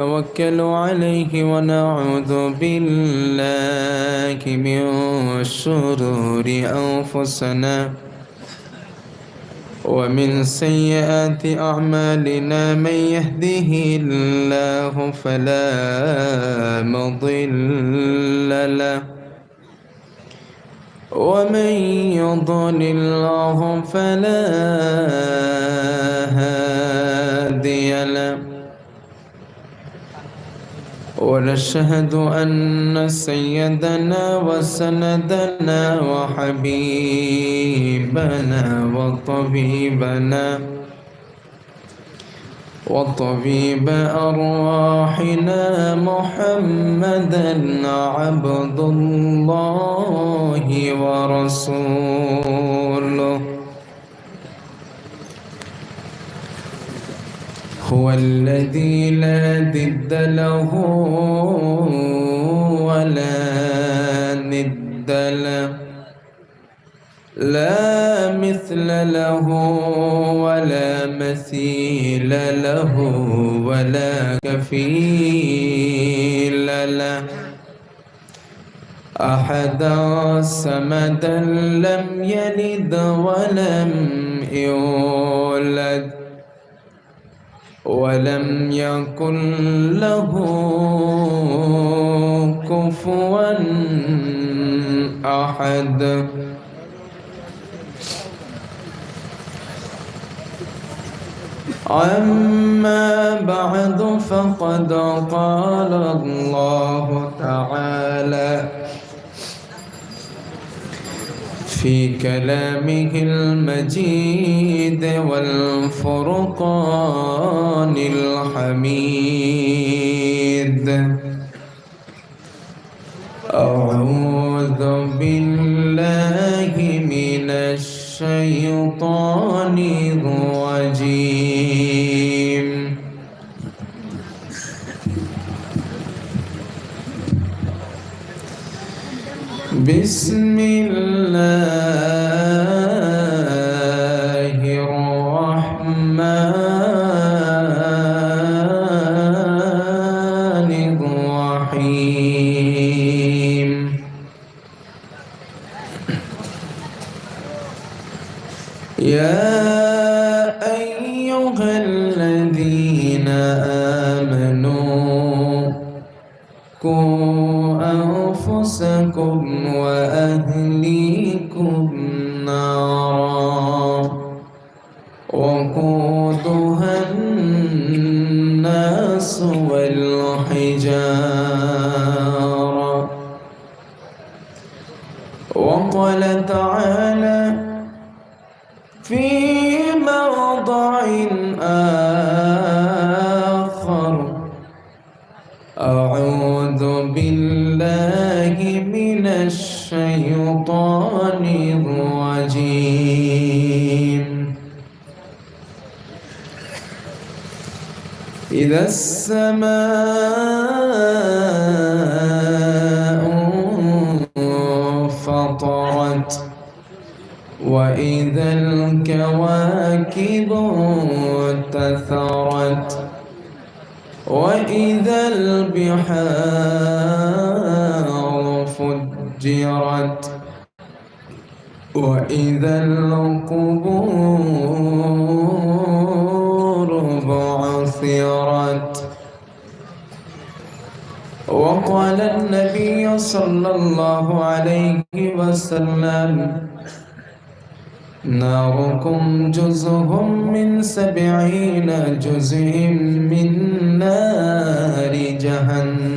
توكل عليه ونعوذ بالله من شرور أنفسنا ومن سيئات أعمالنا. من يهده الله فلا مضل له ومن يضلل فلا هادي له. ونشهد أن سيدنا وسندنا وحبيبنا وطبيب أرواحنا محمدا عبد الله ورسوله. هو الذي لا ضد له ولا ند له، لا مثل له ولا مثيل له ولا كفيل له. أحدا صمدا لم يلد ولم يولد ولم يكن له كفوا أحد. أما بعد فقد قال الله تعالى في كلامه المجيد والفرقان الحميد: أعوذ بالله من الشيطان الرجيم. بسم الله الرحمن الرحيم. يا أيها الذين آمنوا قوا أنفسكم وأهليكم نارا وقودها الناس والحجارة. وقال تعالى في موضع آخر: أعوذ بالله من الشيطان الرجيم. إذا السماء انفطرت وإذا الكواكب انتثرت وإذا البحار فجرت وإذا القبور بعثرت. وقال النبي صلى الله عليه وسلم: ناركم جزء من 70 جزء من نار جهنم.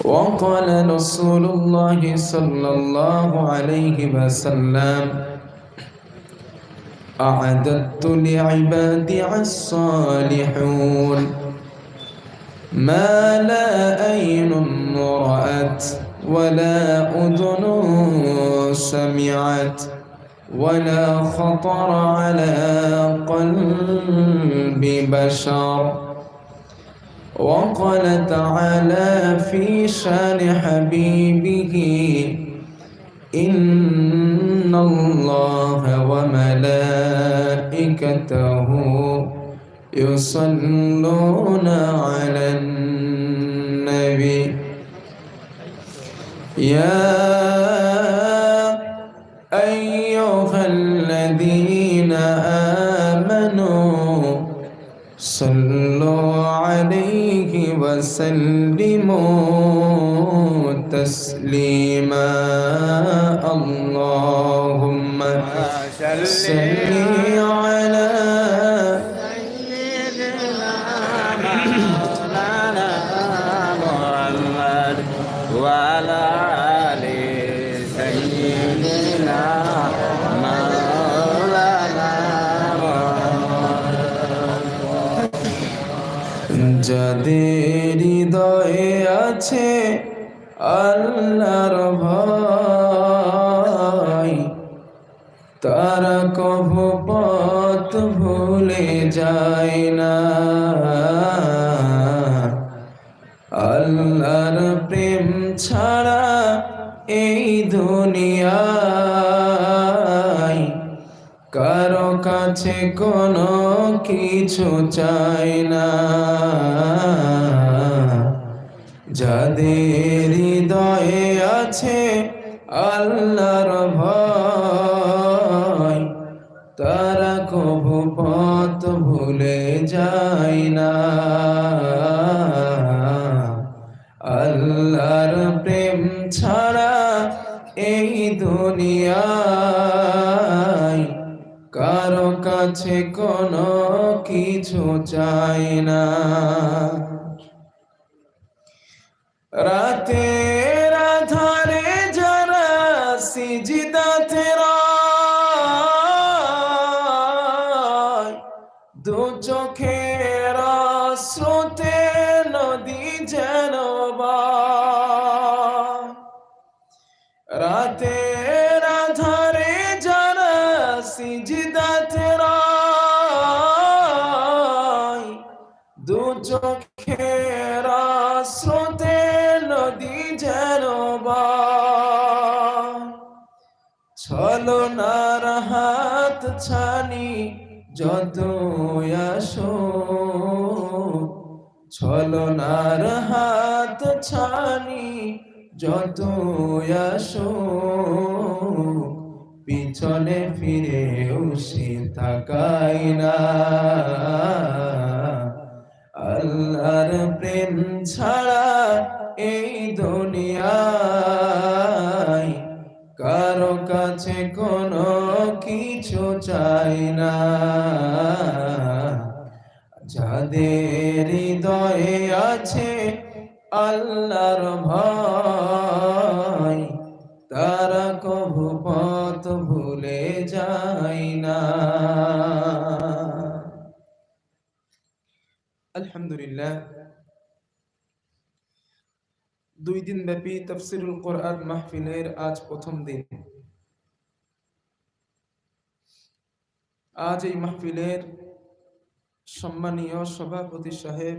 وقال رسول الله صلى الله عليه وسلم: أعددت لعبادي الصالحون ما لا عين رأت ولا أذن سمعت ولا خطر على قلب بشر. وقال تعالى في شان حبيبه: إن الله وملائكته يصلون على النبي يا أيها الذين آمنوا صلوا عليه وسلموا تسليما اللهم صل على سيدنا مولانا محمد وعلى آل سيدنا مولانا যাদের হৃদয়ে আছে আল্লাহর ভয় তারা কভু পথ ভুলে যায় না আল্লাহর প্রেম ছাড়া এই দুনিয়ায় কারো কাছে কোনো কিছু চাই না যাদের হৃদয়ে আছে আল্লাহর ভয় তারা কভু পথ ভুলে যায় না আল্লাহর প্রেম ছাড়া এই দুনিয়ায় কারো কাছে কোনো কিছু চাই না রাতের আধারে যারা সিজদাতে রয় দু চোখের স্রোতে নদী যেন বয় রাতের আধারে যারা সিজদাতে রয় দু চোখের স্রোতে নদী যেন বয় ছলনার হাত ছানি যত আসো ছলনার হাত ছানি যত আসো পিছনে ফিরেও সে তাকাই না আল্লাহর প্রেম ছাড়া এই দুনিয়ায় কারো কাছে কোনো কিছু চাই না যাদের হৃদয়ে আছে আল্লাহর ভয় তারা কভু পথ ভুলে যায় না আলহামদুলিল্লাহ 2 দিন ব্যাপী তাফসীরুল কোরআন মাহফিলের আজ প্রথম দিন আজ এই মাহফিলের সম্মানীয় সভাপতি সাহেব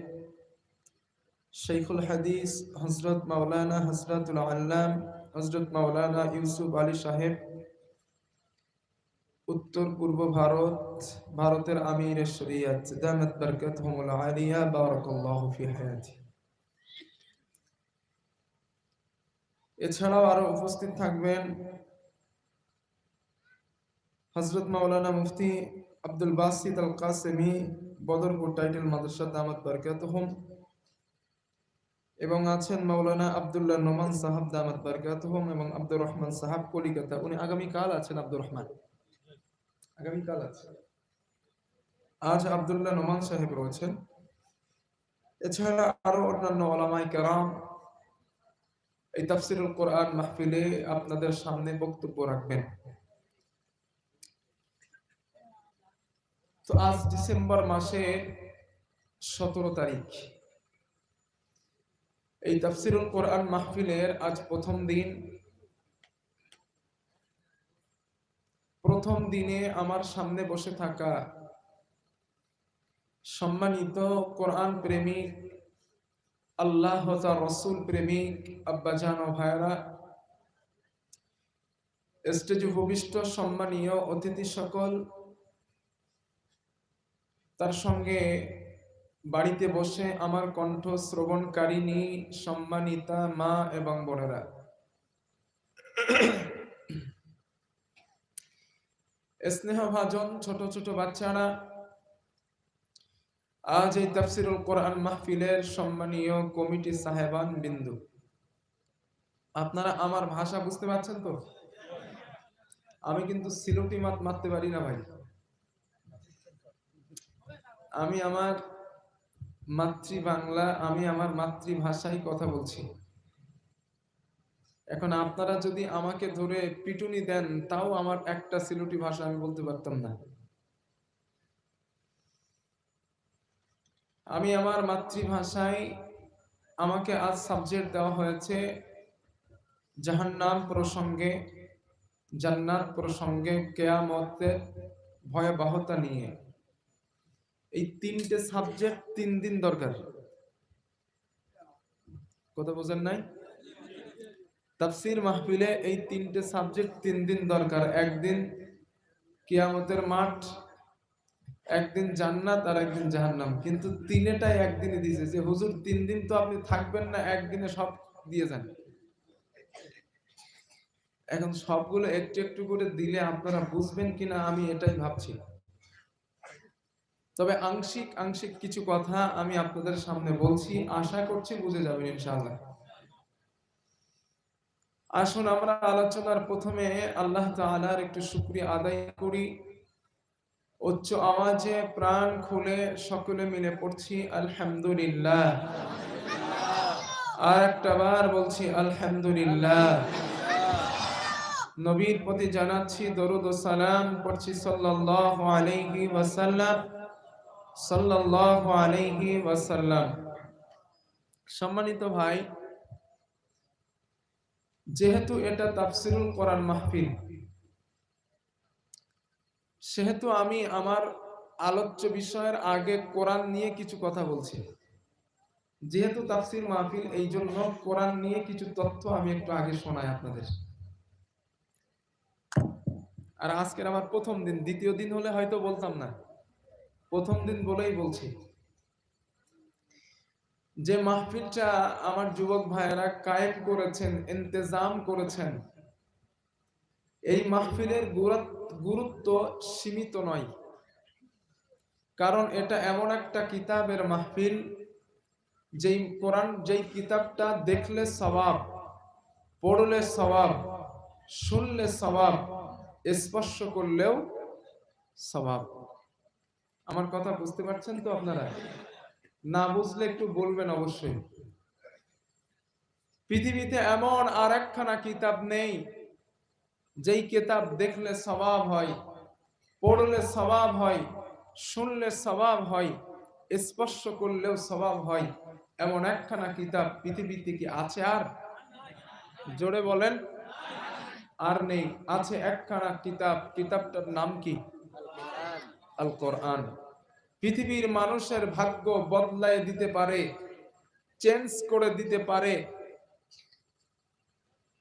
শাইখুল হাদিস হযরত মাওলানা হযরতুল আল্লাম হযরত মাওলানা ইউসুফ আলী সাহেব উত্তর পূর্ব ভারতের আমির শরীয়ত দামাত বরকাতুহুমুল আলিয়া বারাকাল্লাহু ফি হায়াতি এছাড়াও আরো উপস্থিত থাকবেন হযরত মাওলানা মুফতি আব্দুল বাসিত আল কাসেমি বদরপুর টাইটেল মাদ্রাসা দামাত বরকাতুহুম এবং আছেন মাওলানা আব্দুল্লাহ নোমান সাহাব দামাত বরকাতুহুম এবং আব্দুর রহমান সাহাব কলিকাতা উনি আগামী কাল আছেন আব্দুর রহমান আগামী কাল আছেন আজ আব্দুল্লাহ নোমান সাহেব রয়েছেন এছাড়া আরো অন্যান্য উলামায়ে কেরাম এই তাফসীরুল কোরআন মাহফিলে আপনাদের সামনে বক্তব্য রাখবেন তো আজ ডিসেম্বর মাসের 17 তারিখ এই তাফসীরুল কোরআন মাহফিলের আজ প্রথম দিনে আমার সামনে বসে থাকা সম্মানিত কোরআন প্রেমিক আল্লাহ ও তার রাসূল প্রেমিক আব্বাজান ও ভাইরা স্টেজে উপবিষ্ট সম্মানীয় অতিথি সকল তার সঙ্গে বাড়িতে বসে আমার কণ্ঠ শ্রবণকারিণী সম্মানিতা মা এবং বোনেরা, স্নেহভাজন ছোট ছোট বাচ্চারা, আজ এই তাফসিরুল কোরআন মাহফিলের সম্মানীয় কমিটি সাহেবান বিন্দু, আপনারা আমার ভাষা বুঝতে পারছেন তো? আমি কিন্তু সিলটি মারতে পারি না ভাই। আমি আমার মাতৃবাংলা, আমি আমার মাতৃভাষায় কথা বলছি। এখন আপনারা যদি আমাকে ধরে পিটুনি দেন, তাও আমার একটা সিলটি ভাষা আমি বলতে পারতাম না। আমি আমার মাতৃভাষায়, আমাকে আজ সাবজেক্ট দেওয়া হয়েছে জাহান্নাম প্রসঙ্গে, জান্নাত প্রসঙ্গে, কিয়ামতের ভয়াবহতা নিয়ে। এই তিনটে সাবজেক্ট 3 দিন দরকার। কথা বোঝেন নাই? তাফসীর মাহফিলে এই তিনটে সাবজেক্ট 3 দিন দরকার। একদিন কিয়ামতের মাঠ, একদিন জান্নাত, আর একদিন জাহান্নাম। কিন্তু তিনটাই একদিনে দিয়েছে যে হুজুর 3 দিন তো আপনি থাকবেন না, একদিনে সব দিয়ে যান। এখন সবগুলো একটু একটু করে দিলে আপনারা বুঝবেন কিনা আমি এটাই ভাবছি। তবে আংশিক আংশিক কিছু কথা আমি আপনাদের সামনে বলছি, আশা করছি বুঝে যাবেন ইনশাআল্লাহ। আসুন আমরা আলোচনার প্রথমে আল্লাহ তাআলার একটু শুকরিয়া আদায় করি। উচ্চ আওয়াজে প্রাণ খুলে সকলে মিলে পড়ছি আলহামদুলিল্লাহ। আর একটা বার বলছি আলহামদুলিল্লাহ। নবীর প্রতি জানাচ্ছি দরুদ ও সালাম, পড়ছি সাল্লাল্লাহু আলাইহি ওয়াসাল্লাম, সাল্লাল্লাহু আলাইহি ওয়াসাল্লাম। সম্মানিত ভাই, যেহেতু এটা তাফসিরুল কোরআন মাহফিল, সেহেতু আমি আমার আলোচ্য বিষয়ের আগে কোরআন নিয়ে কিছু কথা বলছি। যেহেতু তাফসির মাহফিল, এই জন্য কোরআন নিয়ে কিছু তথ্য আমি একটু আগে শোনাই আপনাদের। আর আজকের আমার প্রথম দিন, দ্বিতীয় দিন হলে হয়তো বলতাম না, প্রথম দিন বলেই বলছি। যে মাহফিলটা আমার যুবক ভাইয়েরা কায়েম করেছেন, ইন্তেজাম করেছেন, এই মাহফিলের গুরুত্ব সীমিত নয়। কারণ এটা এমন একটা কিতাবের মাহফিল, যেই কোরআন, যেই কিতাবটা দেখলে সওয়াব, পড়লে সওয়াব, শুনলে সওয়াব, স্পর্শ করলেও সওয়াব। আমার কথা বুঝতে পারছেন তো আপনারা? না বুঝলে একটু বলবেন অবশ্যই। পৃথিবীতে এমন আর একখানা কিতাব নেই যেই কিতাব দেখলে সওয়াব হয়, পড়লে সওয়াব হয়, শুনলে সওয়াব হয়, স্পর্শ করলেও সওয়াব হয়। এমন একখানা কিতাব পৃথিবীতে কি আছে? আর জোরে বলেন। আর নেই। আছে একখানা কিতাব, কিতাবটার নাম কি? আল কোরআন। পৃথিবীর মানুষের ভাগ্য বদলায় দিতে পারে, চেঞ্জ করে দিতে পারে।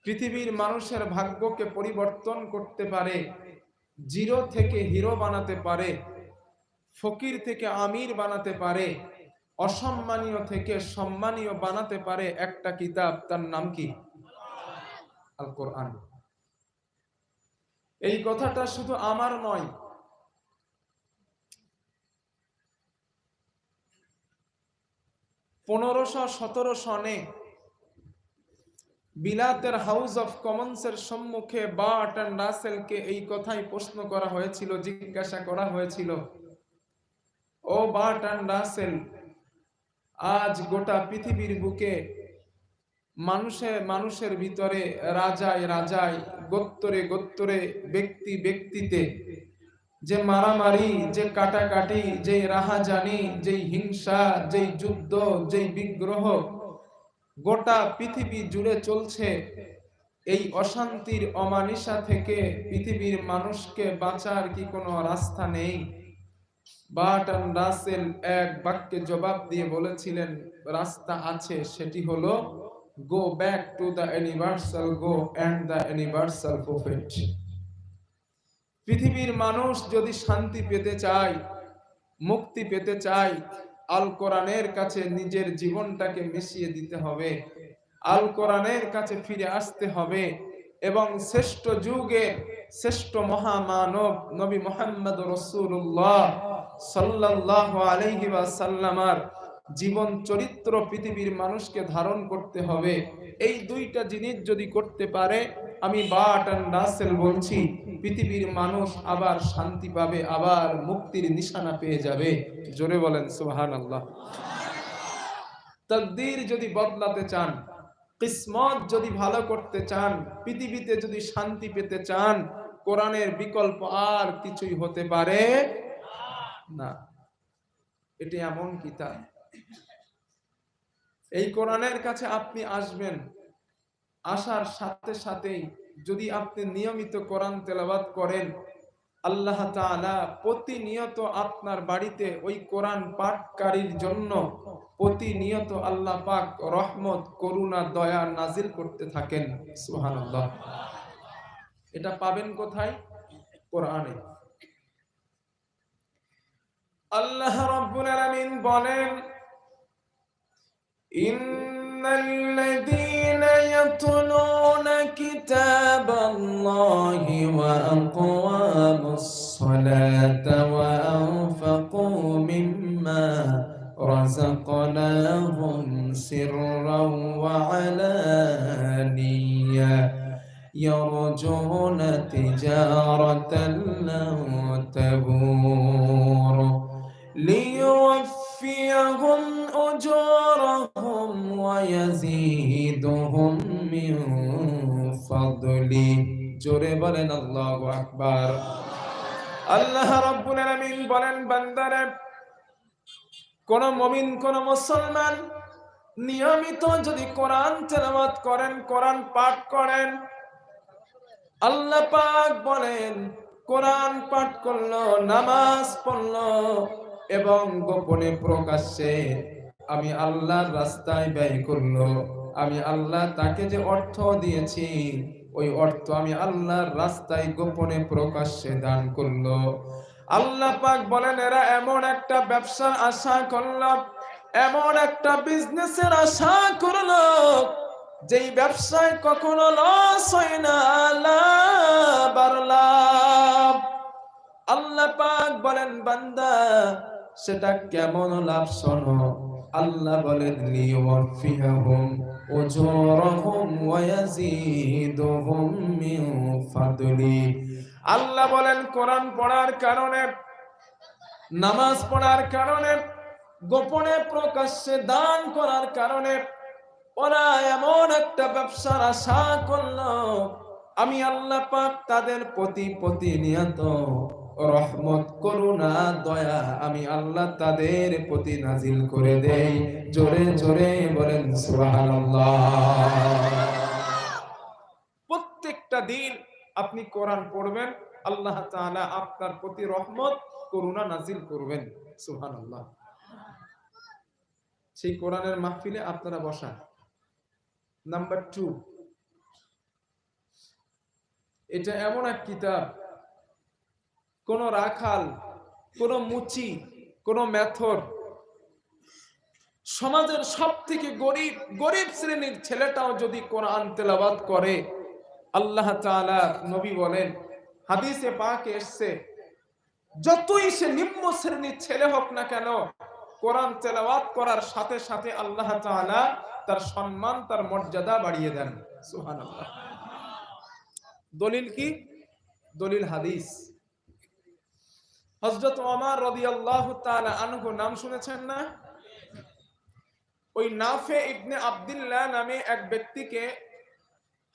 পৃথিবীর মানুষের ভাগ্যকে পরিবর্তন করতে পারে, জিরো থেকে হিরো বানাতে পারে, ফকির থেকে আমির বানাতে পারে, অসম্মানীয় থেকে সম্মানীয় বানাতে পারে একটা কিতাব, তার নাম কি? আল কোরআন। এই কথাটা শুধু আমার নয়, 1517 সনে বিলাতের হাউস অফ কমন্সের সম্মুখে বার্টন রাসেলকে এই কথাই প্রশ্ন করা হয়েছিল, জিজ্ঞাসা করা হয়েছিল, ও বার্টন রাসেল, আজ গোটা পৃথিবীর বুকে মানুষের ভিতরে, রাজায় রাজায়, গোত্তরে গোত্তরে, ব্যক্তি ব্যক্তিতে যে মারামারি, যে কাটাকাটি, যে রাহাজানি, যে হিংসা, যে যুদ্ধ, যে বিগ্রহ গোটা পৃথিবী জুড়ে চলছে, এই অশান্তির অমানিসা থেকে পৃথিবীর মানুষকে বাঁচার কি কোনো রাস্তা নেই? বার্টন রাসেল এক বাক্যে জবাব দিয়ে বলেছিলেন, রাস্তা আছে, সেটি হলো go back to the universal go and the universal prophet. পৃথিবীর মানুষ যদি শান্তি পেতে চায়, মুক্তি পেতে চাই, আল কোরআনের কাছে নিজের জীবনটাকে মিশিয়ে দিতে হবে, আল কোরআনের কাছে ফিরে আসতে হবে এবং শ্রেষ্ঠ যুগের শ্রেষ্ঠ মহামানব নবী মুহাম্মদ রাসূলুল্লাহ সাল্লাল্লাহু আলাইহি ওয়াসাল্লামার জীবন চরিত্র পৃথিবীর মানুষকে ধারণ করতে হবে। এই দুইটা জিনিস যদি করতে পারে, আমি বার্টন রাসেল বলছি, পৃথিবীর মানুষ আবার শান্তি পাবে, আবার মুক্তির নিশানা পেয়ে যাবে। জোরে বলেন সুবহানাল্লাহ। তাকদীর যদি বদলাতে চান, কিসমত যদি ভালো করতে চান, পৃথিবীতে যদি শান্তি পেতে চান, কোরআনের বিকল্প আর কিছুই হতে পারে না। এটি এমন কিতাব, এই কোরআনের কাছে আপনি আসবেন, আসার সাথে সাথেই যদি আপনি নিয়মিত কোরআন তেলাওয়াত করেন, আল্লাহ তাআলা প্রতিনিয়ত আপনার বাড়িতে ওই কোরআন পাঠকারীর জন্য প্রতিনিয়ত আল্লাহ পাক রহমত, করুণা, দয়া নাজিল করতে থাকেন। সুবহানাল্লাহ। এটা পাবেন কোথায়? কোরআনে। আল্লাহ রাব্বুল আলামিন বলেন, ইন্নাল্লাযীনা ইয়াতলুনা কিতাবাল্লাহি ওয়া আকামুস সালাতা ওয়া আনফাকু মিম্মা রাযাকনাহুম সিররাও ওয়া আলানিয়া يرجون تجارة لن تبور ليوفيهم أجورهم ويزيدهم من فضله জোরে বলেন আল্লাহু আকবার। আল্লাহ রাব্বুল আলামিন বলেন, বান্দারা, কোন মুমিন, কোন মুসলমান নিয়মিত যদি কোরআন তেলাওয়াত করেন, কোরআন পাঠ করেন, আল্লাহ পাক বলেন কোরআন পাঠ করলো, নামাজ পড়লো এবং গোপনে প্রকাশ্যে আমি আল্লাহর রাস্তায় ব্যয় করলো, আমি আল্লাহ তাকে যে অর্থ দিয়েছি ওই অর্থ আমি আল্লাহর রাস্তায় গোপনে প্রকাশ্যে দান করলো, আল্লাহ পাক বলেন এরা এমন একটা ব্যবসার আশা করলো, এমন একটা বিজনেসের আশা করলো যেই ব্যবসায় কখনো লস হয় না, লাভ আর লাভ। আল্লাহ পাক বলেন, বান্দা সেটা কেমন লাভ শোনো। আল্লাহ বলেন, লিওয়াফিয়াহুম উজুরহুম ওয়া ইয়াজিদুহুম মিন ফাদলি। আল্লাহ বলেন কোরআন পড়ার কারণে, নামাজ পড়ার কারণে, গোপনে প্রকাশ্যে দান করার কারণে ওরা এমন একটা ব্যবসার আশা করলো, আমি আল্লাহ পাক তাদের প্রতি প্রতিনিয়ত রহমত, করুণা, দয়া আমি আল্লাহ তাদের প্রতি নাজিল করে দেই। জোরে জোরে বলেন সুবহানাল্লাহ। প্রত্যেকটা দিন আপনি কোরআন পড়বেন, আল্লাহ তাআলা আপনার প্রতি রহমত, করুণা নাজিল করবেন। সুবহানাল্লাহ। সেই কোরআনের মাহফিলে আপনারা বসা। নাম্বার 2, এটা এমন এক কিতাব, কোন রাখাল, কোন মুচি, কোন মেথর, সমাজের সব থেকে গরিব শ্রেণীর ছেলেটাও যদি কোরআন তেলাওয়াত করে, আল্লাহ তাআলা নবী বলেন, হাদিসে পাকে এসেছে, যতই সে নিম্ন শ্রেণীর ছেলে হোক না কেন, কোরআন তেলাওয়াত করার সাথে সাথে আল্লাহ তাআলা তার সম্মান, তার মর্যাদা বাড়িয়ে দেন। সুবহানাল্লাহ। দলিল কি? দলিল হাদিস। হযরত ওমর রাদিয়াল্লাহু তাআলা আনহু নাম শুনেছেন না? ওই নাফে ইবনে আব্দুল্লাহ নামে এক ব্যক্তিকে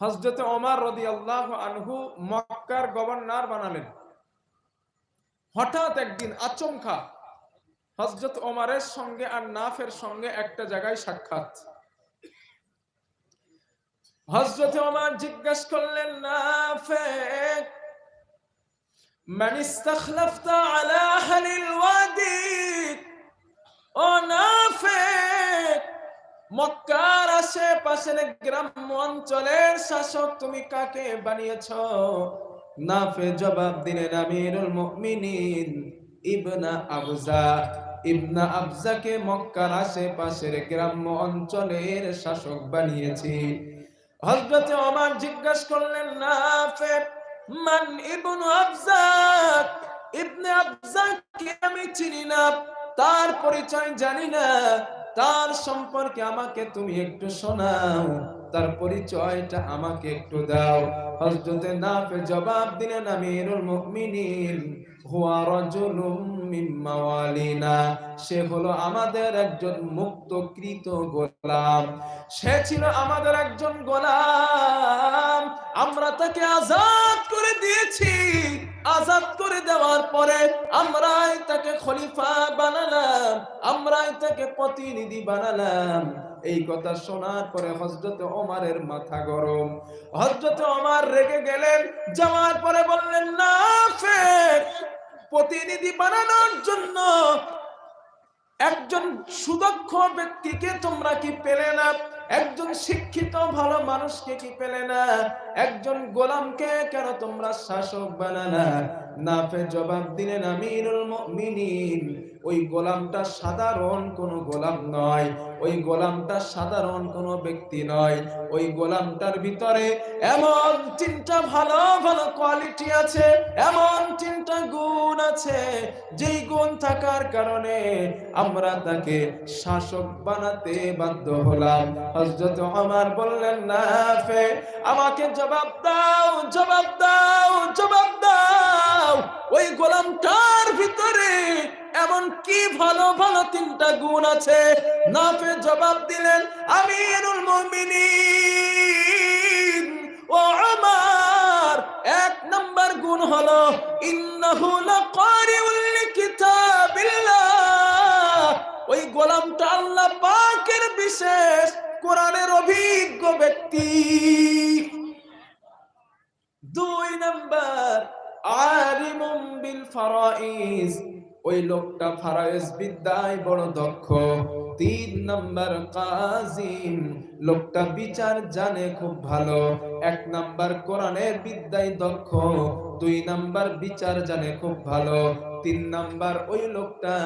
হযরত ওমর রাদিয়াল্লাহু আনহু মক্কার গভর্নর বানালেন। হঠাৎ একদিন আচমকা হযরত ওমরের সঙ্গে আর নাফের সঙ্গে একটা জায়গায় সাক্ষাৎ। হযরত ওমর জিজ্ঞাসা করলেন, নাফে, মান ইস্তাখলাফতা আলা আহলিল ওয়াদি? ও নাফে, মক্কার আশেপাশের গ্রাম্য অঞ্চলের শাসক তুমি কাকে বানিয়েছো? নাফে জবাব দিলেন, আমিরুল মুমিনিন, ইবনা আবজা। ইবনা আবজাকে মক্কার আশেপাশের গ্রাম্য অঞ্চলের শাসক বানিয়েছি। হযরত ওমর জিজ্ঞাসা করলেন, নাফে মান ইবনু আবজা? ইবনে আবজাকে আমি চিনি না, তার পরিচয় জানি না, তার সম্পর্কে আমাকে তুমি একটু শোনাও, তার পরিচয়টা আমাকে একটু দাও। হযরতে নাফে জবাব দিলেন, আমিরুল মুমিনিন, হুয়া রাজুলুম মিন মাওয়ালিনা, সে হলো আমাদের একজন মুক্তকৃত গোলাম। সে ছিল আমাদের একজন গোলাম, আমরা তাকে আজাদ করে দিয়েছি। আজাদ করে দেওয়ার পরে আমরাই তাকে খলিফা বানালাম, আমরাই তাকে প্রতিনিধি বানালাম। এই কথা শোনার পরে হযরত ওমরের মাথা গরম। হযরত ওমর রেগে গেলেন, যাওয়ার পরে বললেন, নাফে, প্রতিনিধি বানানোর জন্য একজন সুদক্ষ ব্যক্তিকে তোমরা কি পেলে না? একজন শিক্ষিত ভালো মানুষকে কি পেলে না? একজন গোলামকে কেন তোমরা শাসক বানালা? নাফে জবাব দিলেন, আমিরুল মুমিনিন, ওই গোলামটা সাধারণ কোনো গোলাম নয়, ওই গোলামটা সাধারণ কোনো ব্যক্তি নয়। ওই গোলামটার ভিতরে এমন তিনটা ভালো ভালো কোয়ালিটি আছে, এমন তিনটা গুণ আছে, যেই গুণ থাকার কারণে আমরা তাকে শাসক বানাতে বাধ্য হলাম। হযরত ওমর বললেন, নাফে, আমাকে জবাব দাও, জবাব দাও, জবাব দাও, ওই গোলামটার ভিতরে এমন কি ভালো ভালো তিনটা গুণ আছে? নাফে জবাব দিলেন, আমিরুল মুমিনিন ও ওমর, এক নাম্বার গুণ হলো ইন্নাহু লাকারিউল লিকিতাবিল্লাহ, ওই গোলামটা আল্লাহ পাকের বিশেষ কোরআনের অভিজ্ঞ ব্যক্তি। দুই নাম্বার, আলিমুম বিল ফারাইজ, ওই লোকটা ফারাইজ বিদ্যায় বড় দক্ষ। তিন নাম্বার, কাজিম, লোকটা বিচার জানে খুব ভালো। এক নাম্বার কোরআনের বিদ্যায় দক্ষ, দুই নাম্বার বিচার জানে খুব ভালো, তিন নাম্বার ওই লোকটা,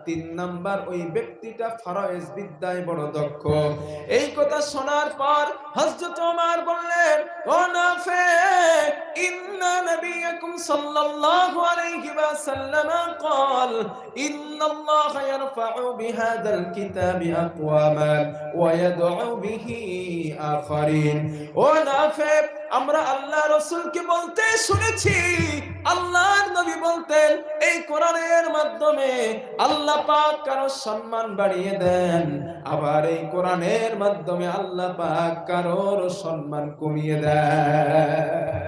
তিন নাম্বার ওই ব্যক্তিটা ফারাইজ বিদ্যায় বড় দক্ষ। এই কথা শোনার পর হযরত ওমর বললেন, ও নাফে, ইন্না নবিয়াকুম সাল্লাল্লাহু আলাইহি ওয়াসাল্লাম قال ان الله يرفع بهذا الكتاب اقواما ويدعو به اخرين। ও নাফে, আমরা আল্লাহ রাসূলকে বলতে শুনেছি, আল্লাহর নবী বলতেন, এই কোরআনের মাধ্যমে আল্লাহ পাক কারো সম্মান বাড়িয়ে দেন, আবার এই কোরআনের মাধ্যমে আল্লাহ পাক কারোর সম্মান কমিয়ে দেন।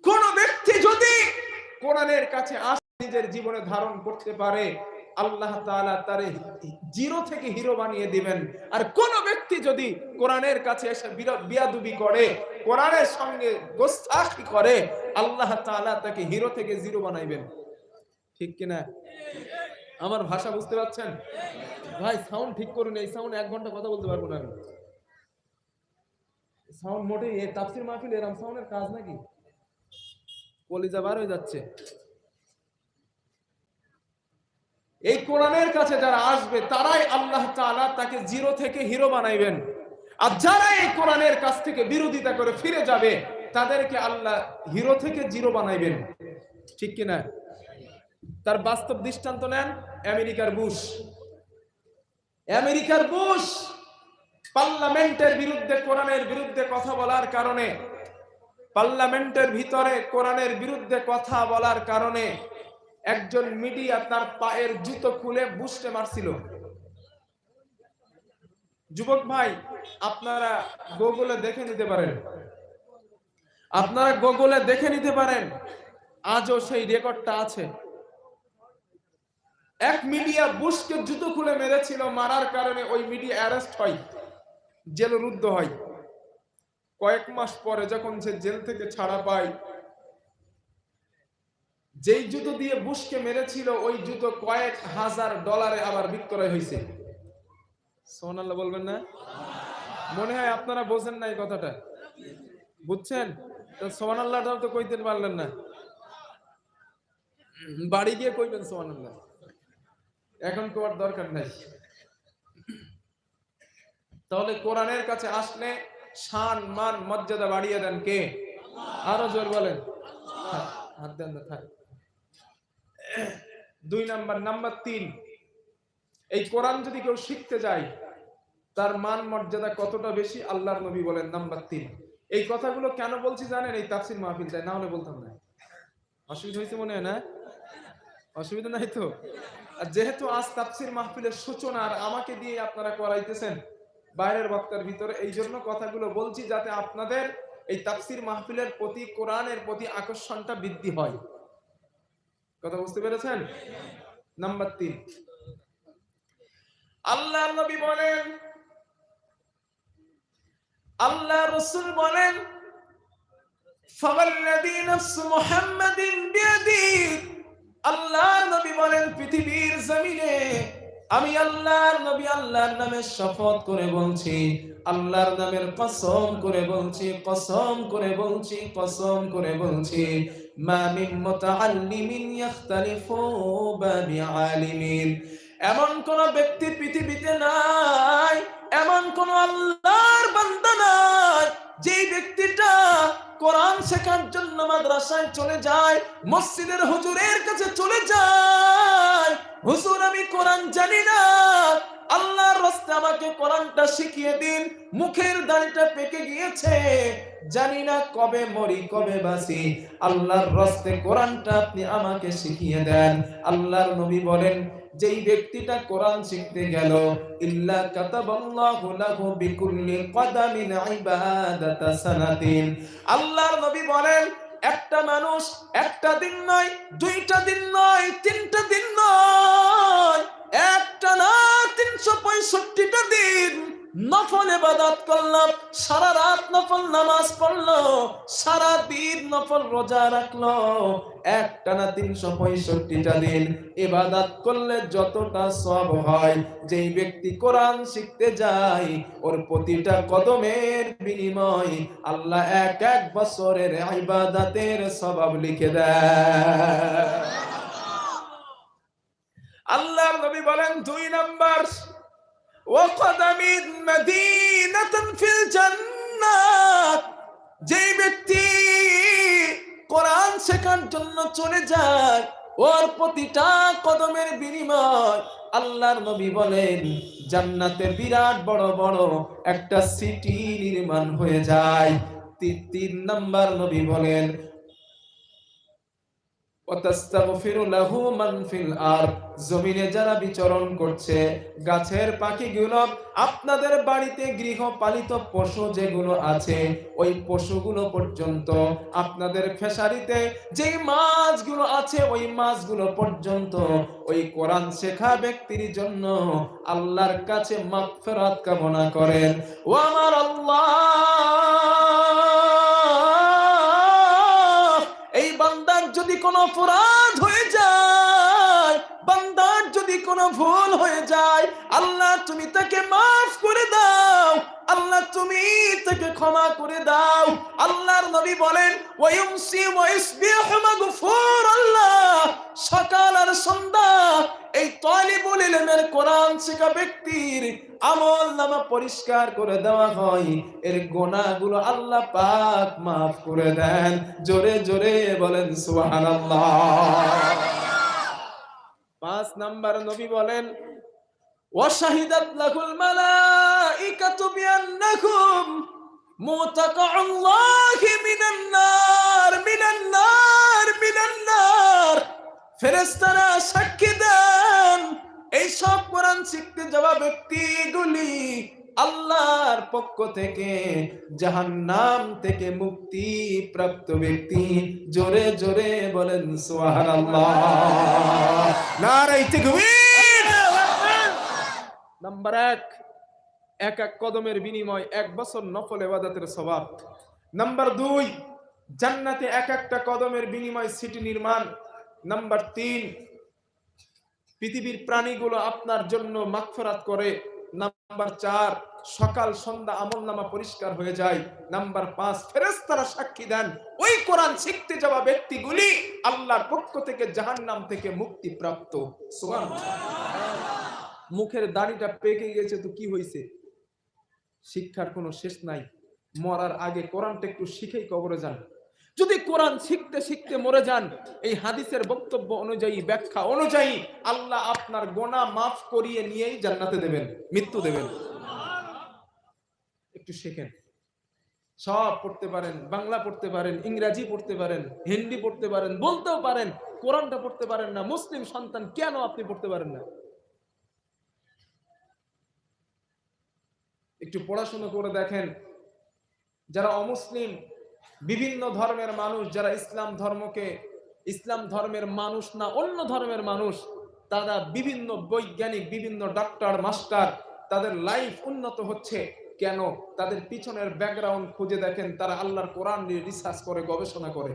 কোন ব্যক্তি যদি কোরআনের কাছে আসে, নিজের জীবনে ধারণ করতে পারে, আল্লাহ তাআলা তারে জিরো থেকে হিরো বানিয়ে দিবেন। আর কোন ব্যক্তি যদি কোরআনের কাছে এসে বিয়াদবি করে, কোরআনের সঙ্গে গোস্তাখি করে, আল্লাহ তাআলা তাকে হিরো থেকে জিরো বানাইবেন। ঠিক কিনা? আমার ভাষা বুঝতে পারছেন? ভাই সাউন্ড ঠিক করুন, এই সাউন্ড 1 ঘন্টা কথা বলতে পারবো না আমি। সাউন্ড মোটেই, এই তাফসীর মাহফিল এরকম সাউন্ডের কাজ নাকি? কলিজা বার হয়ে যাচ্ছে। এই কোরআনের কাছে যারা আসবে, তারাই আল্লাহ তাআলা তাকে জিরো থেকে হিরো বানাইবেন। আর যারা এই কোরআনের কাছ থেকে বিরোধিতা করে ফিরে যাবে, তাদেরকে আল্লাহ হিরো থেকে জিরো বানাইবেন। ঠিক কিনা? তার বাস্তব দৃষ্টান্ত নেন আমেরিকার বুশ। আমেরিকার বুশ পার্লামেন্টের বিরুদ্ধে, কোরআনের বিরুদ্ধে কথা বলার কারণে, পার্লামেন্টের ভিতরে কোরআনের বিরুদ্ধে কথা বলার কারণে একজন মিডিয়া তার পায়ের জুতো খুলে বুশকে মারছিল। যুবক ভাই, আপনারা গুগলে দেখে নিতে পারেন, আপনারা গুগলে দেখে নিতে পারেন, আজও সেই রেকর্ডটা আছে। এক মিডিয়া বুশকে জুতো খুলে মেরেছিল, মারার কারণে ওই মিডিয়া অ্যারেস্ট হয়, জেলরুদ্ধ হয়। কয়েক মাস পরে যখন সে জেল থেকে ছাড়া পায়, যেই জুতো দিয়ে বুশকে মেরেছিল, ওই জুতো কয়েক হাজার ডলারে আবার বিক্রয় হয়েছে। সুবহানাল্লাহ বলবেন না? মনে হয় আপনারা বোঝেন না এই কথাটা। বুঝছেন? তো সুবহানাল্লাহ তো কইতে পারলেন না, বাড়ি গিয়ে কইবেন সুবহানাল্লাহ, এখন কোয়ার দরকার নাই। তাহলে কোরআনের কাছে আসলে শান মান মর্যাদা বাড়িয়ে দেন কে? আরো জোর বলেন। হাত দেন না, থাক। 2 নাম্বার 3, এই কোরআন যদি কেউ শিখতে যায় তার মান মর্যাদা কতটা বেশি আল্লাহর নবী বলেন। নাম্বার 3, এই কথাগুলো কেন বলছি জানেন? এই তাফসীর মাহফিল তাই না হলে বলতাম না। অসুবিধা হয়েছে মনে হয় না? অসুবিধা নাই তো? আর যেহেতু আজ তাফসীর মাহফিলের সূচনা আর আমাকে দিয়ে আপনারা করাইতেছেন বাইরের বক্তার ভিতরে, এই জন্য কথাগুলো বলছি যাতে আপনাদের এই তাফসীর মাহফিলের প্রতি, কোরআনের প্রতি আকর্ষণটা বৃদ্ধি হয়। কথা বুঝতে পেরেছেন? নাম্বার 3, আল্লাহর নবী বলেন, আল্লাহ রাসূল বলেন, ফাওয়াল্লাযী নাফসু মুহাম্মাদিন বিয়াদিহি, আল্লাহর নবী বলেন পৃথিবীর জমিনে আমি আল্লাহর নবী আল্লাহর নামে শপথ করে বলছি, আল্লাহর নামের কসম করে বলছি, কসম করে বলছি, কসম করে বলছি, মা মিন মুতাআল্লিমিন ইখতালিফু বিআলিমিন, এমন কোন ব্যক্তি পৃথিবীতে নাই, এমন কোন আল্লাহর বান্দা নাই যেই ব্যক্তিটা কোরআন শেখার জন্য মাদ্রাসায় চলে যায়, মসজিদের হুজুরের কাছে চলে যায়, হুজুর আমি কোরআন জানি না, আল্লাহর রাস্তায় আমাকে কোরআনটা শিখিয়ে দিন, মুখের দাড়িটা পেকে গিয়েছে, জানি না কবে মরি কবে বাঁচি, আল্লাহর রাস্তায় কোরআনটা আপনি আমাকে শিখিয়ে দেন। আল্লাহর নবী বলেন যেই ব্যক্তিটা কোরআন শিখতে গেল, ইল্লা কাতাবাল্লাহু লাহু বিকুল্লি কদামিন ইবাদাতা সানাতিন, আল্লাহর নবী বলেন একটা মানুষ একটা দিন নয়, 2টা দিন নয়, 3টা দিন নয়, একটা না 365টা দিন নফল ইবাদত করলাম, সারা রাত নফল নামাজ পড়লো, সারা দিন নফল রোজা রাখলো, একটানা 365টা দিন ইবাদত করলে যতটা সওয়াব হয়, যেই ব্যক্তি কোরআন শিখতে যায় ওর প্রতিটা কদমের বিনিময় আল্লাহ এক বছরের ইবাদতের সওয়াব লিখে দেয়। আল্লাহর নবী বলেন 2 নাম্বার, ওয়াকাদামিন মাদিনাতান ফিল জান্নাত, যেই ব্যক্তি কোরআন শেখার জন্য চলে যায় ওর প্রতিটা কদমের বিনিময় আল্লাহর নবী বলেন জান্নাতে বিরাট বড় বড় একটা সিটি নির্মাণ হয়ে যায়। 3 নাম্বার নবী বলেন ওয়াতাস্তাগফিরু লাহু মান ফিল আরদ, জমিনে যারা বিচরণ করছে, গাছের পাখিগুলো, আপনাদের বাড়িতে গৃহপালিত পশু যেগুলো আছে ওই পশুগুলো পর্যন্ত, আপনাদের ফিশারিতে যে মাছগুলো আছে ওই মাছগুলো পর্যন্ত ওই কোরআন শেখা ব্যক্তির জন্য আল্লাহর কাছে মাগফিরাত কামনা করেন। ও আমার আল্লাহ, এই বান্দার যদি কোনো অপরাধ হয়ে যায়, বান্দার যদি কোনো ভুল হয়ে যায়, আল্লাহ তুমি তাকে মাফ করে দাও, আল্লাহ তুমি তাকে ক্ষমা করে দাও। আল্লাহর নবী বলেন ওয়ায়ুমসি ওয়াইসবিহু মাগফুরাল্লাহ, সকাল আর সন্ধ্যা এই তালিবুল ইলমের কোরআন শেখা ব্যক্তির আমলনামা পরিষ্কার করে দেওয়া হয়, এর গুনাহগুলো আল্লাহ পাক মাফ করে দেন। জোরে জোরে বলেন সুবহানাল্লাহ। 5 নাম্বার নবী বলেন ওয়াশাহিদাত লাহুল মালাইকাতু বিআন্নাকুম মুতাকাউল্লাহি মিনান নার মিনান নার মিনান নার, ফেরেশতারা সাক্ষী দেন এই সব কোরআন শিখতে যাওয়া ব্যক্তিগুলি আল্লাহর পক্ষ থেকে জাহান্নাম থেকে মুক্তি প্রাপ্ত ব্যক্তি। জোরে জোরে বলেন সুবহানাল্লাহ, নারে তাকবীর। নাম্বার 1, এক কদমের বিনিময় 1 বছর নফল ইবাদতের সওয়াব। নাম্বার 2, জান্নাতে একটা কদমের বিনিময় সিটি নির্মাণ। নাম্বার 3, পৃথিবীর প্রাণীগুলো আপনার জন্য মাগফিরাত করে, নাম্বার 4, সকাল সন্ধ্যা আমলনামা পরিষ্কার হয়ে যায়। নাম্বার 5, ফেরেশতারা সাক্ষী দেন ওই কোরআন শিখতে যাওয়া ব্যক্তিগুলি আল্লাহর পক্ষ থেকে জাহান্নাম থেকে মুক্তি প্রাপ্ত। সুবহানাল্লাহ। মুখের দাড়িটা পেকে গেছে তো কি হয়েছে? শিক্ষার কোনো শেষ নাই। মরার আগে কোরআনটা একটু শিখেই কবরে যান। যদি কোরআন শিখতে শিখতে মরে যান, এই হাদিসের বক্তব্য অনুযায়ী, ব্যাখ্যা অনুযায়ী আল্লাহ আপনার গুনাহ মাফ করিয়ে নিয়েই জান্নাতে দেবেন, মৃত্যু দেবেন। একটু শেখেন। সব পড়তে পারেন, বাংলা পড়তে পারেন, ইংরেজি পড়তে পারেন, হিন্দি পড়তে পারেন, বলতেও পারেন, কোরআনটা পড়তে পারেন না। মুসলিম সন্তান কেন আপনি পড়তে পারেন না? একটু পড়াশোনা করে দেখেন। যারা অমুসলিম, বিভিন্ন ধর্মের মানুষ, যারা ইসলাম ধর্মের মানুষ না অন্য ধর্মের মানুষ, তারা বিভিন্ন বৈজ্ঞানিক, বিভিন্ন ডাক্তার, মাস্টার, তাদের লাইফ উন্নত হচ্ছে কেন? তাদের পিছনের ব্যাকগ্রাউন্ড খুঁজে দেখেন। তারা আল্লাহর কোরআন নিয়ে রিসার্চ করে, গবেষণা করে।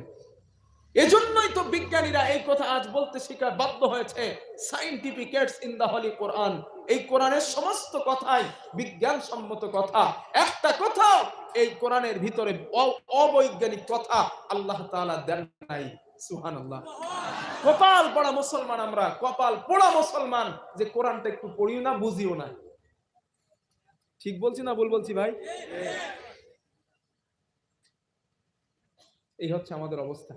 এজন্যই তো বিজ্ঞানীরা এই কথা আজ বলতে শিখা বাধ্য হয়েছে, সায়েন্টিফিকেটস ইন দা হলি কোরআন। এই কোরআনের সমস্ত কথাই বিজ্ঞানসম্মত কথা। একটা কথা এই কোরআনের ভিতরে অবৈজ্ঞানিক কথা আল্লাহ তাআলা দেন নাই। সুবহানাল্লাহ। কপাল পড়া মুসলমান আমরা, কপাল পোড়া মুসলমান যে কোরআনটা একটু পড়িও না, বুঝিও না। ঠিক বলছি না ভুল বলছি ভাই? এই হচ্ছে আমাদের অবস্থা।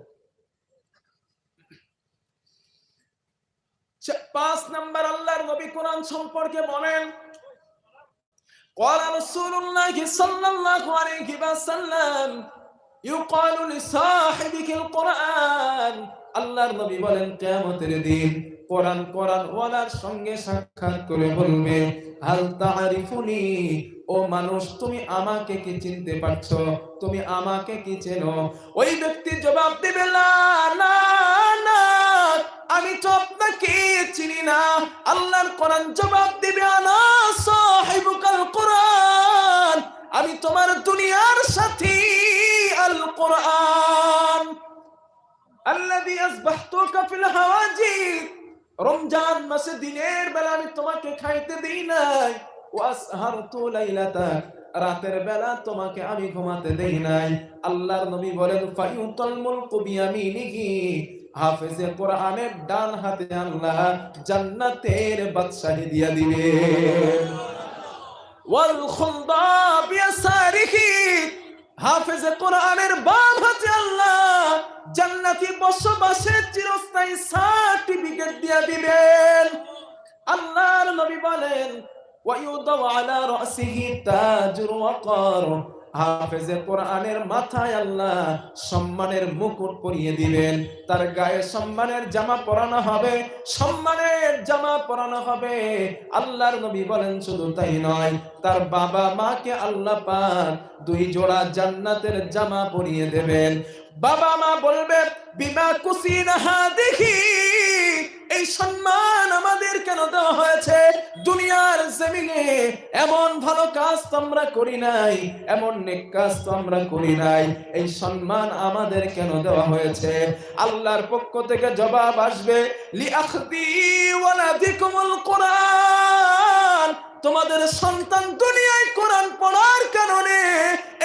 5 নাম্বার, আল্লাহর নবী কোরআন সম্পর্কে বলেন, ক্বালা রাসূলুল্লাহি সাল্লাল্লাহু আলাইহি ওয়াসাল্লাম ইউকালু লিসাহিবিল কোরআন। আল্লাহর নবী বলেন, কিয়ামতের দিন কোরআন ওয়ালার সঙ্গে সাক্ষাৎ করে বলবে, হাল তা'রিফুনি, ও মানুষ তুমি আমাকে কি চিনতে পারছো? তুমি আমাকে কি চেনো? ওই ব্যক্তি জবাব দিবে, না না না, আমি তো আপনাকে চিনি না। আল্লাহর কোরআন জবাব দিবে, আনা সাহিবুকাল কোরআন, আমি তোমার দুনিয়ার সাথী আল কোরআন আল্লাযী আসবাহতুকা ফিল হাওয়াজির। রমজান মাসে দিনের বেলা আমি তোমাকে খাইতে দেই নাই, ওয়াসহারতু লাইলাতাক, রাতের বেলা তোমাকে আমি ঘুমাতে দেই নাই। আল্লাহর নবী বলেন, ফায়ুতাল মুলকু বিয়ামিনিহি, হাফেজে কোরআনের ডান হাতে আল্লাহ জান্নাতের বাদশাহী দিয়া দিবে। ওয়াল খুলদা বিয়াসারিহি, হাফেজে কোরআনের বাম হাতে আল্লাহ জান্নাতি বসবাসের চিরস্থায়ী সার্টিফিকেট দিয়া দিবেন। আল্লাহর নবী বলেন, ওয়ায়ুদাউ আলা রাসিহি তাজুর ওয়াকার, হাফেজে কোরআনের মাথায় আল্লাহ সম্মানের মুকুট পরিয়ে দিবেন। তার গায়ে সম্মানের জামা পরানো হবে, সম্মানের জামা পরানো হবে। আল্লাহর নবী বলেন, শুধু তাই নয়, তার বাবা মাকে আল্লাহ পাক 2 জোড়া জান্নাতের জামা পরিয়ে দেবেন। বাবা মা বলবে, বিমা কুসিনা হাদিহি, এই সম্মান আমাদের কেন দেওয়া হয়েছে? দুনিয়ার জমিনে এমন ভালো কাজ তো আমরা করি নাই, এমন নেক কাজ তো আমরা করি নাই, এই সম্মান আমাদের কেন দেওয়া হয়েছে? আল্লাহর পক্ষ থেকে জবাব আসবে, লিআখদি ওয়ালাদিকুমুল কোরআন, তোমাদের সন্তান দুনিয়ায় কোরআন পড়ার কারণে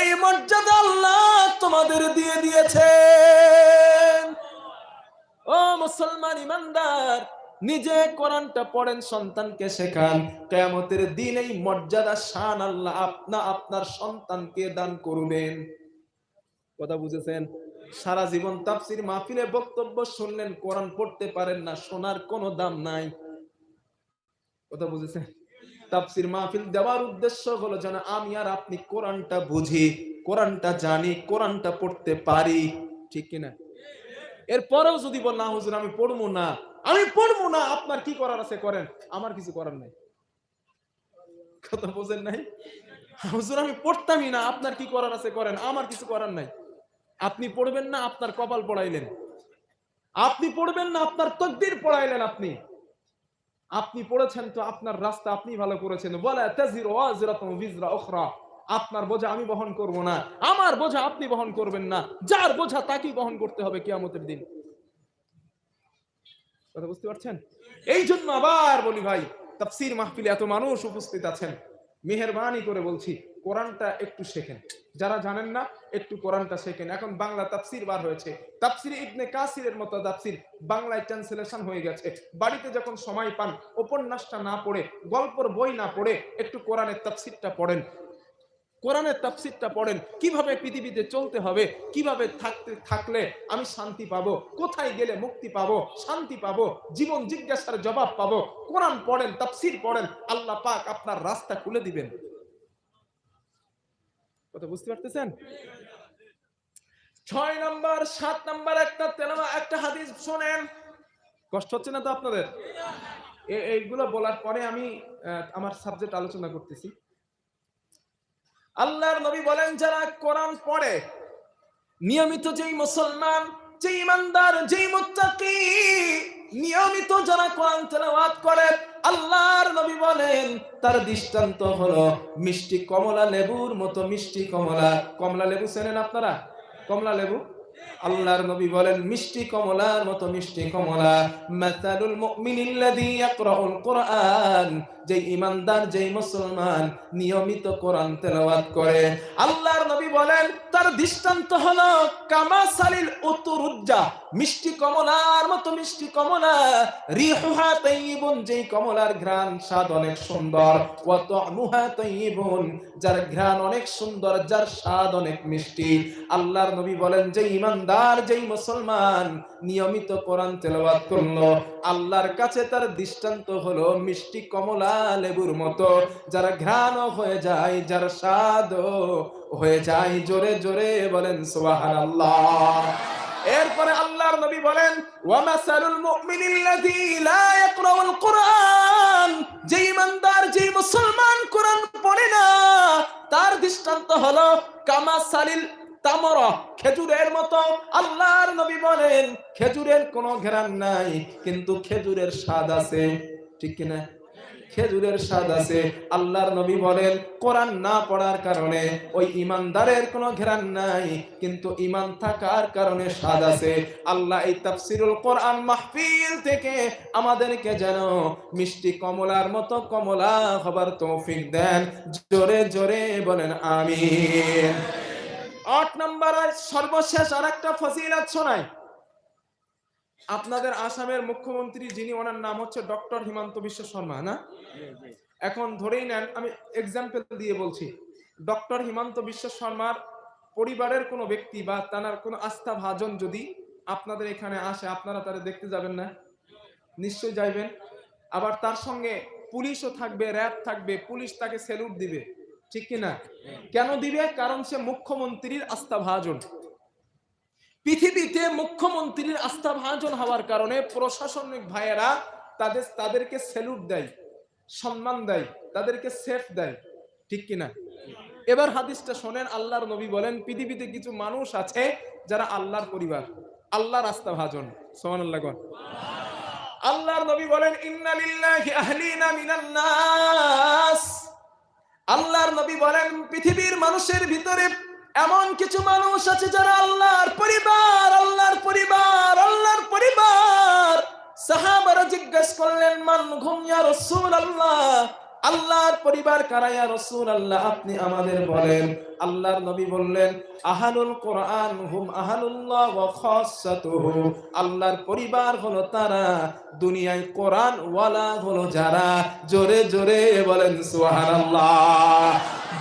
এই মর্যাদা আল্লাহ তোমাদের দিয়ে দিয়েছেন। ও মুসলমান ইমানদার, নিজে কোরআনটা পড়েন, সন্তানকে শেখান। কিয়ামতের দিন এই মর্যাদা শান আল্লাহ আপনার সন্তানকে দান করবেন। কথা বুঝেছেন? সারা জীবন তাফসীর মাহফিলে বক্তব্য শুনলেন, কোরআন পড়তে পারেন না, শোনার কোনো দাম নাই। কথা বুঝেছেন? তাফসীর মাহফিল দেওয়ার উদ্দেশ্য হলো যেন আমি আর আপনি কোরআনটা বুঝি, কোরআনটা জানি, কোরআনটা পড়তে পারি। ঠিক কিনা? এরপরেও যদি বল, না হুজুর আমি পড়বো না, আপনার কি করার আছে করেন, আমার কিছু করার নাই। কথা বোঝেন নাই? হুজুর আমি পড়তামই না, আপনার কি করার আছে করেন, আমার কিছু করার নাই। আপনি পড়বেন না, আপনার কপাল পড়াইলেন। আপনি পড়বেন না, আপনার তকদির পড়াইলেন। আপনি পড়েছেন তো আপনার রাস্তা আপনি ভালো করেছেন। ওয়ালা তাজিরু ওয়াজিরাতুন বিজরা উখরা, আপনার বোঝা আমি বহন করব না, আমার বোঝা আপনি বহন করবেন না, যার বোঝা তাকেই বহন করতে হবে কিয়ামতের দিন। কথা বুঝতে পারছেন? এই জন্য আবার বলি ভাই, তাফসীর মাহফিলে এত মানুষ উপস্থিত আছেন, মেহেরবানি করে বলছি কোরআনটা একটু শেখেন। যারা জানেন না একটু কোরআনটা শেখেন। এখন বাংলা তাফসীর বার হয়েছে, তাফসীর ইবনে কাসিরের মতো তাফসীর বাংলায় ট্রান্সলেশন হয়ে গেছে। বাড়িতে যখন সময় পান উপন্যাসটা না পড়ে, গল্পের বই না পড়ে একটু কোরআনের তাফসীরটা পড়েন। কোরআনের তাফসীরটা পড়েন, কিভাবে পৃথিবীতে চলতে হবে, কিভাবে থাকলে আমি শান্তি পাবো, কোথায় গেলে মুক্তি পাবো, শান্তি পাবো, জীবন জিজ্ঞাসার জবাব পাবো। কোরআন পড়েন, তাফসীর পড়েন, আল্লাহ পাক আপনার রাস্তা খুলে দিবেন। কথা বুঝতে পারতেছেন? 6 নাম্বার 7 নাম্বার একটা হাদিস শুনেন। কষ্ট হচ্ছে না তো আপনাদের? এইগুলো বলার পরে আমি আমার সাবজেক্ট আলোচনা করতেছি। আল্লাহর নবী বলেন, যারা কোরআন পড়ে, নিয়মিত যেই মুসলমান, যেই ইমানদার, যেই মুত্তাকি, নিয়মিত যারা কোরআন তেলাওয়াত করে, আল্লাহর নবী বলেন তার দৃষ্টান্ত হলো মিষ্টি কমলা লেবুর মতো। মিষ্টি কমলা, কমলা লেবু চেনেন আপনারা? কমলা লেবু, আল্লাহর নবী বলেন মিষ্টি কমলার মতো মিষ্টি কমলা। মাসালুল মুমিনিল্লাযী ইয়াকরাউল কুরআন, যে ইমানদার, যে মুসলমান নিয়মিত কোরআন তেলাওয়াত করে, আল্লাহর নবী বলেন তার দৃষ্টান্ত হলো কামাসালিল উতুরুজ্জা, মিষ্টি কমলার মতো মিষ্টি কমলা। রিহুহা তাইয়িবুন, যে কমলার ঘ্রাণ স্বাদ অনেক সুন্দর। ওয়া তা'মুহা তাইয়িবুন, যার ঘ্রাণ অনেক সুন্দর, যার স্বাদ অনেক মিষ্টি। আল্লাহর নবী বলেন যে ইমানদার, যে মুসলমান নিয়মিত কোরআন তেলাওয়াত করলো, আল্লাহর কাছে তার দৃষ্টান্ত হলো মিষ্টি কমলা লেবুর মতো, যার ঘ্রাণও হয়ে যায়, যার স্বাদও হয়ে যায়। জোরে জোরে বলেন সুবহানাল্লাহ। এরপরে আল্লাহর নবী বলেন ওয়া মাসালুল মুমিনিল্লাযী লা ইয়াকরাউল কুরআন, যে ইমানদার, যে মুসলমান কোরআন পড়ে না, তার দৃষ্টান্ত হলো কামাসালিল তামরা, খেজুরের মতো। আল্লাহর নবী বলেন খেজুরের কোনো ঘ্রাণ নাই, কিন্তু খেজুরের স্বাদ আছে। ঠিক কিনা? খেজুরের স্বাদ আছে। আল্লাহর নবী বলেন কোরআন না পড়ার কারণে ওই ইমানদারের কোনো ঘ্রাণ নাই, কিন্তু ঈমান থাকার কারণে স্বাদ আছে। আল্লাহ এই তাফসীরুল কোরআন মাহফিল থেকে আমাদেরকে যেন মিষ্টি কমলার মতো কমলা হবার তৌফিক দেন। জোরে জোরে বলেন আমিন। 8 নম্বর আর সর্বশেষ আরেকটা ফজিলত শোনাই। আপনাদের আসামের মুখ্যমন্ত্রী যিনি, ওনার নাম হচ্ছে ডক্টর হিমন্ত বিশ্ব শর্মা, না? এখন ধরেই নেন, আমি এক্সাম্পল দিয়ে বলছি, ডক্টর হিমন্ত বিশ্ব শর্মার পরিবারের কোনো ব্যক্তি বা তার কোনো আস্থা ভাজন যদি আপনাদের এখানে আসে, আপনারা তারা দেখতে যাবেন না? নিশ্চয়ই যাইবেন। আবার তার সঙ্গে পুলিশও থাকবে, র্যাব থাকবে, পুলিশ তাকে স্যালুট দিবে। ঠিক কিনা? কেন দিবে? কারণ সে মুখ্যমন্ত্রীর আস্থা ভাজন। পৃথিবীতে মুখ্যমন্ত্রীর আস্থা ভাজন হওয়ার কারণে প্রশাসনিক ভাইয়েরা তাদেরকে স্যালুট দেয়, সম্মান দেয়, তাদেরকে সেফ দেয়। ঠিক কিনা? এবার হাদিসটা শোনেন। আল্লাহর নবী বলেন পৃথিবীতে কিছু মানুষ আছে যারা আল্লাহর পরিবার, আল্লাহর আস্থা ভাজন। সুবহানাল্লাহ। আল্লাহর নবী বলেন ইন্না লিল্লাহি আহলিনা মিনান নাস। আল্লাহর নবী বলেন পৃথিবীর মানুষের ভিতরে এমন কিছু মানুষ আছে যারা আল্লাহর পরিবার, আল্লাহর পরিবার, আল্লাহর পরিবার। সাহাবারা জিজ্ঞাসা করলেন মান হুম ইয়া রাসূলুল্লাহ, আল্লাহর পরিবার কারা ইয়া রাসূলুল্লাহ, আপনি আমাদের বলেন। আল্লাহর নবী বললেন আহলুল কোরআন হুম আহলুল্লাহ ওয়া খাসাতুহু, আল্লাহর পরিবার হলো তারা, দুনিয়ায় কোরআন ওয়ালা হলো যারা। জোরে জোরে বলেন সুবহানাল্লাহ।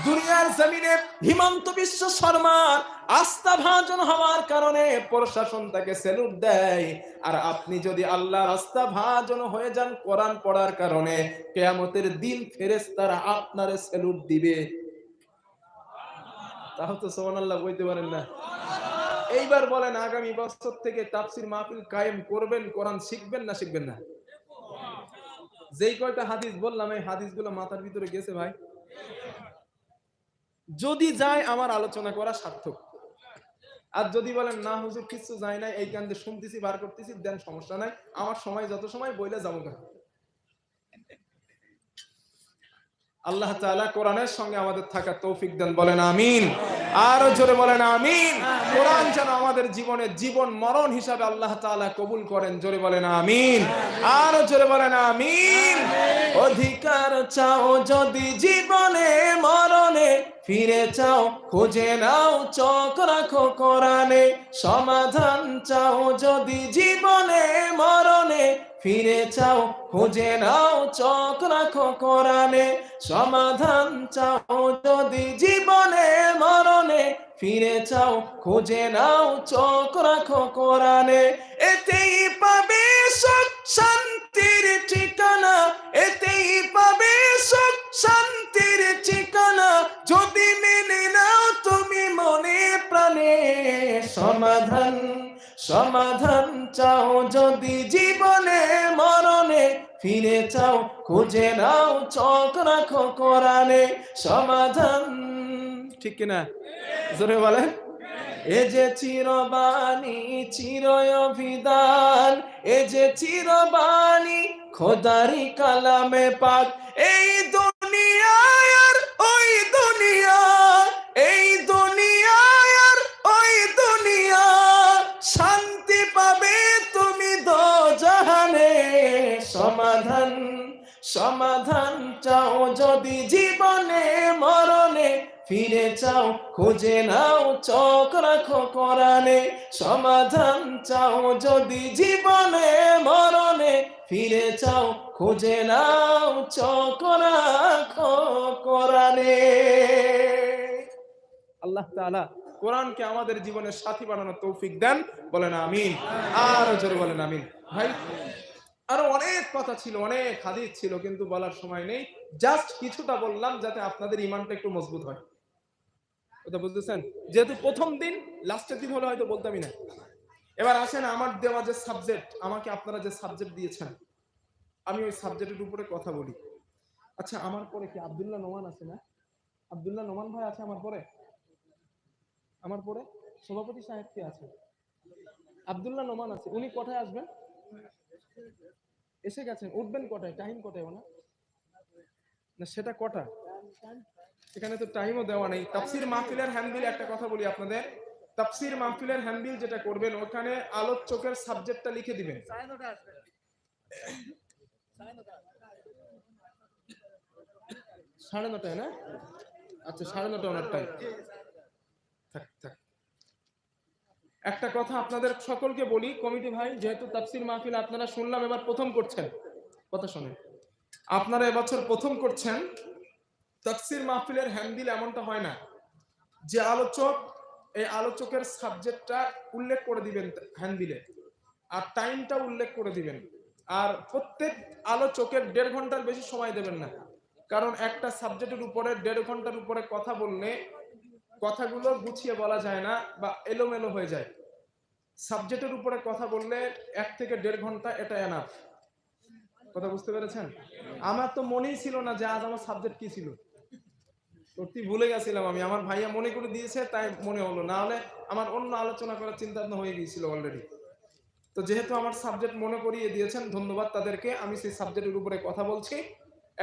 দুনিয়ার জমিনে হিমন্ত বিশ্ব শর্মার আস্থা ভাজন হওয়ার কারণে প্রশাসন তাকে স্যালুট দেয়। আর আপনি যদি আল্লাহর আস্থা ভাজন হয়ে যান কোরআন পড়ার কারণে, কিয়ামতের দিন ফেরেশতারা আপনারে স্যালুট দিবে। তাহলে তো সুবহানাল্লাহ বলতে পারেন না? এইবার বলেন আগামী বছর থেকে তাফসীর মাহফিল কায়েম করবেন, কোরআন শিখবেন না শিখবেন না? যেই কয়টা হাদিস বললাম এই হাদিসগুলো মাথার ভিতরে গেছে ভাই? যদি যায় আমার আলোচনা করা সার্থক। আর যদি বলেন না হুজুর কিছু যায় না, এই কান্দে শুনতেছি, বার করতেছি, দেন সমস্যা নাই, আমার সময় যত সময় বইলে যাবো কেন। আল্লাহ তাআলা কোরআনের সঙ্গে আমাদের থাকার তৌফিক দেন, বলেন আমিন। আরো জোরে বলেন আমিন। কোরআন যেন আমাদের জীবনে জীবন মরণ হিসাবে আল্লাহ তাআলা কবুল করেন, জোরে বলেন আমিন। আরো জোরে বলেন আমিন। অধিকার চাও যদি জীবনে মরণে, ফিরে চাও খুঁজে নাও চোখ রাখো কোরআনে। সমাধান চাও যদি জীবনে মরণে, ফিরে চাও খুঁজে নাও চোখ রাখো কোরআনে। সমাধান চাও যদি জীবনে মরণে, ফিরে চাও খুঁজে নাও চোখ রাখো কোরআনে। এতেই পাবে সুখ শান্তির ঠিকানা, এতেই পাবে সুখ শান্তির ঠিকানা, যদি মেনে নাও তুমি মনে প্রাণে। সমাধান সমাধান চাও যদি জীবনে মরণে, ফিরে চাও খুঁজে নাও চোখ রাখো কোরআনে। সমাধান ঠিক কিনা, জোরে বলেন। এ যে চিরবাণী চির অভিধান, এ যে চিরবাণী খোদারি কালামে পাক। এই দুনিয়ায় আর ওই দুনিয়া, এই দুনিয়ায় আর ওই দুনিয়া, শান্তি পাবে তুমি দোজাহানে। সমাধান সমাধান চাও যদি জীবনে মরণে, ফিরে চাও খুঁজে নাও চোখ রাখো কোরআনে। সমাধান চাও যদি জীবনে মরণে, ফিরে চাও খুঁজে নাও চোখ রাখো কোরআনে। আল্লাহ তাআলা কোরআনকে আমাদের জীবনের সাথী বানানোর তৌফিক দেন, বলেন আমিন। আর জোরে বলেন আমিন। ভাই আরো অনেক কথা ছিল, অনেক হাদিস ছিল, কিন্তু বলার সময় নেই। জাস্ট কিছুটা বললাম যাতে আপনাদের ঈমানটা একটু মজবুত হয়। কথা বুঝতেছেন? যেহেতু প্রথম দিন, লাস্টের দিন হলে হয়তো বলতামই না। এবার আসেন আমার দেওয়া যে সাবজেক্ট, আমাকে আপনারা যে সাবজেক্ট দিয়েছেন, আমি ওই সাবজেক্টের উপরে কথা বলি। আচ্ছা, আমার পরে কি আব্দুল্লাহ নোমান আছে না? আব্দুল্লাহ নোমান ভাই আছে আমার পরে? আমার পরে সভাপতি সাহেব কে আছে? আব্দুল্লাহ নোমান আছে। উনি কোথায় আসবেন? এসে গেছেন। উঠবেন কটায়? টাইম কটায় ওনা? না সেটা কটা? এখানে তো টাইমও দেওয়া নেই। তাফসীর মাহফিলের হ্যান্ডবিল, একটা কথা বলি আপনাদের, তাফসীর মাহফিলের হ্যান্ডবিল যেটা করবেন, ওখানে আলোচকের সাবজেক্টটা লিখে দিবেন। 9:30 না? আচ্ছা 9:30 ওনার টাইম। থাক থাক। একটা কথা আপনাদের সকলকে বলি, কমিটি ভাই, যেহেতু তাফসীর মাহফিল আপনারা শুনলাম এবার প্রথম করছেন, কথা শুনেন, আপনারা এবছর প্রথম করছেন। তাফসীর মাহফিলের হ্যান্ডবিল এমনটা হয় না যে আলোচক, এই আলোচকের সাবজেক্টটা উল্লেখ করে দিবেন হ্যান্ডবিলে, আর টাইমটা উল্লেখ করে দিবেন। আর প্রত্যেক আলোচকের 1.5 ঘন্টার বেশি সময় দেবেন না, কারণ একটা সাবজেক্টের উপরে 1.5 ঘন্টার উপরে কথা বললে কথাগুলো গুছিয়ে বলা যায় না বা এলোমেলো হয়ে যায়। সাবজেক্টের উপরে কথা বললে 1 থেকে 1.5 ঘন্টা, এটা এনাফ। কথা বুঝতে পেরেছেন? আমার তো মনেই ছিল না যে আজ আমার সাবজেক্ট কি ছিল, সত্যি ভুলে গেছিলাম আমি। আমার ভাইয়া মনে করে দিয়েছে তাই মনে হলো, না হলে আমার অন্য আলোচনা করার চিন্তা ভাবনা হয়ে গিয়েছিল অলরেডি। তো যেহেতু আমার সাবজেক্ট মনে করিয়ে দিয়েছেন, ধন্যবাদ তাদেরকে। আমি সেই সাবজেক্টের উপরে কথা বলছি।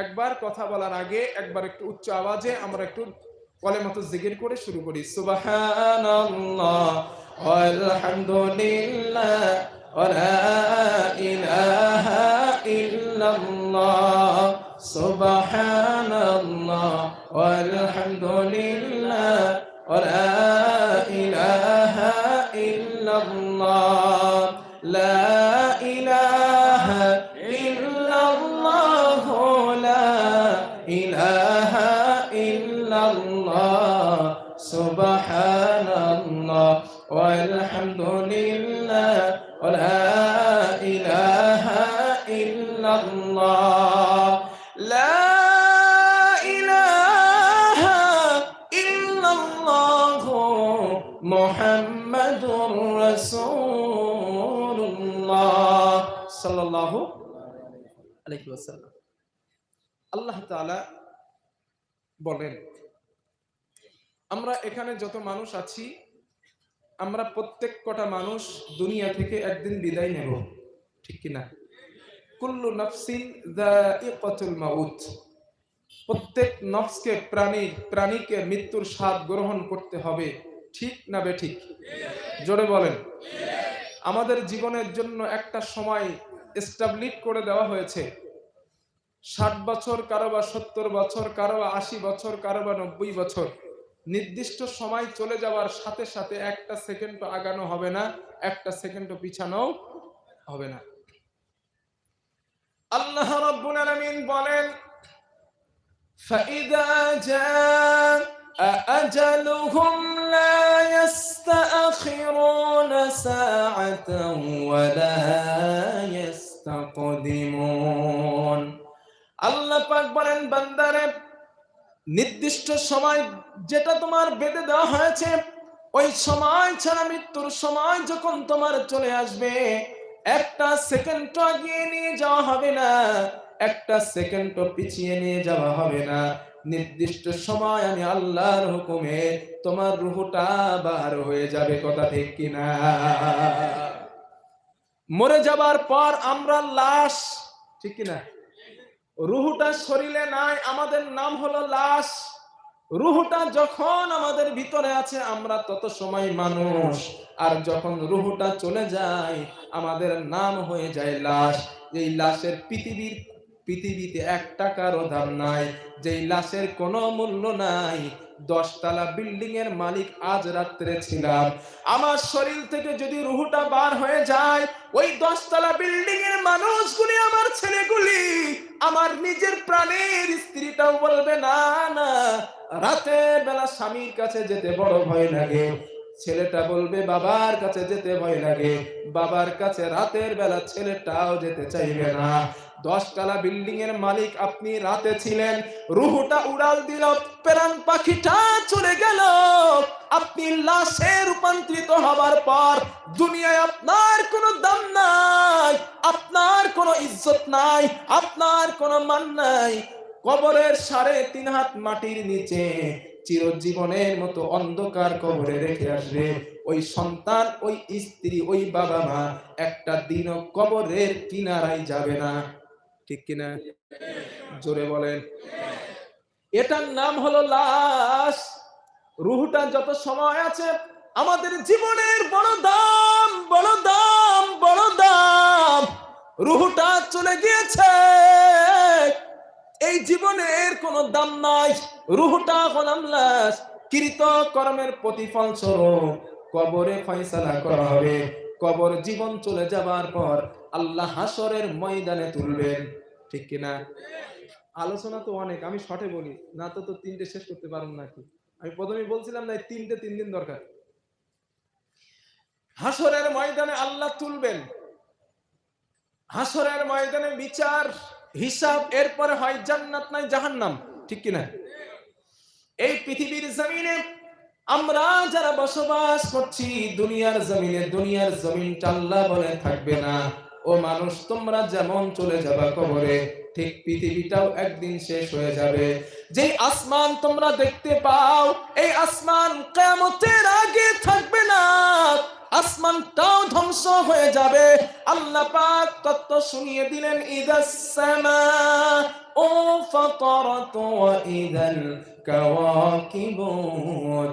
একবার কথা বলার আগে একবার একটু উচ্চ আওয়াজে আমরা একটু কলেমাতুজ জিকির করে শুরু করি। সুবহানাল্লাহ আলহামদুলিল্লাহ ওয়া লা ইলাহা ইল্লাল্লাহ, সুবহানাল্লাহ আলহামদুলিল্লাহ ওয়া লা ইলাহা ইল্লাল্লাহ, লা ইলাহা ইল্লাল্লাহ, লা ইলাহা ইল্লাল্লাহ, সুবহানাল্লাহ আলহামদুলিল্লাহ ওয়া লা ইলাহা ইল্লাল্লাহ, লা ইলাহা ইল্লাল্লাহ মুহাম্মাদুর রাসূলুল্লাহ সাল্লাল্লাহু আলাইহি ওয়াসাল্লাম। আল্লাহ তাআলা বলেন, আমরা এখানে যত মানুষ আছি, আমরা প্রত্যেক কটা মানুষ দুনিয়া থেকে একদিন বিদায় নেব, ঠিক কিনা? কুল্লু নাফসিন যায়িকাতুল মাউত। প্রত্যেক নফসকে প্রাণীকে মৃত্যুর স্বাদ গ্রহণ করতে হবে, ঠিক না বেঠিক? জোরে বলেন। আমাদের জীবনের জন্য একটা সময় এস্টাবলিশ করে দেওয়া হয়েছে, 60 বছর, কারো বা 70 বছর, কারো বা 80 বছর, কারো বা 90 বছর। নির্দিষ্ট সময় চলে যাওয়ার সাথে সাথে একটা সেকেন্ডও আগানো হবে না, একটা সেকেন্ডও পিছানো হবে না। আল্লাহ রাব্বুল আলামিন বলেন, فَإِذَا جَاءَ أَجَلُهُمْ لَا يَسْتَأْخِرُونَ سَاعَةً وَلَا يَسْتَقْدِمُونَ। আল্লাহ পাক বলেন, বান্দারে, নির্দিষ্ট সময় যেটা তোমার বেঁধে দেওয়া হয়েছে, ওই সময় ছাড়া মৃত্যুর সময় যখন তোমার চলে আসবে, একটা সেকেন্ডও এগিয়ে নিয়ে যাওয়া হবে না, একটা সেকেন্ডও পিছিয়ে নিয়ে যাওয়া হবে না। নির্দিষ্ট সময় আমি আল্লাহর হুকুমে তোমার রূহটা বার হয়ে যাবে, কথা ঠিক কিনা? মরে যাবার পর আমরা লাশ, ঠিক কিনা? রূহটা শরীরে নাই, আমাদের নাম হলো লাশ। রূহটা যখন আমাদের ভিতরে আছে আমরা তত সময় মানুষ, আর যখন রূহটা চলে যায় আমাদের নাম হয়ে যায় লাশ। এই লাশের পৃথিবীতে 1 টাকারও দাম নাই, যেই লাশের কোনো মূল্য নাই। 10 তলা বিল্ডিং এর মালিক আজ রাত্রে ছিলাম, আমার শরীর থেকে যদি রূহটা বার হয়ে যায়, ওই 10 তলা বিল্ডিং এর মানুষগুলি, আমার ছেলেগুলি, আমার নিজের প্রাণের স্ত্রীটাও বলবে না না, রাতের বেলা স্বামীর কাছে যেতে বড় ভয় লাগে। ছেলেটা বলবে বাবার কাছে যেতে ভয় লাগে, বাবার কাছে রাতের বেলা ছেলেটাও যেতে চাইবে না। 10 তলা বিল্ডিং এর মালিক আপনি, রাতে ছিলেন, রূহটা উড়াল দিল, প্রাণ পাখিটা চলে গেল, আপনি লাশে রূপান্তরিত হবার পর দুনিয়ায় আপনার কোনো দাম নাই, আপনার কোনো ইজ্জত নাই, আপনার কোনো মান নাই। কবরের 3.5 হাত মাটির নিচে চিরজীবনের মতো অন্ধকার কবরে রেখে আসবে ওই সন্তান, ওই স্ত্রী, ওই বাবা মা, একটা দিনও কবরের কিনারায় যাবে না, ঠিক কিনা? জোরে বলেন। এটার নাম হলো লাশ। রূহটা যত সময় আছে আমাদের জীবনের বড় দাম, বড় দাম, বড় দাম। রূহটা চলে গিয়েছে, এই জীবনের কোনো দাম নাই। রূহটা হলাম লাশ, কৃত কর্মের প্রতিফল স্বরূপ কবরে ফয়সালা করা হবে। কবর জীবন চলে যাবার পর আল্লাহ হাসরের ময়দানে তুলবেন, ঠিক কিনা? আলোচনা তো অনেক, আমি শর্টে বলি না, তো 3টে শেষ করতে পারুন নাকি? আমি প্রথমেই বলছিলাম না, 3 দিন দরকার। হাসরের ময়দানে আল্লাহ তুলবেন, হাসরের ময়দানে বিচার, হিসাব, এরপরে হয় জান্নাত নাই জাহান্নাম, ঠিক কিনা? এই পৃথিবীর জমিনে আমরা যারা বসবাস করছি, দুনিয়ার জমিনটা আল্লাহ বলে থাকবে না। ও মানুষ, তোমরা যেমন চলে যাবা কবরে, ঠিক পৃথিবীটাও একদিন শেষ হয়ে যাবে। যেই আসমান তোমরা দেখতে পাও, এই আসমান কিয়ামতের আগে থাকবে না, আসমানটাও ধ্বংস হয়ে যাবে। আল্লাহ পাক তত্ত্ব শুনিয়ে দিলেন, ইদাস সামাউ ফাতারাত ওয়া ইদাল কাওয়াকিবু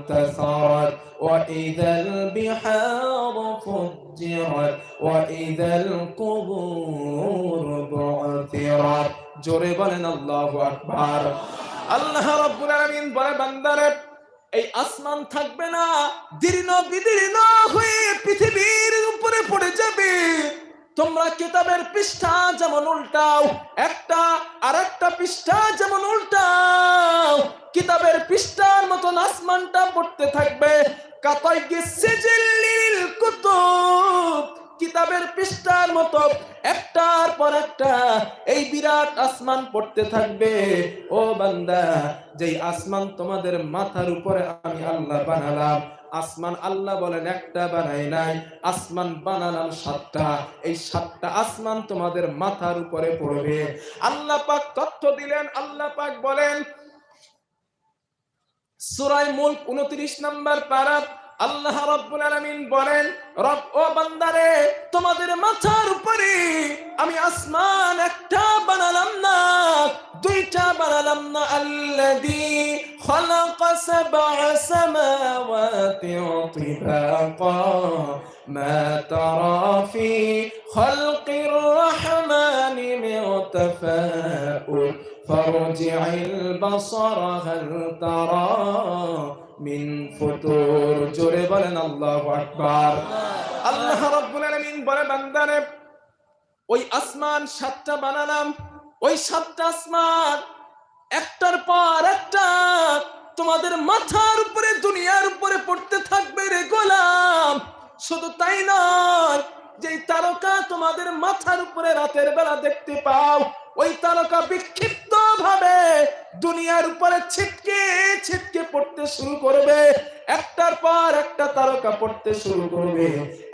তাসারাত ওয়া ইদাল বিহারু ফুজ্জিরাত ওয়া ইদাল কুবুর বু'থিরাত। জোরে বলেন আল্লাহু আকবার। আল্লাহ রাব্বুল আলামিন বলে, বান্দারে, এই আসমান থাকবে না, দীর্ণ বিদীর্ণ হয়ে পৃথিবীর উপরে পড়ে যাবে। তোমরা কিতাবের পৃষ্ঠা যেমন উল্টাও, একটা আরেকটা পৃষ্ঠা যেমন উল্টাও, কিতাবের পৃষ্ঠার মতন আসমানটা পড়তে থাকবে। কাতাইগি সিজিলিল কুতুব, কিতাবের পৃষ্ঠার মতো একটার পর একটা এই বিরাট আসমান পড়তে থাকবে। ও বান্দা, যেই আসমান তোমাদের মাথার উপরে আমি আল্লাহ বানালাম, আসমান আল্লাহ বলেন একটা বানাই নাই, আসমান বানালাম 7টা। এই 7টা আসমান তোমাদের মাথার উপরে পড়বে। আল্লাহ পাক তথ্য দিলেন, আল্লাহ পাক বলেন সূরা মুলক 29 নম্বর পারা, আল্লাহ রাব্বুল আলামিন বলেন, রব, ও বান্দারে, তোমাদের মাথার উপরে আমি আসমান একটা বানালাম না, দুইটা বানালাম না আল্লাযী খালাকা সাবআ সামাওয়াতি তিবাকা মা তারা ফি খালকির রহমানি মিন তাফাউল ফারজি'ল বাসারা হাল তারা মিন ফুতুর। জোরে বলেন আল্লাহু আকবার। আল্লাহ রাব্বুল আলামিন বলে বান্দারে ওই আসমান 7টা বানালাম, ওই 7টা আসমান একটার পর একটা তোমাদের মাথার উপরে দুনিয়ার উপরে পড়তে থাকবে রে গোলাম। শুধু তাই নয়, যেই তারকা তোমাদের মাথার উপরে রাতের বেলা দেখতে পাও, ওই তারকা বিক্ষিপ্ত ভাবে দুনিয়ার উপরে ছিটকে ছিটকে পড়তে শুরু করবে। একটার পর একটা তারকা পড়তে শুরু করবে,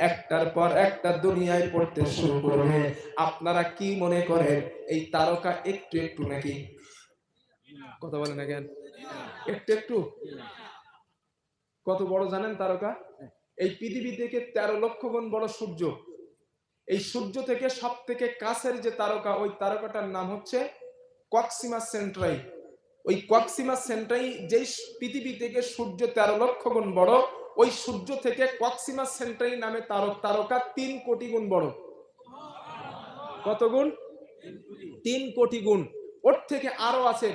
একটার পর একটা দুনিয়ায় পড়তে শুরু করবে। আপনারা কি মনে করেন এই তারকা একটু একটু নাকি? কথা বলেন না কেন? একটু একটু? কত বড় জানেন তারকা? এই পৃথিবী থেকে 13 লক্ষ গুণ বড় সূর্য। এই সূর্য থেকে সব থেকে কাছের যে তারকা, ওই তারকাটার নাম হচ্ছে প্রক্সিমা সেন্ট্রাই। ওই প্রক্সিমা সেন্ট্রাই যেই পৃথিবী থেকে সূর্য 13 লক্ষ গুণ বড়, ওই সূর্য থেকে প্রক্সিমা সেন্ট্রাই নামে তারকা 3 কোটি গুণ বড়। কত গুণ? 3 কোটি গুণ। ওর থেকে আরো আছে,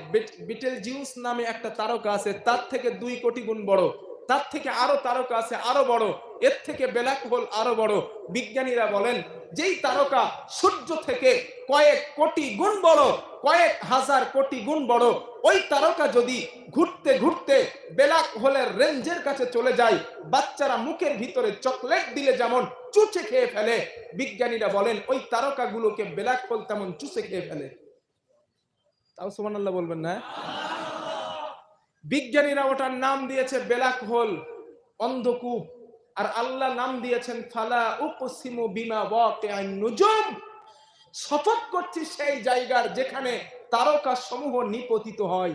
বিটেলজিউস নামে একটা তারকা আছে, তার থেকে 2 কোটি গুণ বড়। তার থেকে আরো তারকা আছে আরো বড়, এর থেকে ব্ল্যাক হোল আরো বড়। বিজ্ঞানীরা বলেন যেই তারকা সূর্য থেকে কয়েক কোটি গুণ বড়, কয়েক হাজার কোটি গুণ বড়, ওই তারকা যদি ঘুরতে ঘুরতে ব্ল্যাক হোলের রেঞ্জের কাছে চলে যায়, বাচ্চারা মুখের ভিতরে চকলেট দিলে যেমন চুষে খেয়ে ফেলে, বিজ্ঞানীরা বলেন ওই তারকাগুলোকে ব্ল্যাক হোল তেমন চুষে খেয়ে ফেলে। তাও সুবহানাল্লাহ বলবেন না? বিজ্ঞানীরা ওটার নাম দিয়েছে ব্ল্যাক হোল, অন্ধকূপ। আর আল্লাহ নাম দিয়েছেন ফালা উকসিমু বিমা ওয়াকিআন নুজুম। শপথ করছি সেই জায়গার যেখানে তারকা সমূহ নিপতিত হয়।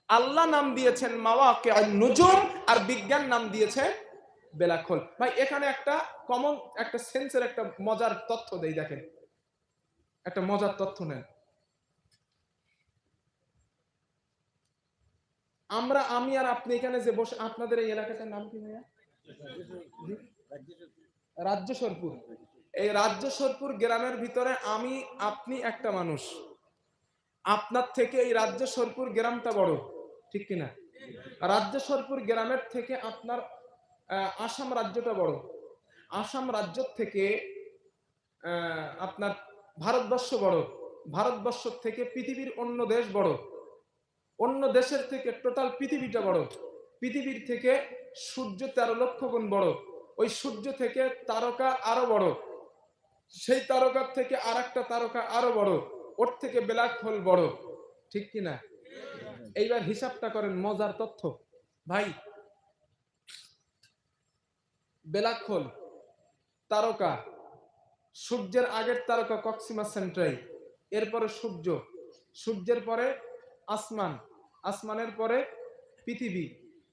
আল্লাহ নাম দিয়েছেন মাওয়াকিআন নুজুম, আর বিজ্ঞান নাম দিয়েছে ব্ল্যাক হোল। ভাই এখানে একটা কমন একটা সেন্সের একটা মজার তথ্য দেই, দেখেন একটা মজার তথ্য নেন। আমি আর আপনি এখানে যে বসে, আপনাদের এই এলাকাটার নাম কি ভাইয়া? রাজ্যসরপুর। এই রাজ্যসরপুর গ্রামের ভিতরে আমি আপনি একটা মানুষ। আপনার থেকে এই রাজ্যসরপুর গ্রামটা বড়, ঠিক কিনা? রাজ্যসরপুর গ্রামের থেকে আপনার আসাম রাজ্যটা বড়। আসাম রাজ্য থেকে আপনার ভারতবর্ষ বড়। ভারতবর্ষ থেকে পৃথিবীর অন্য দেশ বড়। অন্য দেশের থেকে টোটাল পৃথিবীটা বড়। পৃথিবীর থেকে সূর্য 13 লক্ষ গুণ বড়। ওই সূর্য থেকে তারকা আরো বড়, সেই তারকার থেকে আর একটা তারকা আরো বড়, ওর থেকে ব্ল্যাক হোল বড়, ঠিক কিনা? এইবার হিসাবটা করেন, মজার তথ্য ভাই। ব্ল্যাক হোল তারকা, সূর্যের আগের তারকা প্রক্সিমা সেন্ট্রাই, এরপরে সূর্য, সূর্যের পরে আসমান, আসমানের পরে পৃথিবী,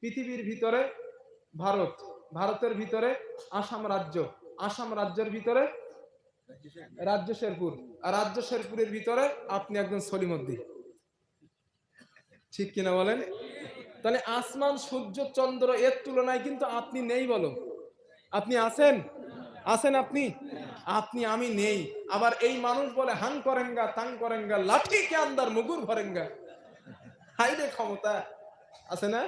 পৃথিবীর ভিতরে ভারত, ভারতের ভিতরে আসাম রাজ্য, আসাম রাজ্যের ভিতরে রাজ্য শেরপুর, আর রাজ্য শেরপুরের ভিতরে আপনি একজন সলিমুদ্দিন, ঠিক কিনা বলেন? তাহলে আসমান সূর্য চন্দ্র এর তুলনায় কিন্তু আপনি নেই। বলো, আপনি আছেন? আছেন আপনি? আপনি আমি নেই। আবার এই মানুষ বলে হাং করেঙ্গা তাং করেঙ্গা লাঠি কে আন্দার মুগুর ভরেঙ্গা। হাই রে ক্ষমতা আছে না?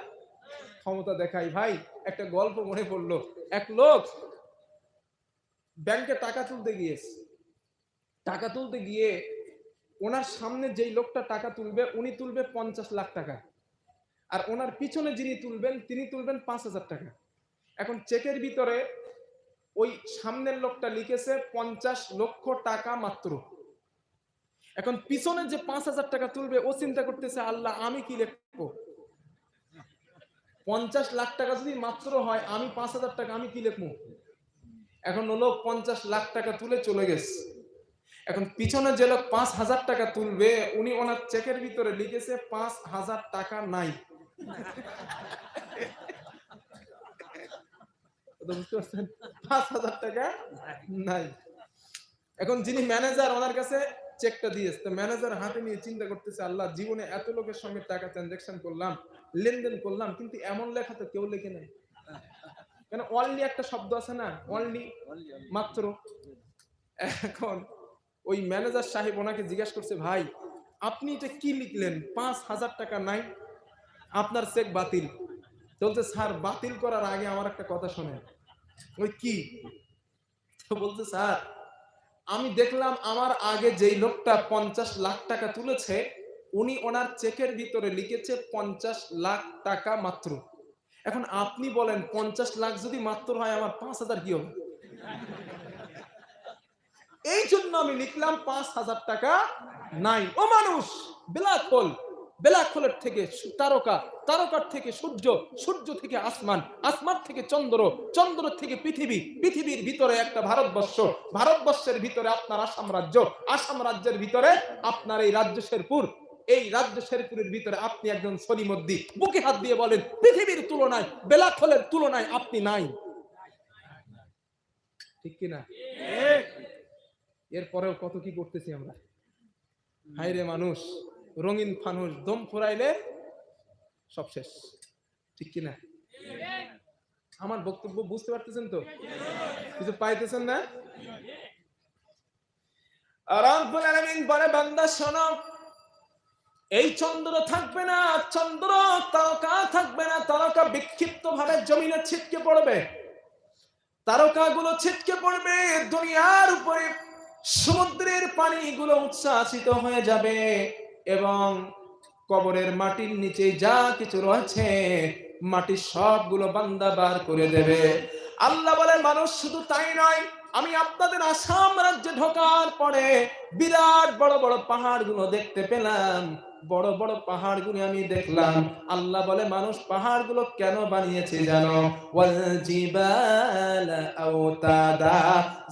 ক্ষমতা দেখাই। ভাই একটা গল্প মনে পড়লো। এক লোক ব্যাংকে টাকা তুলতে গিয়েছে। টাকা তুলতে গিয়ে ওনার সামনে যেই লোকটা টাকা তুলবে উনি তুলবে 50 লাখ টাকা, আর ওনার পিছনে যিনি তুলবেন তিনি তুলবেন 5,000 টাকা। এখন চেকের ভিতরে ওই সামনের লোকটা লিখেছে 50 লক্ষ টাকা মাত্র। এখন পিছনে যে 5,000 টাকা তুলবে ও চিন্তা করতেছে, আল্লাহ আমি কি লিখবো? 50 লাখ টাকা যদি মাত্র হয়, আমি 5,000 টাকা আমি কি লিখবো? এখন ও লোক 50 লাখ টাকা তুলে চলে গেছে। এখন পিছনে যে লোক 5,000 টাকা তুলবে উনি ওনার চেকের ভিতরে লিখেছে 5,000 টাকা নাই। বুঝতে পারছেন? 5,000 টাকা নাই। এখন যিনি ম্যানেজার ওনার কাছে চেকটা দিয়েছে, ম্যানেজার হাতে নিয়ে চিন্তা করতেছে, আল্লাহ জীবনে এত লোকের সঙ্গে টাকা ট্রানজাকশন করলাম, লেনদেন করলাম, কিন্তু এমন লেখা তো কেউ লেখে নেই। কেন অনলি একটা শব্দ আছে না, অনলি, মাত্র। এখন ওই ম্যানেজার সাহেব ওনাকে জিজ্ঞাসা করছে, ভাই আপনি এটা কি লিখলেন, 5,000 টাকা নাই, আপনার চেক বাতিল। বলছে, স্যার বাতিল করার আগে আমার একটা কথা শোনেন। ওই কি? তো বলছে, স্যার আমি দেখলাম আমার আগে যেই লোকটা 50 লাখ টাকা তুলেছে, উনি ওনার চেকের ভিতরে লিখেছে 50 লাখ টাকা মাত্র। এখন আপনি বলেন 50 লাখ যদি মাত্র হয়, আমার 5,000 কি হবে? এই জন্য আমি লিখলাম 5,000 টাকা নাই। ও মানুষ, ব্ল্যাক হোল, ব্ল্যাক হোলের থেকে তারকা, তারকার থেকে সূর্য, সূর্য থেকে আসমান, আসমান থেকে চন্দ্র, চন্দ্র থেকে পৃথিবী, পৃথিবীর ভিতরে একটা ভারতবর্ষ, ভারতবর্ষের ভিতরে আপনার আসাম রাজ্য, আসাম রাজ্যের ভিতরে আপনার এই রাজ্য শেরপুর, এই রাজ্য শেরপুরের ভিতরে আপনি একজন সলিমদ্দি। বুকে হাত দিয়ে বলেন, পৃথিবীর তুলনায়, ব্ল্যাক হোলের তুলনায় আপনি নাই। ঠিক কিনা? এরপরেও কত কি করতেছি আমরা। হায়রে মানুষ, রঙিন ফানুস, দম ফুরাইলে সব শেষ। ঠিক কিনা? আমার বক্তব্য বুঝতে পারতেছেন তো? কিছু পাইতেছেন না? রব্বুল আলামিন বলে, বান্দা শোনো, এই চন্দ্র থাকবে না, চন্দ্র তারকা থাকবে না, তারকা বিক্ষিপ্ত ভাবে জমিনে ছিটকে পড়বে, তারকাগুলো ছিটকে পড়বে দুনিয়ার উপরে, সমুদ্রের পানিগুলো উচ্ছ্বাসিত হয়ে যাবে এবং কবরের মাটির নিচে যা কিছু রয়েছে, মাটির সবগুলো বান্দা বার করে দেবে। আল্লাহ বলে, মানুষ শুধু তাই নয়, আমি আপনাদের আসাম রাজ্যে ঢোকার পরে বিরাট বড় বড় পাহাড়গুলো দেখতে পেলাম, বড় বড় পাহাড়গুলো আমি দেখলাম। আল্লাহ বলে, মানুষ পাহাড়গুলো কেন বানিয়েছে জানো? ওয়াল জিবালা আওতাদা,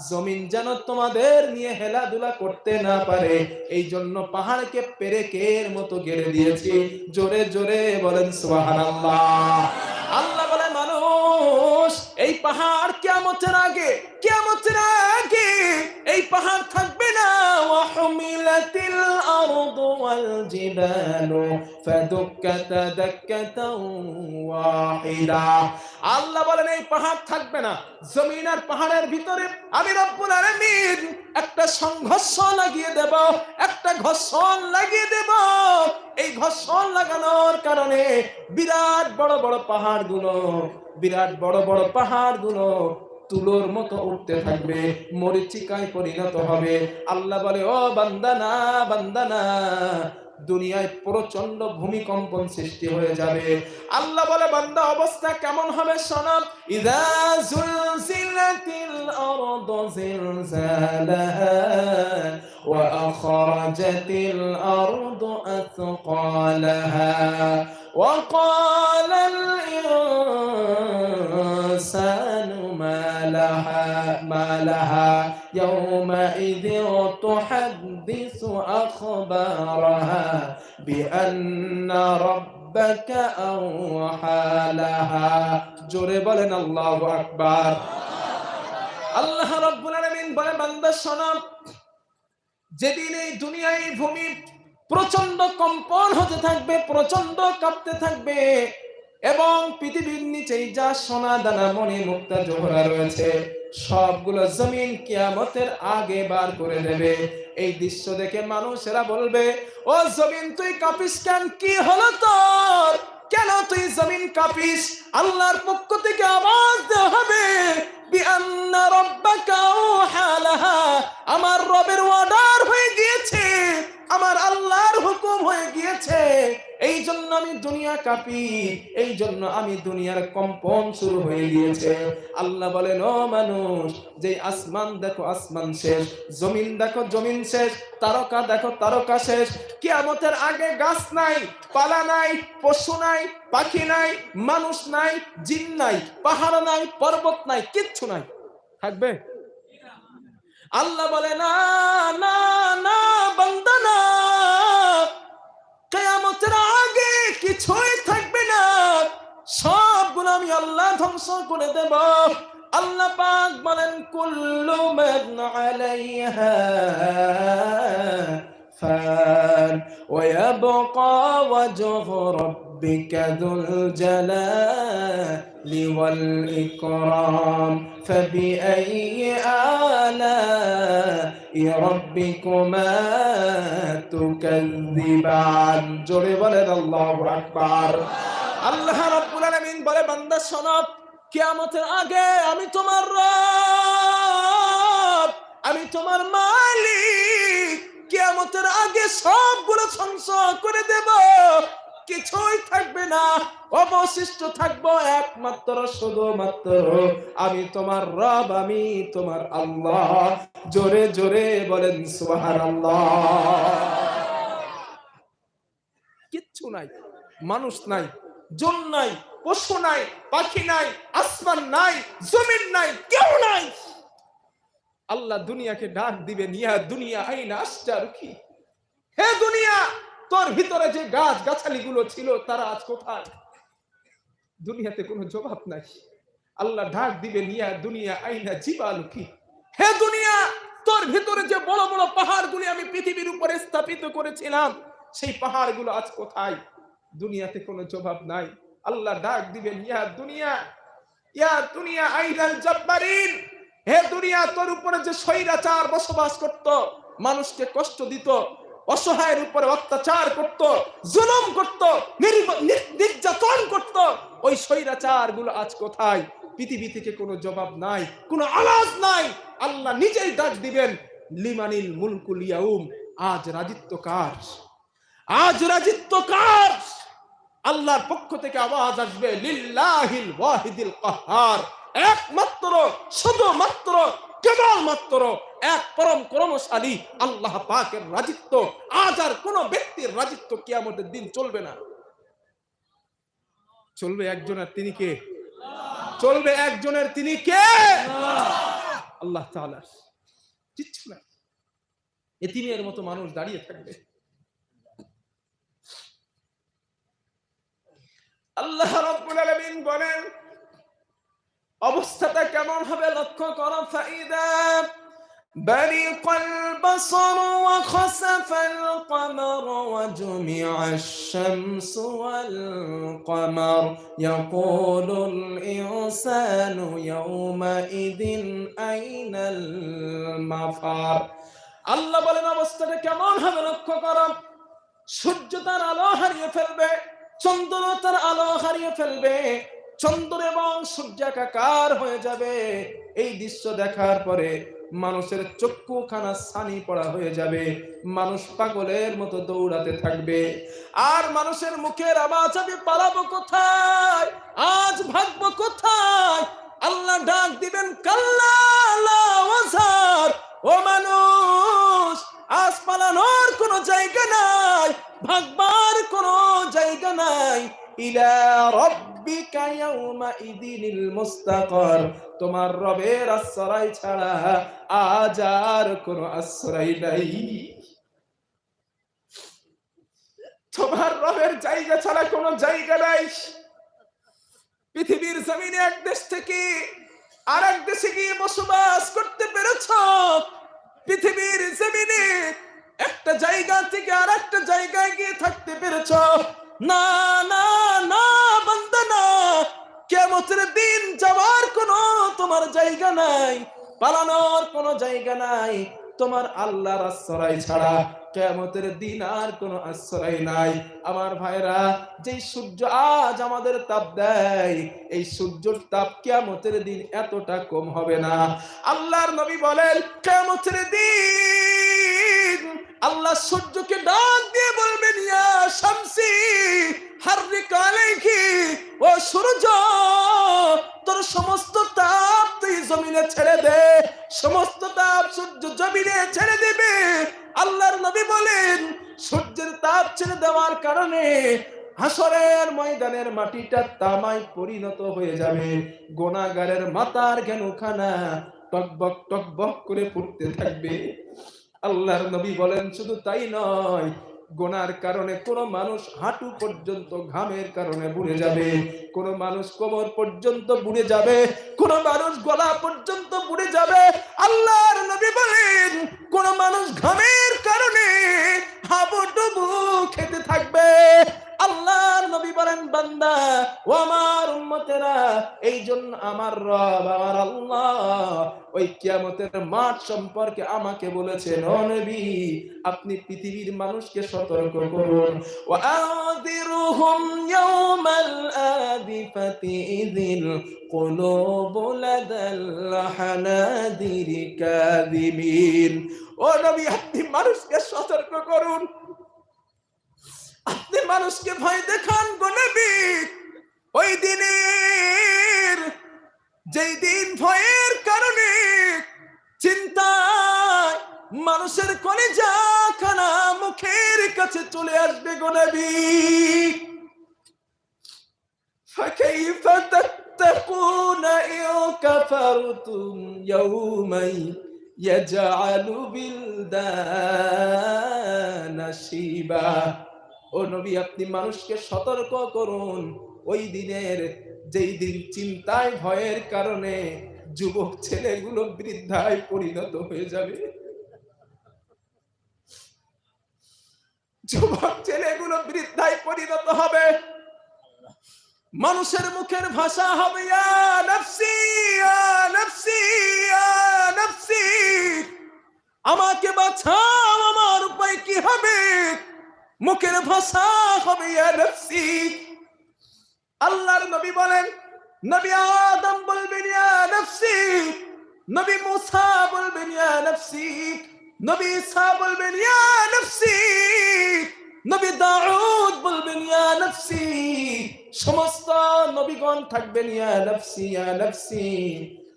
জমিন যেন তোমাদের নিয়ে হেলাধুলা করতে না পারে, এই জন্য পাহাড়কে পেরেকের মতো গেড়ে দিয়েছি। জোরে জোরে বলেন সুবহানাল্লাহ। আল্লাহ বলে, মানুষ এই পাহাড় কিয়ামতের আগে, কিয়ামতের আগে এই পাহাড় থাকবে না। ওয়াহুমিলাতিল আরদু ওয়াল জিবালু ফাদুক্কাতা দাক্কাতাও ওয়াহিদা। আল্লাহ বলেন, এই পাহাড় থাকবে না, জমিন আর পাহাড়ের ভিতরে আমি রব্বুল আলামিন একটা সংঘর্ষ লাগিয়ে দেব, একটা ঘর্ষণ লাগিয়ে দেব। এই ঘর্ষণ লাগানোর কারণে বিরাট বড় বড় পাহাড়গুলো, বিরাট বড় বড় পাহাড়গুলো তুলোর মতো উঠতে থাকবে, মরিচিকায় পরিণত হবে। আল্লাহ বলে, ও বান্দা না, বান্দা না, দুনিয়ায় প্রচন্ড ভূমিকম্পন সৃষ্টি হয়ে যাবে। আল্লাহ বলে, বান্দা অবস্থা কেমন হবে শোনো। ইযা যুলজিলাতিল আরদু জিলজালাহা ওয়া আখরাজাতিল আরদু আথকালাহা ওয়া ক্বালাল ইনসানু মা লাহা ইয়াওমাইযিন তুহাদ্দিসু আখবারাহা বিআন্না রাব্বাকা আওহা লাহা। জোরে বলেন আল্লাহু আকবার। আল্লাহ রাব্বুল আলামিন বলে, বান্দা শোনো, যেদিন এই দুনিয়ায় ভূমি প্রচন্ড কম্পন হতে থাকবে, প্রচন্ড কাঁপতে থাকবে এবং পৃথিবীর নিচে যা সোনা দানা মণি মুক্তা জোহরা রয়েছে সবগুলো জমিন কিয়ামতের আগে বার করে দেবে। এই দৃশ্য দেখে মানুষেরা বলবে, ও জমিন তুই কাঁপিস কেন? কি হলো তোর? কেন তুই জমিন কাঁপিস? আল্লাহর পক্ষ থেকে আওয়াজ দেওয়া হবে, বিআন্না রাব্বাকা আওহা লাহা, আমার রবের অর্ডার হয়ে গিয়েছে, আমার আল্লাহর হুকুম হয়ে গিয়েছে, এই জন্য আমি দুনিয়া কাঁপি, এই জন্য আমি দুনিয়ার কম্পন শুরু হয়ে গিয়েছে। আল্লাহ বলেন, ও মানুষ, যে আসমান দেখো আসমান শেষ, জমিন দেখো জমিন শেষ, তারকা দেখো তারকা শেষ, কিয়ামতের আগে গাছ নাই, পালা নাই, পশু নাই, পাখি নাই, মানুষ নাই, জিন নাই, পাহাড় নাই, পর্বত নাই, কিচ্ছু নাই। থাকবে? আল্লাহ বলে, না না না বান্দা না, কিয়ামতের আগে কিছুই থাকবে না, সবগুলো আমি আল্লাহ ধ্বংস করে দেব। আল্লাহ পাক বলেন কুল্লু মান আলাইহা ফান ওয়া ইয়াবকা ওয়াজহু রাব্বিকা যুল জালালি ওয়াল ইকরাম ফাবিআইয়ি আলাই রাব্বিকুমা তুকাযযিবান। জোরে বলেন আল্লাহু আকবার। আল্লাহ রাব্বুল আলামিন বলে বান্দা শোনো, কিয়ামতের আগে আমি তোমার রব, আমি তোমার মালিক। কিয়ামতের আগে সবগুলো ধ্বংস করে দেব, কিছুই থাকবে না, অবশিষ্ট থাকবো একমাত্র শুধুমাত্র আমি তোমার রব, আমি তোমার আল্লাহ। জোরে জোরে বলেন সুবহানাল্লাহ। কিচ্ছু নাই, মানুষ নাই, জন নাই, পশু নাই, পাখি নাই, আসমান নাই, জমিন নাই, কেউ নাই। আল্লাহ দুনিয়াকে ডাক দিবে, নিয়া দুনিয়া আইনা আশজারুকি, হে দুনিয়া তোর ভিতরে যে গাছ গাছালি গুলো ছিল তারা আজ কোথায়? দুনিয়াতে কোনো জবাব নাই। আল্লাহ ডাক দিবে, নিয়া দুনিয়া আইনা জিবালুকি, হে দুনিয়া তোর ভিতরে যে বড় বড় পাহাড়গুলি আমি পৃথিবীর উপরে স্থাপিত করেছিলাম সেই পাহাড়গুলো আজ কোথায়? দুনিয়াতে কোনো জবাব নাই। আল্লাহ ডাক দিবেন, ইয়া দুনিয়া আইনাল জাব্বারিন, হে দুনিয়া তোর উপরে যে স্বৈরাচার বসবাস করত, মানুষকে কষ্ট দিত, অসহায়ের উপরে অত্যাচার করত, জুলুম করত, নির্যাতন করত, ওই স্বৈরাচার গুলো আজ কোথায়? পৃথিবী থেকে কোনো জবাব নাই, কোনো আওয়াজ নাই। আল্লাহ নিজেই ডাক দিবেন, লিমানিল মুলকুল ইয়াউম, আজ রাজিত্ব কার? আজ রাজিত্ব কার? আল্লাহর পক্ষ থেকে আওয়াজ আসবে, লিল্লাহিল ওয়াহিদিল কাহ্হার, একমাত্র শুধুমাত্র কেবলমাত্র এক পরম করমশালী আল্লাহ পাকের রাজিত্ব। আজ আর কোন ব্যক্তির রাজিত্ব কিয়ামতের দিন চলবে না। চলবে একজনের, তিনি কে? চলবে একজনের, তিনি কে? আল্লাহ তাআলা। কিচ্ছু না, এতিমের মতো মানুষ দাঁড়িয়ে থাকবে। আল্লাহ রাব্বুল আলামিন বলেন অবস্থাটা কেমন হবে লক্ষ্য করো। ফাইদা বারিকাল বাসর ওয়া খাসাফাল কমার ওয়া জুমিআশ শামসু ওয়াল কমার ইয়াকুলুল ইনসানু ইয়াওমা ইদিন আইনাল মাফার। আল্লাহ বলেন অবস্থাটা কেমন হবে লক্ষ্য করো। সূর্য তার আলো হারিয়ে ফেলবে, চন্দ্র তার আলো হারিয়ে ফেলবে, চন্দ্র এবং সূর্য একাকার হয়ে যাবে। এই দৃশ্য দেখার পরে মানুষের চক্ষুখানা ছানি পড়া হয়ে যাবে, মানুষ পাগলের মতো দৌড়াতে থাকবে। আর মানুষের মুখের আওয়াজ হবে, পালাবো কোথায়, আজ ভাগবো কোথায়? আল্লাহ ডাক দিবেন, কাল্লা লা ওয়াজার, ও মানুষ আজ পালানোর কোনো জায়গা নাই, ভাগবার কোনো জায়গা নাই। ইলা রাব্বিকা ইয়াওমা ইদিনিল মুস্তাকার, তোমার রবের আশ্রয় ছাড়া আজ আর কোনো আশ্রয় নাই। তোমার রবের জায়গা ছাড়া কোনো জায়গা নাই। পৃথিবীর জমিনে এক দেশ থেকে আরেক দেশে গিয়ে বসবাস করতে পেরেছো, পৃথিবীর জমিনে একটা জায়গা থেকে আরেকটা জায়গায় গিয়ে থাকতে পেরেছো? না না না বান্দা না, কিয়ামতের দিন যাওয়ার কোনো তোমার জায়গা নাই, পালানোর কোনো জায়গা নাই। তোমার আল্লাহর আশ্রয় ছাড়া কিয়ামতের দিন আর কোনো আশ্রয় নাই। আমার ভাইরা, যেই সূর্য আজ আমাদের তাপ দেয়, এই সূর্যের তাপ কিয়ামতের দিন এতটা কম হবে না। আল্লাহর নবী বলেন, কিয়ামতের দিন আল্লাহ সূর্যকে ডাক দিয়ে বলবেন, ইয়া শামসি হাররিক আলাইকি, ও সূর্য তোর সমস্ত তাপ তুই জমিনে ছেড়ে দে। সমস্ত তাপ সূর্য জমিনে ছেড়ে দেবে। আল্লাহর নবী বলেন, সূর্যের তাপ ছেড়ে দেওয়ার কারণে হাসরের ময়দানের মাটিটা তামায় পরিণত হয়ে যাবে। গুনাহগারের মাথার ঘেনুখানা টকবক টকবক করে ফুটতে থাকবে। আল্লাহর নবী বলেন, শুধু তাই নয়, গোনার কারণে কোন মানুষ হাঁটু পর্যন্ত ঘামের কারণে বুড়ে যাবে, কোন মানুষ কোমর পর্যন্ত বুড়ে যাবে, কোন মানুষ গলা পর্যন্ত বুড়ে যাবে। আল্লাহর নবী বলেন কোন মানুষ ঘামের কারণে হাবুডুবু খেতে থাকবে। আল্লাহর নবী বলেন বান্দা ও আমার উম্মতেরা, এই জন্য আমার রব আমার আল্লাহ ওই কিয়ামতের মাঠ সম্পর্কে আমাকে বলেছেন, ও নবী আপনি পৃথিবীর মানুষকে সতর্ক করুন, ওয়াআযিরুহুম ইয়াওমাল আযিফাতি ইযিল কুলুবু লাদাল হানাদিরি কাযিমিন। ও নবী আপনি মানুষকে সতর্ক করুন, আপনি মানুষকে ভয় দেখান গো নবী। ওই দিনের যেই দিন ভয়ের কারণে চিন্তায় মানুষের কলিজা খানা মুখের কাছে চলে আসবে গো নবী। ফাকাইফা তাত্তাকুনা ইন কাফারতুম ইয়াওমান ইয়াজআলু বিলদানা শিবা। ও নবী আপনি মানুষকে সতর্ক করুন ওই দিনের যেই দিন চিন্তায় ভয়ের কারণে যুবক ছেলেগুলো বৃদ্ধায় পরিণত হয়ে যাবে, যুবক ছেলেগুলো বৃদ্ধায় পরিণত হবে, মানুষের মুখের ভাষা হবে ইয়া নাফসি ইয়া নাফসি ইয়া নাফসি, আমাকে বাঁচাও, আমার উপায় কি হবে? মুখের ভাষা হবে ইয়া নাফসি। আল্লাহর নবী বলেন, নবী আদম বলবেন ইয়া নাফসি, নবী মুসা বলবেন ইয়া নাফসি, নবী ঈসা বলবেন ইয়া নাফসি, নবী দাউদ বলবেন ইয়া নাফসি, সমস্ত নবীগণ থাকবেন ইয়া নাফসি ইয়া নাফসি।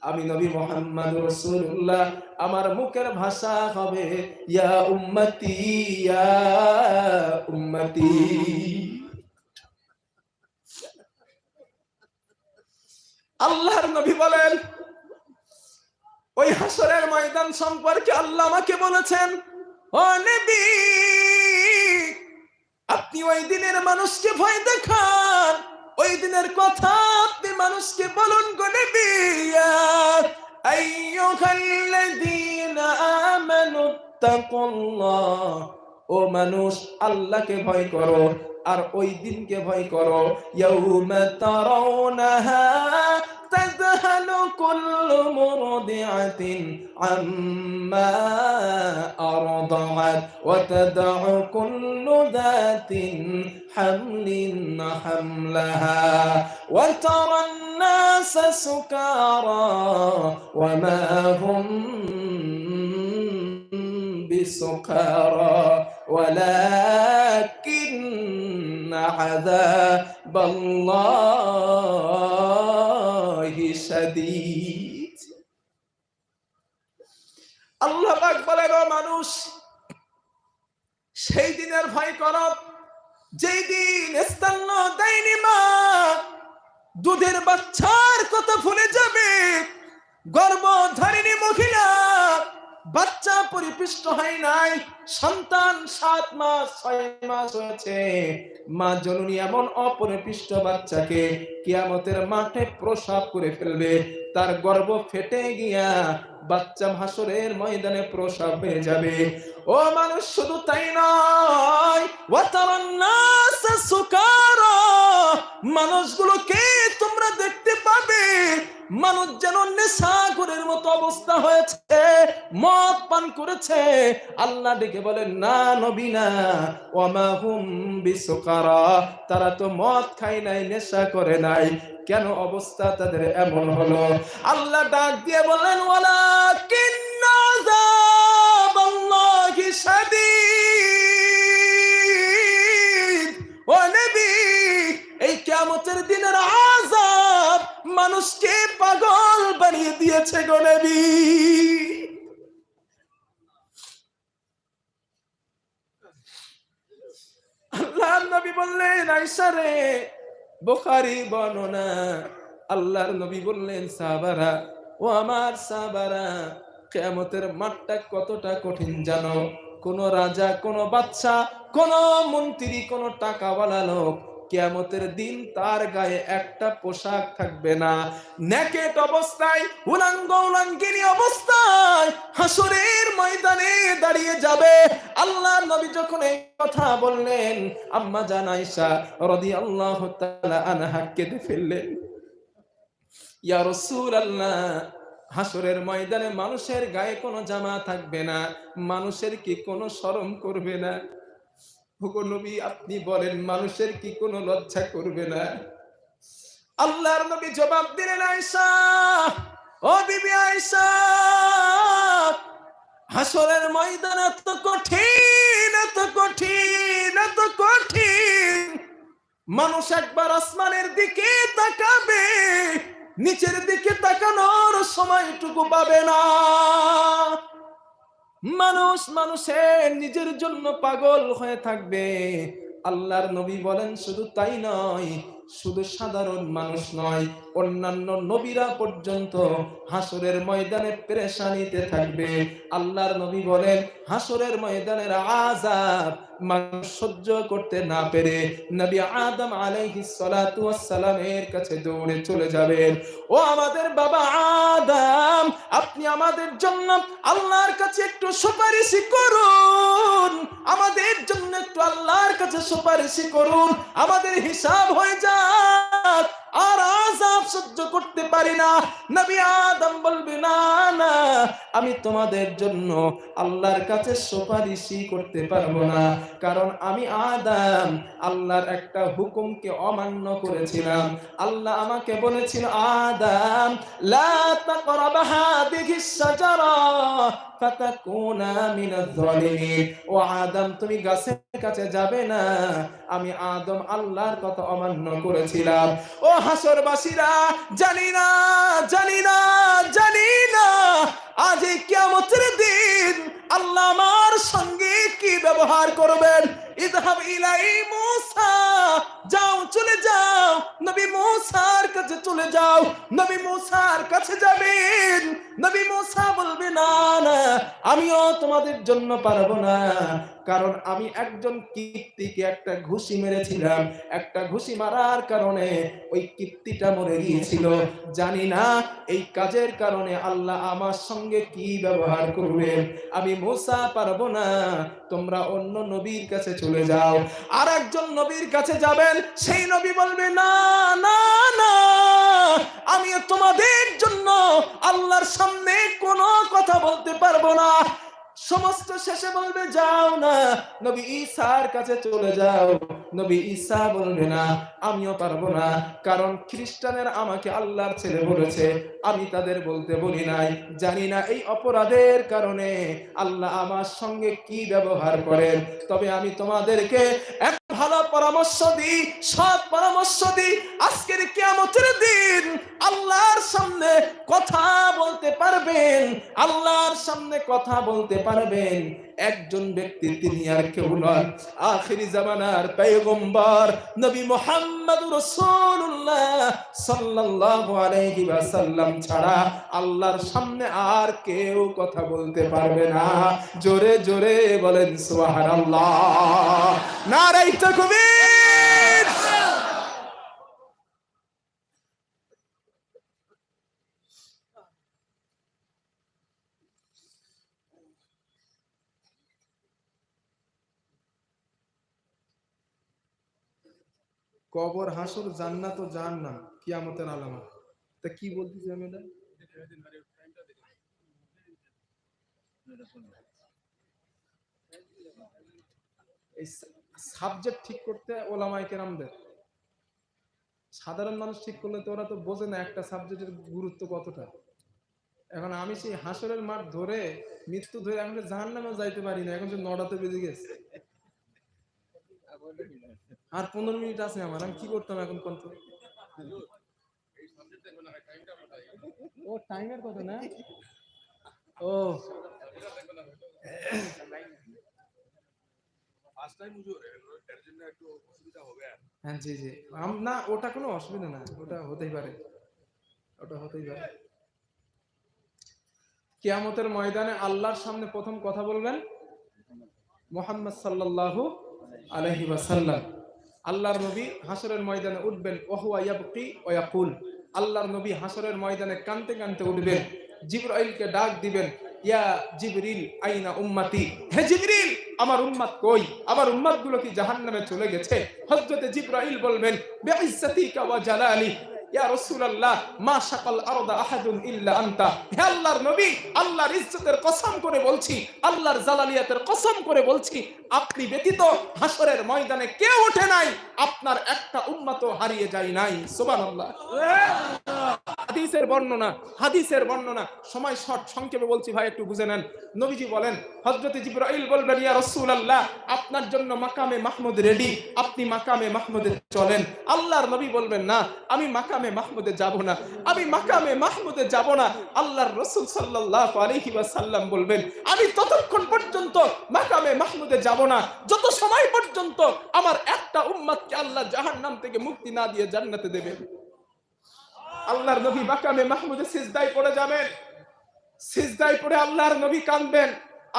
আমি নবী মুহাম্মদ রাসূলুল্লাহ আমার মুখের ভাষা হবে ইয়া উম্মতি ইয়া উম্মতি। আল্লাহর নবী বলেন ওই হাসরের ময়দান সম্পর্কে আল্লাহ আমাকে বলেছেন, ও নবী আপনি ওই দিনের মানুষকে ভয় দেখান, ওই দিনের কথা আপনি মানুষকে বলুন গো নবী। ইয়া আইয়ুহাল্লাযীনা আমানু তাকুল্লাহ, ও মানুষ আল্লাহকে ভয় করো আর ওই দিনকে ভয় করো। ইয়াউমা তারাউনাহা তাযহালু কুল্লু মুরদিআতিন আম্মা আরদাআত ওয়া তাদউ কুল্লু যাতিন হামলিন হামলাহা ওয়া তারান নাসা সুকারা ওয়া মা হুম বিসুকারা ولكن عذاب الله شديد। আল্লাহ পাক বলেন, ও মানুষ সেই দিনের ভয় করো যেই দিন স্তন্য দেয়নি মা, দুধের বাচ্চার কথা ভুলে যাবে, গর্ভধারিণী মহিলা বাচ্চা পরিপুষ্ট হয় নাই, সন্তান 7 মাস 6 মাস হয়েছে, মা জননী এমন অপরিপুষ্ট বাচ্চাকে কিয়ামতের মাঠে প্রসব করে ফেলবে, তার গর্ভ ফেটে গিয়া বাচ্চা হাসরের ময়দানে প্রসব হয়ে যাবে। ও মানুষ শুধু তাই নয়, ওয়াতারান নাস সুকারা, মানুষগুলোকে তোমরা দেখতে পাবে মানুষ যেন নেশাখোরের মতো অবস্থা হয়েছে, মদ পান করেছে। আল্লাহ ডেকে বলেন, না নবী না, ওয়ামা হুম বিসুকারা, তারা তো মদ খায় নাই, নেশা করে নাই, কেন অবস্থা তাদের এমন হলো? আল্লাহ ডাক দিয়ে বলেন, ওয়ালাকিন্না আযাবাল্লাহি শাদীদ। ও নবী এই কিয়ামতের দিনের আযাব মানুষকে পাগল বানিয়ে দিয়েছে গো নবী। আল্লাহর নবী বললেন, আয়েশা রে, বুখারী বর্ণনা, আল্লাহর নবী বললেন, সাহাবারা, ও আমার সাহাবারা, কিয়ামতের মাঠটা কতটা কঠিন জানো? কোন রাজা, কোন বাদশা কোন মন্ত্রী, কোন টাকাওয়ালা লোক কিয়ামতের দিন তার গায়ে একটা পোশাক থাকবে না। নেকেট অবস্থায়, উলঙ্গ উলঙ্গিনী অবস্থায় হাসরের ময়দানে দাঁড়িয়ে যাবে। আল্লাহর নবী যখন এই কথা বললেন, আম্মা জান আয়েশা রাদিয়াল্লাহু তাআলা আনহা কেঁদে ফেললেন। ইয়া রাসূলুল্লাহ, হাসরের ময়দানে মানুষের গায়ে কোনো জামা থাকবে না, মানুষের কি কোনো শরম করবে না? ওগো নবী, আপনি বলেন, মানুষের কি কোনো লজ্জা করবে না? আল্লাহর নবী জবাব দিলেন, আয়েশা, ও বিবি আয়েশা, হাসরের ময়দান এত কঠিন, এত কঠিন, এত কঠিন, মানুষ একবার আসমানের দিকে তাকাবে, নিচের দিকে তাকানোর সময়টুকু পাবে না। মানুষ মানুষের নিজের জন্য পাগল হয়ে থাকবে। আল্লাহর নবী বলেন, শুধু তাই নয়, শুধু সাধারণ মানুষ নয়, অন্যান্য নবীরা পর্যন্ত হাসরের ময়দানে পেরেশানিতে থাকবে। আল্লাহর নবী বলেন, হাসরের ময়দানের আযাব মানুষ সহ্য করতে না পেরে নবী আদম আলাইহিস সালাতু ওয়াস সালামের কাছে দৌড়ে চলে যাবেন। ও আমাদের বাবা আদম, আপনি আমাদের জন্য আল্লাহর কাছে একটু সুপারিশ করুন, আমাদের জন্য একটু আল্লাহর কাছে সুপারিশ করুন, আমাদের হিসাব হয়ে যাক, আর আযাব সহ্য করতে পারি না। নবী আদম বলবে, না না, আমি তোমাদের জন্য আল্লাহর কাছে সুপারিশই করতে পারবো না, কারণ আমি আদম আল্লাহর একটা হুকুমকে অমান্য করেছিলাম। আল্লাহ আমাকে বলেছিল, আদম লা তাকরাবা হাদিহিস শাজারা ফাতাকুনা মিনাজ জালিমিন। ও আদম, তুমি গাছের কাছে যাবে না, আমি আদম আল্লাহর কথা অমান্য করেছিলাম। ও হাসরবাসীরা, জানি না, জানি না, জানি না আজ এই কিয়ামতের দিন আল্লাহ আমার সঙ্গে কি ব্যবহার করবেন। ইযহাব ইলাই মূসা, যাও, চলে যাও, নবী মূসার কাছে চলে যাও। নবী মূসার কাছে যাবেন, নবী মূসা বলবে, না না, আমিও তোমাদের জন্য পারবো না, কারণ আমি একজন কীর্তিকে একটা ঘুষি মেরেছিলাম, একটা ঘুষি মারার কারণে ওই কীর্তিটা মরে গিয়েছিল। জানি না এই কাজের কারণে আল্লাহ আমার সঙ্গে কি ব্যবহার করবেন। আমি মূসা পারবো না, তোমরা অন্য নবীর কাছে চলে যাও। আর একজন নবীর কাছে যাবেন, সেই নবী বলবে, না না না, আমি তোমাদের জন্য আল্লাহর সামনে কোনো কথা বলতে পারবো না। সমস্ত শেষে বলবে, যাও না, নবী ঈসার কাছে চলে যাও। নবী ঈসা বলবে, না, আমিও পারবো না, কারণ খ্রিস্টানেরা আমাকে আল্লাহর ছেলে বলেছে, আমি তাদের বলতে বলি নাই। জানি না এই অপরাধের কারণে আল্লাহ আমার সঙ্গে কি ব্যবহার করেন। তবে আমি তোমাদেরকে এক ভালো পরামর্শ দিই, সৎ পরামর্শ দিই, আজকের কিয়ামতের দিন আল্লাহর সামনে কথা বলতে পারবেন, আল্লাহর সামনে কথা বলতে পারবেন একজন ব্যক্তি, তিনি আর কেউ নয়, আখিরি জামানার পয়গম্বর নবী মুহাম্মদুর রাসূলুল্লাহ সাল্লাল্লাহু আলাইহি ওয়াসাল্লাম ছাড়া আল্লাহর সামনে আর কেউ কথা বলতে পারবে না। জোরে জোরে বলেন সুবহানাল্লাহ, নারে তাকবীর। কবর, হাসর, জান্নাত ও জাহান্নাম কিয়ামতের আলামত। তা কি বলতেছি আমি এটা? এই সাবজেক্ট ঠিক করতে ওলামায়ে কেরামদের, সাধারণ মানুষ ঠিক করলে তো ওরা তো বোঝে না একটা সাবজেক্টের গুরুত্ব কতটা। এখন আমি সেই হাসরের মাঠ ধরে মৃত্যু ধরে এখন জাহান্নামেও যাইতে পারি না, এখন যে 9টাতে বেজে গেছে, আর 15 মিনিট আছে আমার, আমি কি করতাম এখন পর্যন্ত? ও টাইমের কথা না, ও হ্যাঁ, জি জি, না ওটা কোনো অসুবিধা না, ওটা হতেই পারে, ওটা হতেই পারে। কিয়ামতের ময়দানে আল্লাহর সামনে প্রথম কথা বলবেন মুহাম্মদ সাল্লাল্লাহু আলাইহি ওয়াসাল্লাম। আল্লাহর নবী হাসরের ময়দানে উঠবেন, ওয়া ইয়াবকি ওয়া ইয়াকুল, আল্লাহর নবী হাসরের ময়দানে কাঁদতে কাঁদতে উঠবেন, জিবরাইলকে ডাক দিবেন, ইয়া জিবরিল আইনা উম্মতি, হে জিবরিল আমার উম্মত কই, আমার উম্মতগুলো কি জাহান্নামে চলে গেছে? হযরতে জিবরাইল বলবেন, বিইজ্জাতিকা ওয়া জালালি ইয়া রাসূলুল্লাহ মা শাকাল আরদা আহাদুন ইল্লা আনতা, হে আল্লাহর নবী আল্লাহর ইজ্জতের কসম করে বলছি, আল্লাহর জালালিয়াতের কসম করে বলছি, আপনি ব্যতীত হাসরের ময়দানে কেউ ওঠে নাই, আপনার একটা উম্মতও হারিয়ে যায় নাই। সুবহানাল্লাহ। হাদিসের বর্ণনা সময় শর্ট, সংক্ষেপে বলছি ভাই, একটু বুঝে নেন। নবীজি বলেন, হযরত জিবরাইল বলবেন, ইয়া রাসূলুল্লাহ আপনার জন্য মাকামে মাহমুদ রেডি, আপনি মাকামে মাহমুদে চলেন। আল্লাহর নবী বলবেন, না আমি মাকামে মাহমুদে যাব না, আমি মাকামে মাহমুদে যাব না। আল্লাহর রাসূল সাল্লাল্লাহু আলাইহি ওয়াসাল্লাম বলবেন, আমি ততক্ষণ পর্যন্ত মাকামে মাহমুদে যাব না যত সময় পর্যন্ত আমার একটা উম্মতকে আল্লাহ জাহান্নাম থেকে মুক্তি না দিয়ে জান্নাতে দেবেন। আল্লাহর নবী মাকামে মাহমুদে সিজদায় পড়ে যাবেন, সিজদায় পড়ে আল্লাহর নবী কাঁদবেন,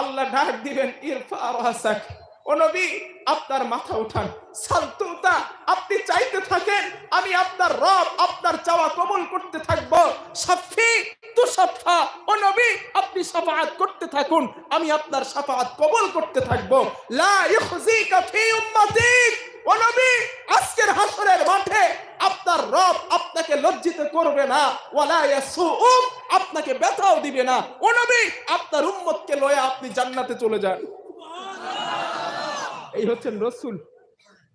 আল্লাহ ডাক দিবেন, ইরফা রাসাক, ও নবী আপনার মাথা উঠান, সালতুতা আপনি চাইতে থাকেন, আমি আপনার রব আপনার চাওয়া কবুল করতে থাকবো, শাফি তুশাফা, ও নবী আপনি শাফাআত করতে থাকুন, আমি আপনার শাফাআত কবুল করতে থাকবো। লা ইখজিকা ফি উম্মতিক, ও নবী আজকের হাসরের মাঠে আপনার রব আপনাকে লজ্জিত করবে না, ওয়ালা ইয়াসুউক আপনাকে ব্যথাও দিবে না। ও নবী আপনার উম্মতকে লয়ে আপনি জান্নাতে চলে যান। এই হচ্ছেন রাসূল,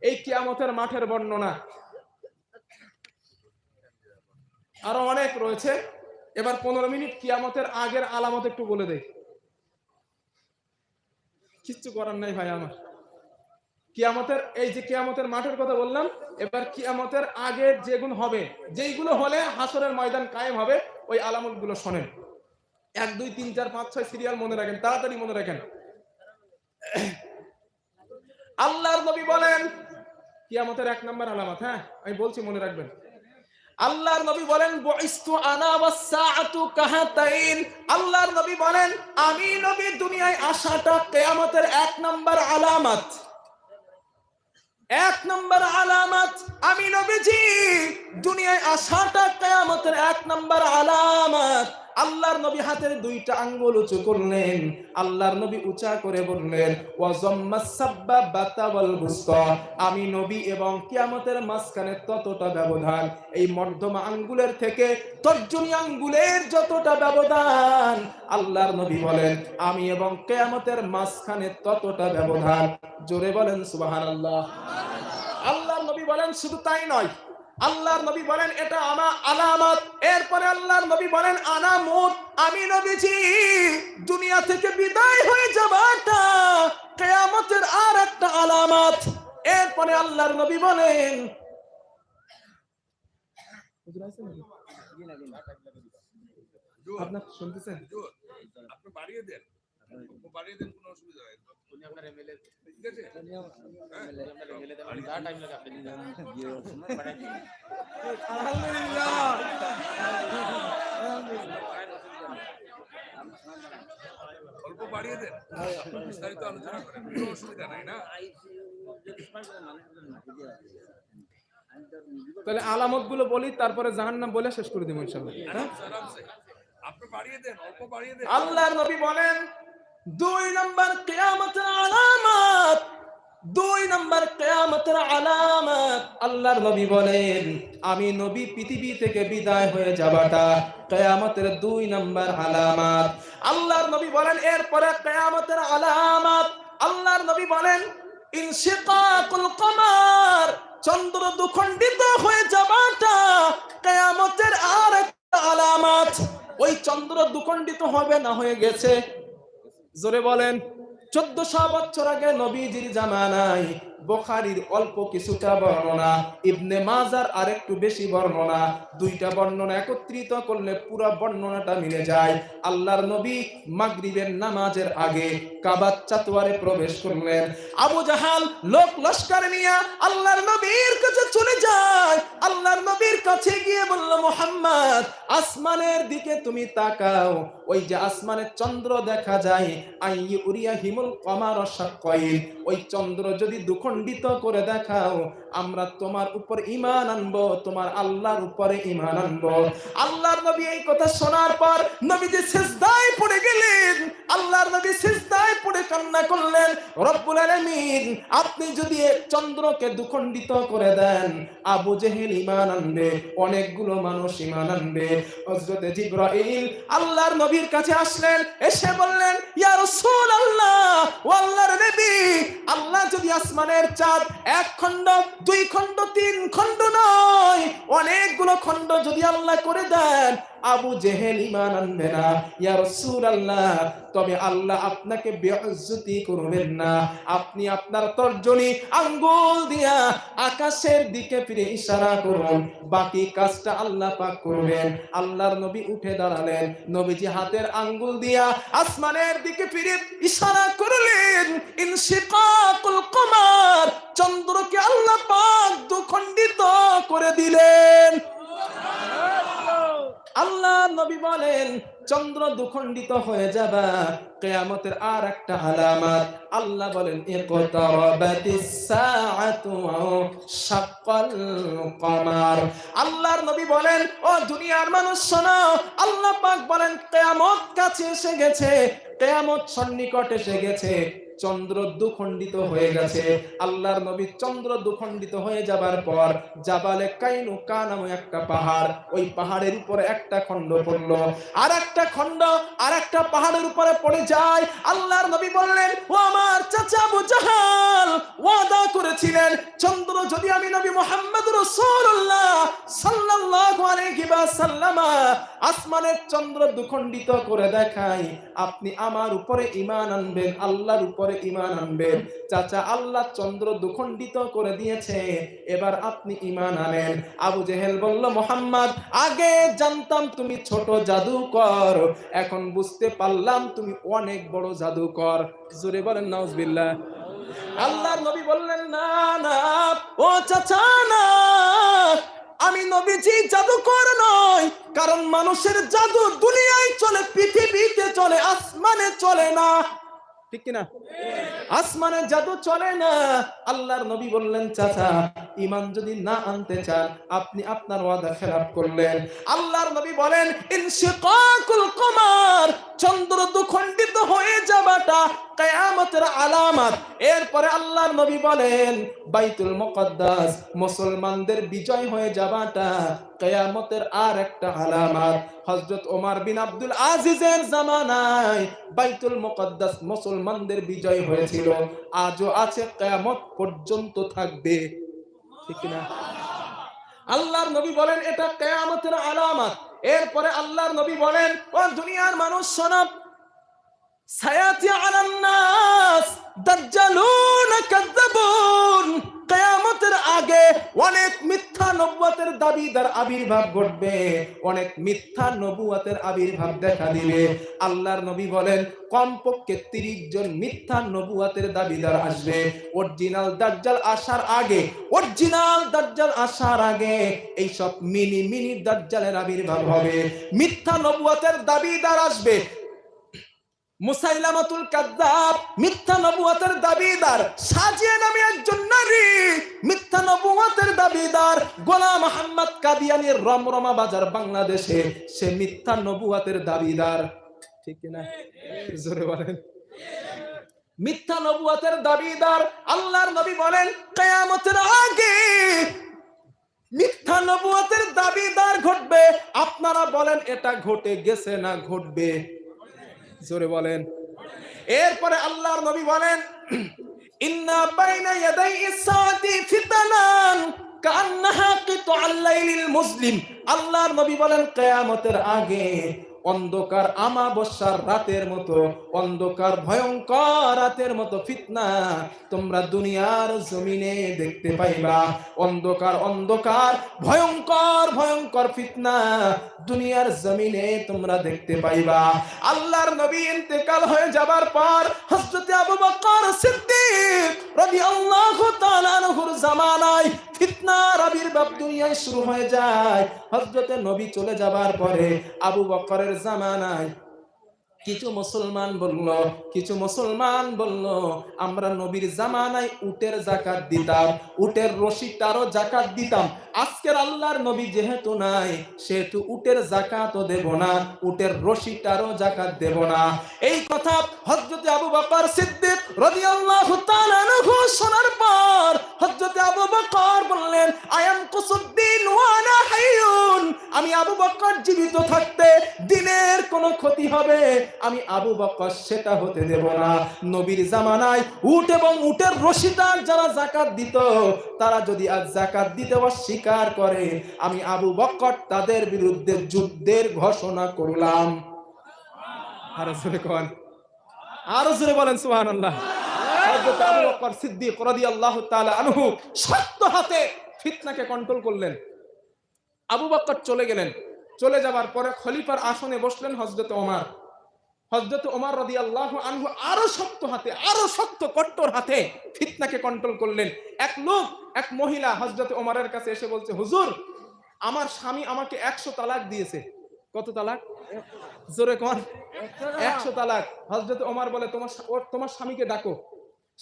এই কিয়ামতের মাঠের বর্ণনা। আরো অনেক রয়েছে, এবার 15 মিনিট কিয়ামতের আগের আলামত একটু বলে দেই। কিচ্ছু করার নাই ভাই আমার। কিয়ামতের, এই যে কিয়ামতের মাঠের কথা বললাম, এবার কিয়ামতের আগে যেগুলো হবে, যেইগুলো হলে হাসরের ময়দান কায়েম হবে, ওই আলামত গুলো শোনেন। 1 2 3 4 5 6 সিরিয়াল মনে রাখেন, তাড়াতাড়ি মনে রাখেন। আল্লাহর নবী বলেন কিয়ামতের 1 নম্বর আলামত, হ্যাঁ আমি বলছি মনে রাখবেন। আল্লাহর নবী বলেন, বুইস্তু আনা ওয়াস সাআতু কাহাতাইন, আল্লাহর নবী বলেন আমি নবী দুনিয়ায় আসাটা কিয়ামতের 1 নম্বর আলামত। 1 নম্বর আলামত, আমি নবীজি দুনিয়ায় আসাটা কিয়ামতের 1 নম্বর আলামত। আল্লাহর নবী হাতের 2টা আঙ্গুল উঁচু করলেন, আল্লাহর নবী উঁচা করে বললেন, ওয়া যাম্মাস সাব্বাবাতা ওয়াল বুসতা, আমি নবী এবং কিয়ামতের মাঝখানে ততটা ব্যবধান, এই মধ্যমা আঙ্গুলের থেকে তর্জনী আঙ্গুলের যতটা ব্যবধান, আল্লাহর নবী বলেন আমি এবং কিয়ামতের মাঝখানে ততটা ব্যবধান। জোরে বলেন সুবহানাল্লাহ। আল্লাহর নবী বলেন শুধু তাই নয়, আল্লাহর নবী বলেন এটা আমার আলামত। এরপরে আল্লাহর নবী বলেন আনামুত, আমি নবীজি দুনিয়া থেকে বিদায় হয়ে যাবাটা কিয়ামতের আর একটা আলামত। এরপরে আল্লাহর নবী বলেন, আপনারা শুনতেছেন? আপনি বাড়িয়ে দেন, বাড়িয়ে দেন, কোনো অসুবিধা নাই। অল্প বাড়িয়ে দেন, বিস্তারিত আলোচনা করেন, কোনো অসুবিধা নাই না। তাহলে আলামত গুলো বলি, তারপরে জাহান্নাম বলে শেষ করে দিব ইনশাআল্লাহ। আপনি বাড়িয়ে দেন, অল্প বাড়িয়ে দেন। আল্লাহর নবী বলেন 2 নম্বর কিয়ামতের আলামত, 2 নম্বর কিয়ামতের আলামত, আল্লাহর নবী বলেন আমি নবী পৃথিবী থেকে বিদায় হয়ে যাবাটা কিয়ামতের 2 নম্বর আলামত। আল্লাহর নবী বলেন এরপরে কিয়ামতের আলামত, আল্লাহর নবী বলেন ইনশিকাকুল কমার, চন্দ্র দুখণ্ডিত হয়ে যাবাটা কিয়ামতের আর একটা আলামত। ওই চন্দ্র দুখণ্ডিত হবে না হয়ে গেছে, জোরে বলেন 1400 বছর আগে নবীজির জামানায় বুখারীর অল্প কিছুটা বর্ণনা, ইবনে মাজার আরেকটু বেশি বর্ণনা, 2টা বর্ণনা একত্রিত করলে পুরো বর্ণনাটা মিলে যায়। আল্লাহর নবী মাগরিবের নামাজের আগে কাবার চত্বরে প্রবেশ করলেন, আবু জাহাল লোক লস্কর নিয়ে আল্লাহর নবীর কাছে চলে যায়। আল্লাহর নবীর কাছে গিয়ে বলল, মুহাম্মদ আসমানের দিকে তুমি তাকাও, ওই যে আসমানের চন্দ্র দেখা যায়, আইয়ুরিয়া হিমুল কমার শাক্কাইন, ওই চন্দ্র যদি দুখণ্ডিত দুখণ্ডিত করে দেখাও, আমরা তোমার উপর ঈমান আনবো, তোমার আল্লাহর উপরে ঈমান আনবো। আল্লাহর নবী এই কথা শোনার পর নবীজি সিজদায় পড়ে গেলেন। আল্লাহর নবী সিজদায় পড়ে কান্না করলেন, রব্বুল আলামিন, আপনি যদি চন্দ্রকে দুখণ্ডিত করে দেন, আবু জেহেল ঈমান আনবে, অনেকগুলো মানুষ ঈমান আনবে। হযরত জিবরাইল আল্লাহর নবীর কাছে আসলেন, এসে বললেন, ইয়া রাসূলুল্লাহ, ও আল্লাহর নবী, আল্লাহ যদি আসমানের চাঁদ এক খণ্ড, দুই খণ্ড, তিন খণ্ড নয়, অনেকগুলো খণ্ড যদি আল্লাহ করে দেন, আবু জেহেল ঈমান আনবে না। ইয়া রাসূলুল্লাহ, তবে আল্লাহ আপনাকে বেইজ্জতি করবেন না। আপনি আপনার তর্জনী আঙ্গুল দিয়া আকাশের দিকে ফিরে ইশারা করুন, বাকি কাজটা আল্লাহ পাক করবেন। আল্লাহর নবী উঠে দাঁড়ালেন, নবীজি হাতের আঙ্গুল দিয়া আসমানের দিকে ফিরে ইশারা করলেন, ইনশিকাকুল কমার, চন্দ্রকে আল্লাহ পাক দুখণ্ডিত করে দিলেন। আল্লাহ নবী বলেন, চন্দ্র দুখণ্ডিত হয়ে যাবে, কিয়ামতের আর একটা আলামত। আল্লাহ বলেন, ইকতারাবাতিস সাআতু ওয়া শাক্কাল কমার। আল্লাহর নবী বলেন, ও দুনিয়ার মানুষ শোনো, আল্লাহ পাক বলেন, কিয়ামত কাছে এসে গেছে, কিয়ামত সন্নিকট এসে গেছে, চন্দ্র দুখণ্ডিত হয়ে গেছে। আল্লাহর নবী চন্দ্র দুখণ্ডিত হয়ে যাবার পর জাবালে কাইনুকা নামে একটা পাহাড়, ওই পাহাড়ের উপরে একটা খণ্ড পড়লো, আর একটা খণ্ড আর একটা পাহাড়ের উপরে পড়ে যায়। আল্লাহর নবী বললেন, ও আমার চাচা আবু জাহাল ওয়াদা করেছিলেন, চন্দ্র যদি আমি নবী মুহাম্মদ রাসূলুল্লাহ সাল্লাল্লাহু আলাইহি ওয়াসাল্লাম আসমানের চন্দ্র দুখণ্ডিত করে দেখাই, আপনি আমার উপরে ঈমান আনবেন, আল্লাহর উপরে ঈমান আনবেন। চাচা, আল্লাহ চন্দ্র দুখণ্ডিত করে দিয়েছে, এবার আপনি ঈমান আনেন। আবু জেহেল বলল, মুহাম্মদ, আগে জানতাম তুমি ছোট জাদুকর, এখন বুঝতে পারলাম তুমি অনেক বড় জাদুকর। জোরে বলেন নাউজুবিল্লাহ। আল্লাহর নবী বললেন, না না ও চাচা, না, আমি নবীজি জাদুকর নই, কারণ মানুষের জাদু দুনিয়ায় চলে, পৃথিবীতে চলে, আসমানে চলে না, ঠিক কিনা? আসমানের জাদু চলে না। আল্লাহর নবী বললেন, চাচা, ঈমান যদি না আনতে চান, আপনি আপনার ওয়াদা খেলাফ করলেন। আল্লাহর নবী বলেন, ইনশিকাকুল কমার, চন্দ্র দুখণ্ডিত হয়ে যাবাটা কিয়ামতের আলামত। এরপরে আল্লাহর নবী বলেন, বাইতুল মুকদ্দাস, মুসলমানদের বিজয় হয়ে যাবাটা কিয়ামতের আর একটা আলামত। হযরত ওমর বিন আব্দুল আজিজের জামানায় বাইতুল মুকদ্দাস মুসলমানদের বিজয় হয়েছিল, আজও আছে, কিয়ামত পর্যন্ত থাকবে, ঠিক না? আল্লাহর নবী বলেন, এটা কিয়ামতের আলামত। এরপরে আল্লাহর নবী বলেন, ও দুনিয়ার মানুষ শোনো, সায়াতি আলান নাস দাজ্জালুন কাযাবুন, কিয়ামতের আগে অনেক মিথ্যা নবুয়তের দাবিদার আবির্ভাব ঘটবে, অনেক মিথ্যা নবুয়তের আবির্ভাব দেখা দিবে। আল্লাহর নবী বলেন, কমপক্ষে 30 জন মিথ্যা নবুয়তের দাবিদার আসবে। অরিজিনাল দাজ্জাল আসার আগে, অরিজিনাল দাজ্জাল আসার আগে এই সব মিনি মিনি দাজ্জালের আবির্ভাব হবে, মিথ্যা নবুয়তের দাবিদার আসবে। মুসাইলামাতুল কাযযাব, মিথ্যা নবুয়তের দাবিদার। সাজিয়া নামে একজন নারী, মিথ্যা নবুয়তের দাবিদার। গোলাম মোহাম্মদ কাদিয়ানীর রমরমা বাজার বাংলাদেশে, সে মিথ্যা নবুয়তের দাবিদার, ঠিক কি না? জোরে বলেন। মিথ্যা নবুয়তের দাবিদার। আল্লাহর নবী বলেন, কিয়ামতের আগে মিথ্যা নবুয়তের দাবিদার ঘটবে। আপনারা বলেন, এটা ঘটে গেছে না ঘটবে? জোরে বলেন। এরপরে আল্লাহর নবী বলেন, ইন্না বাইনা ইয়াদাই ইসাতি ফিতানান কান্নাহা কিতুআল লাইলিল মুসলিম। আল্লাহর নবী বলেন, কিয়ামতের আগে অন্ধকার আমাবস্যার রাতের মতো, অন্ধকার ভয়ঙ্কর রাতের মতো ফিতনা তোমরা দুনিয়ার জমিনে দেখতে পাইবা। অন্ধকার অন্ধকার ভয়ঙ্কর ভয়ঙ্কর ফিতনা দুনিয়ার জমিনে তোমরা দেখতে পাইবা। আল্লাহর নবী ইন্তেকাল হয়ে যাবার পর হযরত আবু বকর সিদ্দিক রাদিয়াল্লাহু তাআলা আনহুর জামানায় ফিতনার আবির্ভাব দুনিয়ায় শুরু হয়ে যায়। হযরত নবী চলে যাবার পরে আবু বকরের জামানায় কিছু মুসলমান বলল আমরা নবীর জামানায় উটের যাকাত দিতাম, উটের রশিটারও যাকাত দিতাম। আজকের আল্লাহর নবী যেহেতু নাই, সেহেতু উটের যাকাতও দেব না, উটের রশিটারও যাকাত দেব না। এই কথা হযরত আবু বকর সিদ্দিক রাদিয়াল্লাহু তাআলা আনহু শোনার পর হযরত আবু বকর বললেন, আয়াম কুসুদ্দিন ওয়া আনা হাইয়ুন, আমি আবু বকর জীবিত থাকতে দিনের কোনো ক্ষতি হবে, আমি আবু বকর সেটা হতে দেব না। নবীর জামানায় উট এবং উটের রশিদার যারা যাকাত দিত, তারা যদি আজ যাকাত দিতে অস্বীকার করে, আমি আবু বকর তাদের বিরুদ্ধে যুদ্ধের ঘোষণা করলাম। আরো জোরে বলেন সুবহানাল্লাহ। হযরত আবু বকর সিদ্দিক রাদিয়াল্লাহু তাআলা আনহু শক্ত হাতে ফিতনাকে কন্ট্রোল করলেন। আবু বকর চলে গেলেন। চলে যাবার পরে খলিফার আসনে বসলেন হযরত ওমর। হযরত ওমর রাদিয়াল্লাহু আনহু আরো শক্ত হাতে, আরো শক্ত কট্টর হাতে ফিতনাকে কন্ট্রোল করলেন। এক মহিলা হযরত ওমরের কাছে এসে বলছে, হুজুর, আমার স্বামী আমাকে 100 তালাক দিয়েছে। কত তালাক? জোরে কোন? 100 তালাক। হযরত ওমর বলে, তোমার স্বামীকে ডাকো।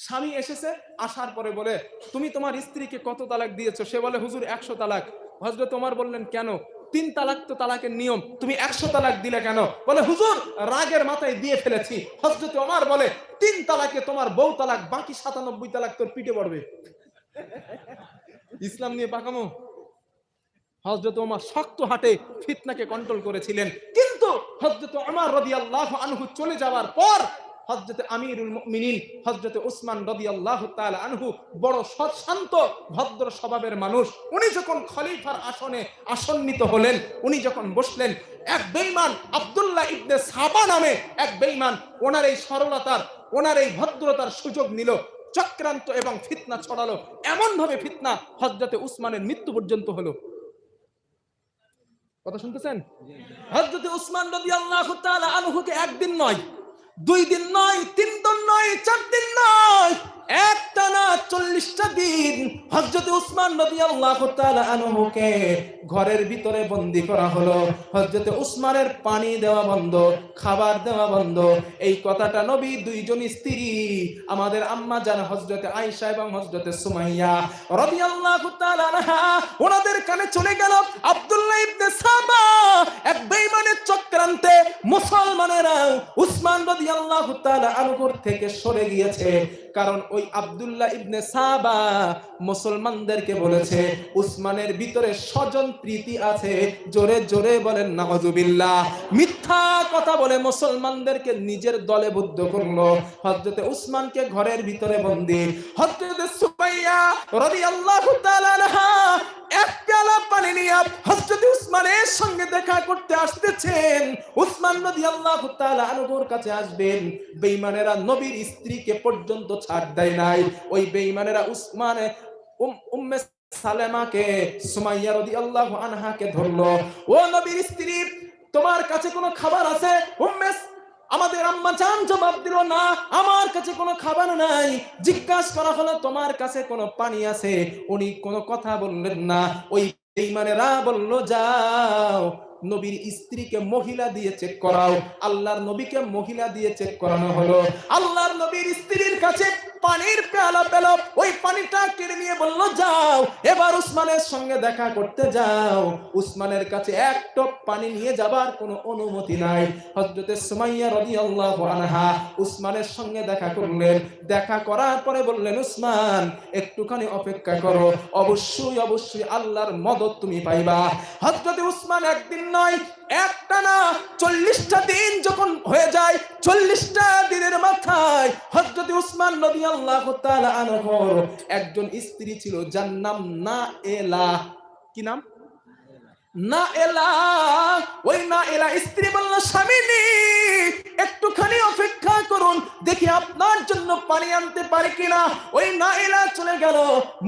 স্বামী এসেছে, আসার পরে বলে, তুমি তোমার স্ত্রীকে কত তালাক দিয়েছো? সে বলে, হুজুর 100 তালাক। হযরত ওমর বললেন, কেন? 3 তালাক তো তালাকের নিয়ম, তুমি 100 তালাক দিলে কেন? বলে, হুজুর রাগের মাথায় দিয়ে ফেলেছি। হযরত ওমর বলে, 3 তালাকে তোমার বউ তালাক, বাকি 97 তালাক তোর পিঠে পড়বে। ইসলাম নিয়ে পাকামো। হযরত ওমর শক্ত হাতে ফিতনাকে কন্ট্রোল করেছিলেন। কিন্তু হযরত ওমর রাদিয়াল্লাহু আনহু চলে যাওয়ার পর হযরত আমিরুল মুমিনিন হযরত উসমান রাদিয়াল্লাহু তাআলা আনহু বড় সৎ, শান্ত, ভদ্র স্বভাবের মানুষ। উনি যখন খলিফার আসনে আসন্নিত হলেন, উনি যখন বসলেন, এক বেঈমান আব্দুল্লাহ ইবনে সাবা নামে এক বেঈমান ওনার এই সরলতার, ওনার এই ভদ্রতার সুযোগ নিল, চক্রান্ত এবং ফিতনা ছড়ালো। এমন ভাবে ফিতনা হযরত উসমানের মৃত্যু পর্যন্ত হলো। কথা শুনতেছেন? হযরত উসমান রাদিয়াল্লাহু তাআলা আনহুকে একদিন নয়, 2 দিন নয়, 3 দিন নয়, 4 দিন নয়, একটানা 40টা দিন হযরত উসমান রাদিয়াল্লাহু তাআলা আনহুকে ঘরের ভিতরে বন্দী করা হলো। হযরত উসমানের পানি দেওয়া বন্ধ, খাবার দেওয়া বন্ধ। এই কথাটা নবী দুইজন স্ত্রী, আমাদের আম্মা জান হযরত আয়েশা এবং হযরত সুমাইয়া রাদিয়াল্লাহু তাআলা আনহা, ওনাদের কানে চলে গেল। আব্দুল্লাহ ইবনে সাবা এক বেঈমানের চক্রান্তে মুসলমানেরা উসমান রাদিয়াল্লাহু তাআলা আনহুর থেকে সরে গিয়েছে। কারণ ওই আব্দুল্লাহ ইবনে সাবা মুসলমানদেরকে বলেছে উসমানের ভিতরে স্বজন প্রীতি আছে। জোরে জোরে বলেন নাউজুবিল্লাহ। মিথ্যা কথা বলে মুসলমানদেরকে নিজের দলে বদ্ধ করলো। হযরত উসমানকে ঘরের ভিতরে বন্দী। হযরত সুমাইয়া রাদিয়াল্লাহু তাআলা আনহা এক পেয়ালা পানি নিয়ে হযরত উসমানের সঙ্গে দেখা করতে আসতেছেন। উসমান রাদিয়াল্লাহু তাআলা আনহুর কাছে আসবেন। বেঈমানেরা নবীর স্ত্রীকে পর্যন্ত ছাড় দেয় নাই। ওই বেঈমানেরা উম্মে সালেমাকে, সুমাইয়া রাদিয়াল্লাহু আনহাকে ধরলো। ও নবীর স্ত্রী, তোমার কাছে কোনো খাবার আছে? আমাদের আম্মা জান জবাব দিল, না, আমার কাছে কোনো খাবার নাই। জিজ্ঞাসা করা হলো, তোমার কাছে কোনো পানি আছে? উনি কোনো কথা বললেন না। ওই বেঈমানেরা বলল, যাও নবীর স্ত্রীকে মহিলা দিয়ে চেক করাও। আল্লাহর নবীকে মহিলা দিয়ে চেক করানো হলো। আল্লাহর নবীর স্ত্রীর কাছে পানির পেয়ালা পেল। ওই পানিটা কেড়ে নিয়ে বলল, যাও এবার উসমানের সঙ্গে দেখা করতে যাও। উসমানের কাছে এক টপ পানি নিয়ে যাবার কোনো অনুমতি নাই। হযরত সুমাইয়া রাদিয়াল্লাহু আনহা উসমানের সঙ্গে দেখা করলেন। দেখা করার পরে বললেন, উসমান একটুখানি অপেক্ষা করো, অবশ্যই অবশ্যই আল্লাহর মদদ তুমি পাইবা। হযরত উসমান একদিন নয়, একটানা 40টা দিন যখন হয়ে যায়, 40টা দিনের মাথায় হযরত উসমান রাদিয়াল্লাহু তাআলা আনহুর একজন স্ত্রী ছিল, যার নাম নাএলা। কি নাম? নাএলা। ওই নাএলা স্ত্রী বলল, স্বামী একটুখানি অপেক্ষা করুন, দেখি আপনার জন্য পানি আনতে পারি কিনা। ওই নাএলা চলে গেল,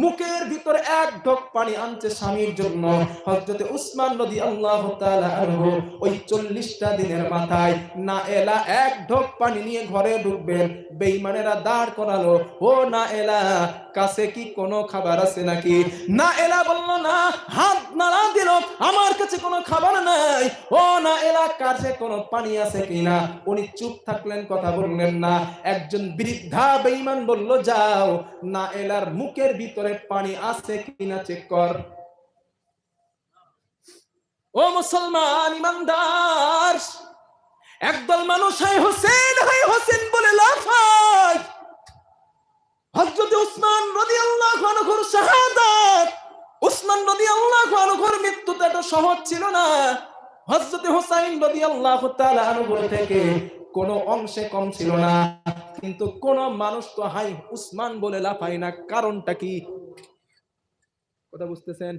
মুখের ভিতরে এক ঢোক পানি আনছে স্বামীর জন্য। হযরত উসমান রাদিয়াল্লাহু তাআলা আনহু ওই 40টা দিনের মাথায় নাএলা এক ঢোক পানি নিয়ে ঘরে ঢুকবেন। বেঈমানেরা দাঁড় করালো, ও নাএলা, কাছে কি কোনো খাবার আছে নাকি? নাএলা বলল, না। হাত নাড়া দিল, আমার কাছে কোনো খাবার নাই, ও না এলাকার কাছে কোনো পানি আছে কিনা। উনি চুপ থাকলেন, কথা বললেন না। একজন বৃদ্ধা বেঈমান বলল, যাও না এলার মুখের ভিতরে পানি আছে কিনা চেক কর। ও মুসলমান ইমানদার, একদল মানুষ হয় হোসেন বলে লাফায়। হযরত উসমান রাদিয়াল্লাহু আনহুর শাহাদাত, উসমান রাদিয়াল্লাহু আনহুর মৃত্যুটা এত সহজ ছিল না। হযরত হুসাইন রাদিয়াল্লাহু তাআলা আনহুর থেকে কোন অংশে কম ছিল না, কিন্তু কোন মানুষ তো হাই উসমান বলে লাফায় না। কারণটা কি? কথা বুঝতেছেন?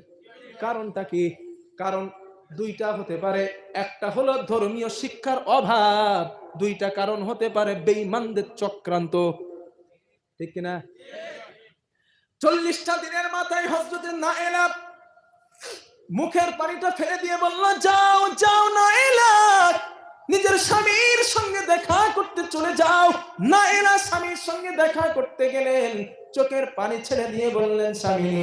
কারণটা কি? কারণ দুইটা হতে পারে। একটা হলো ধর্মীয় শিক্ষার অভাব, দুইটা কারণ হতে পারে বেঈমানদের চক্রান্ত। ঠিক কিনা? 40টা দিনের মাথায় হযরতে নাইলা মুখের পানিটা ফেলে দিয়ে বলল, যাও যাও নাইলা, নিজের স্বামীর সঙ্গে দেখা করতে চলে যাও। নাইলা স্বামীর সঙ্গে দেখা করতে গেলেন, চোখের পানি ছেড়ে দিয়ে বললেন, স্বামী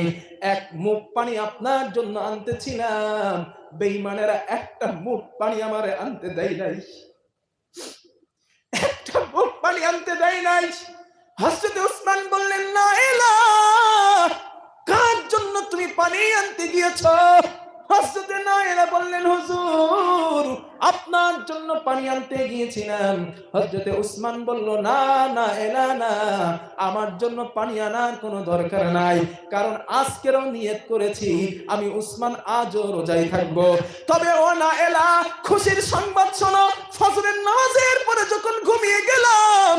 এক মুখ পানি আপনার জন্য আনতেছিলাম, বেঈমানেরা একটা মুখ পানি আমারে আনতে দেয় নাই, একটা মুখ পানি আনতে দেয় নাই। হযরত উসমান বললেন, নাইলা কার জন্য তুমি পানি আনতে গিয়েছো? হযরত নাইলা বললেন, হুজুর আপনার জন্য পানি আনতে গিয়েছিলাম। হযরত উসমান বলল, না না এলা না, আমার জন্য পানি আনার কোনো দরকার নাই, কারণ আজকেরও নিয়ত করেছি আমি উসমান আজও রোজায় থাকবো। তবে ও না এলা, খুশির সংবাদ শোনো, ফজরের নামাজের পরে যখন ঘুমিয়ে গেলাম,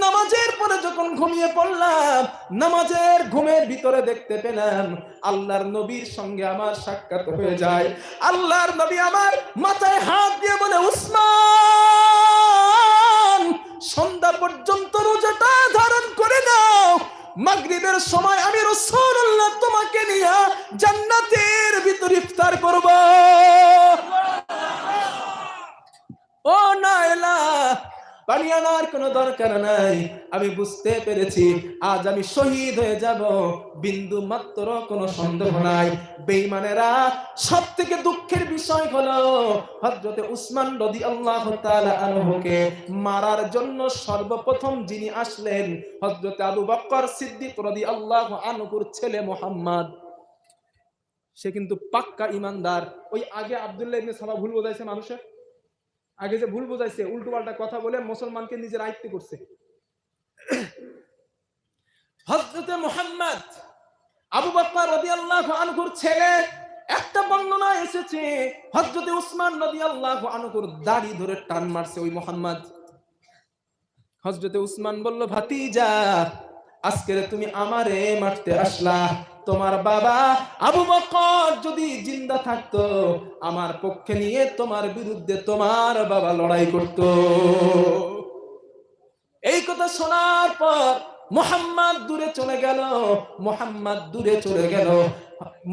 নামাজের পরে যখন ঘুমিয়ে পড়লাম, নামাজের ঘুমের ভিতরে দেখতে পেলাম আল্লাহর নবীর সঙ্গে আমার সাক্ষাৎ হয়ে যায়। আল্লাহর নবী আমার মাথায় হাত দিয়ে বলে, উসমান সন্ধ্যা পর্যন্ত রোজাটা ধারণ করে দাও, মাগরিবের সময় আমি রাসূলুল্লাহ তোমাকে নিয়ে জান্নাতের ভিতর ইফতার করব। ও নাইলা, পানি আনার কোনো দরকার নাই, আমি বুঝতে পেরেছি আজ আমি শহীদ হয়ে যাব, বিন্দু মাত্র কোনো সন্দেহ নাই। বেঈমানেরা সবথেকে দুঃখের বিষয় হলো হযরত উসমান রাদিয়াল্লাহু তাআলা আনহুকে মারার জন্য সর্বপ্রথম যিনি আসলেন হযরত আবু বকর সিদ্দিক রাদিয়াল্লাহু আনহুর ছেলে মুহাম্মদ। সে কিন্তু পাক্কা ঈমানদার। ওই আগে আব্দুল্লাহ ইবনে সাবা ভুল বোঝাইছে মানুষের, আগে যে ভুল বোঝাইছে, উল্টো পাল্টা কথা বলে মুসলমানকে নিজের আয়ত্তে করছে। হযরত মুহাম্মদ আবু বকর রাদিয়াল্লাহু আনহুর ছেলে। একটা বর্ণনা এসেছে হযরত উসমান রাদিয়াল্লাহু আনহুর দাড়ি ধরে টান মারছে ওই মুহাম্মদ। হযরত উসমান বলল, ভাতিজা আজকে তুমি আমারে মারতে আসলা, তোমার বাবা আবু বকর যদি জিন্দা থাকতো আমার পক্ষে নিয়ে তোমার বিরুদ্ধে তোমার বাবা লড়াই করত। এই কথা শোনার পর মুহাম্মদ দূরে চলে গেল। মুহাম্মদ দূরে চলে গেল।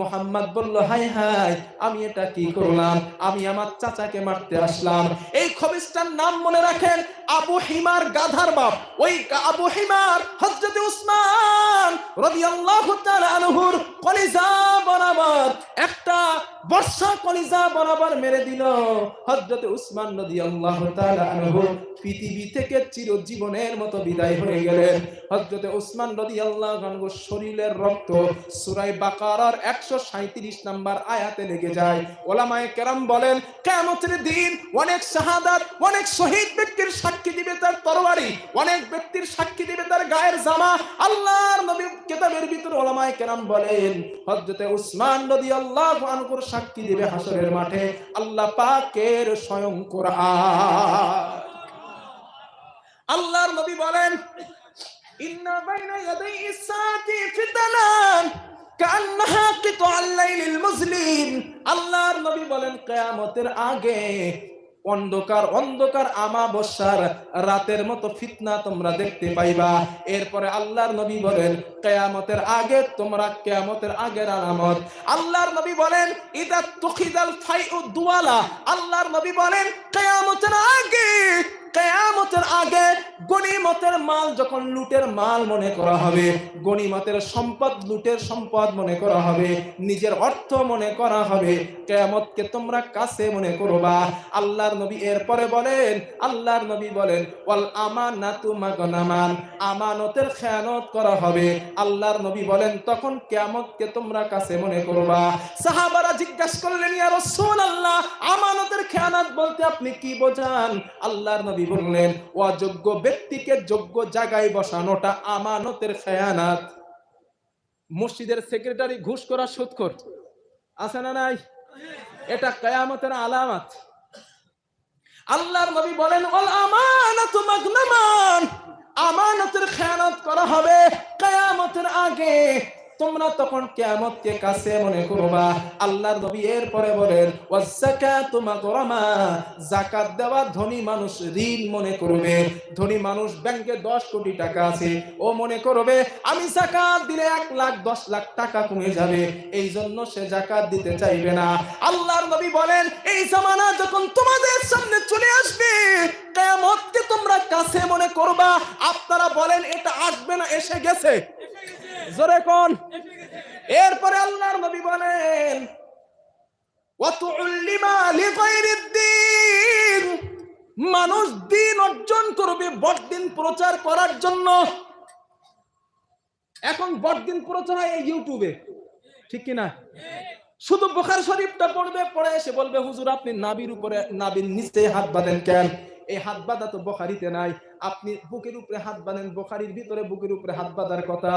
মুহাম্মদ বলল, হাই হাই আমি এটা কি করলাম, আমি আমার চাচাকে মারতে আসলাম। এই খবিসটার নাম মনে রাখেন, আবু হিমার, গাধার বাপ। ওই আবু হিমার হযরত উসমান রাদিয়াল্লাহু তাআলা আনহুর কলিজা বরাবর একটা বর্ষা কলিজা বরাবর মেরে দিল। হযরত উসমান রাদিয়াল্লাহু তাআলা আনহু পৃথিবী থেকে চিরজীবনের মতো বিদায় হয়ে গেলেন। হযরত উসমান রাদিয়াল্লাহু আনহুর শরীরের রক্ত সূরা বাকারার 137 নম্বর আয়াতে লেগে যায়। উলামায়ে কেরাম বলেন, কিয়ামতের দিন অনেক শাহাদাত, অনেক শহীদ ব্যক্তির সাক্ষী দিবে তার তরবারি, অনেক ব্যক্তির সাক্ষী দিবে তার গায়ের জামা। আল্লাহর নবী কিতাবের ভিতরে উলামায়ে কেরাম বলেন, হযরত উসমান রাদিয়াল্লাহু আনহুর সাক্ষী দিবে হাসরের মাঠে আল্লাহ পাকের স্বয়ং কোরআন। আল্লাহর নবী বলেন, ইন্না বাইনা ইয়াদাইস সাআতি ফিতানান কান্নাহা কিতাল লাইলিল মুজলিম। আল্লাহর নবী বলেন, কিয়ামতের আগে অন্ধকার অন্ধকার আমাবস্যার রাতের মতো ফিতনা তোমরা দেখতে পাইবা। এরপরে আল্লাহর নবী বলেন, কিয়ামতের আগে তোমরা, কিয়ামতের আগের আলামত। আল্লাহর নবী বলেন, ইদা তুখিদাল ফাইউ দুয়ালা। আল্লাহর নবী বলেন, কিয়ামতের আগে কিয়ামতের আগে গনিমতের মাল যখন লুটের মাল মনে করা হবে, গনিমতের সম্পদ লুটের সম্পদ মনে করা হবে, নিজের অর্থ মনে করা হবে, কিয়ামতকে তোমরা কাছে মনে করবা। আল্লাহর নবী এরপরে বলেন, আল্লাহর নবী বলেন ওয়াল আমানাতু মাগনামান, আমানতের খেয়ানত করা হবে। আল্লাহর নবী বলেন তখন কিয়ামতকে তোমরা কাছে মনে করবা। সাহাবারা জিজ্ঞাসা করলেন ইয়া রাসূলুল্লাহ, আমানতের খেয়ানত বলতে আপনি কি বোঝান? আল্লাহর নবী বললেন অযোগ্য ব্যক্তিকে যোগ্য জায়গায় বসানোটা আমানতের খেয়ানত। মসজিদের সেক্রেটারি ঘুষ করা সুদখোর আছে না নাই? এটা কিয়ামতের আলামত। আল্লাহর নবী বলেন ওয়াল আমানাতু মাগনামান, আমানতের খেয়ানত করা হবে কিয়ামতের আগে, তোমরা তখন কিয়ামতকে কাছে মনে করবা। আল্লাহর নবী এরপরে বলেন ওয়াজ যাকাতু মাগরামা, যাকাত দেওয়া ধনী মানুষ ঋণ মনে করবে। ধনী মানুষ ব্যাংকে 10 কোটি টাকা আছে, ও মনে করবে আমি যাকাত দিলে 1 লাখ 10 লাখ টাকা কমে যাবে, এই জন্য সে যাকাত দিতে চাইবে না। আল্লাহর নবী বলেন এই জামানা যখন তোমাদের সামনে চলে আসবে, কিয়ামতকে তোমরা কাছে মনে করবা। আপনারা বলেন এটা আসবে না এসে গেছে? জোরে কোন? এরপরে আল্লাহর নবী বলেন ওয়াতুল্লিমা লিগাইরিদ্দিন, মানুষ দিন অর্জন করবে বড়দিন প্রচার করার জন্য। এখন বড়দিন প্রচার হয় এই ইউটিউবে, ঠিক কি না? শুধু বুখারী শরীফটা পড়বে, পড়ে এসে বলবে হুজুর আপনি নাভির উপরে নাভির নিচে হাত বাঁধেন কেন? এই হাত বাঁধা তো বুখারীতে নাই। আপনি বুকের উপরে হাত বাঁধেন, বুখারীর ভিতরে বুকের উপরে হাত বাঁধার কথা।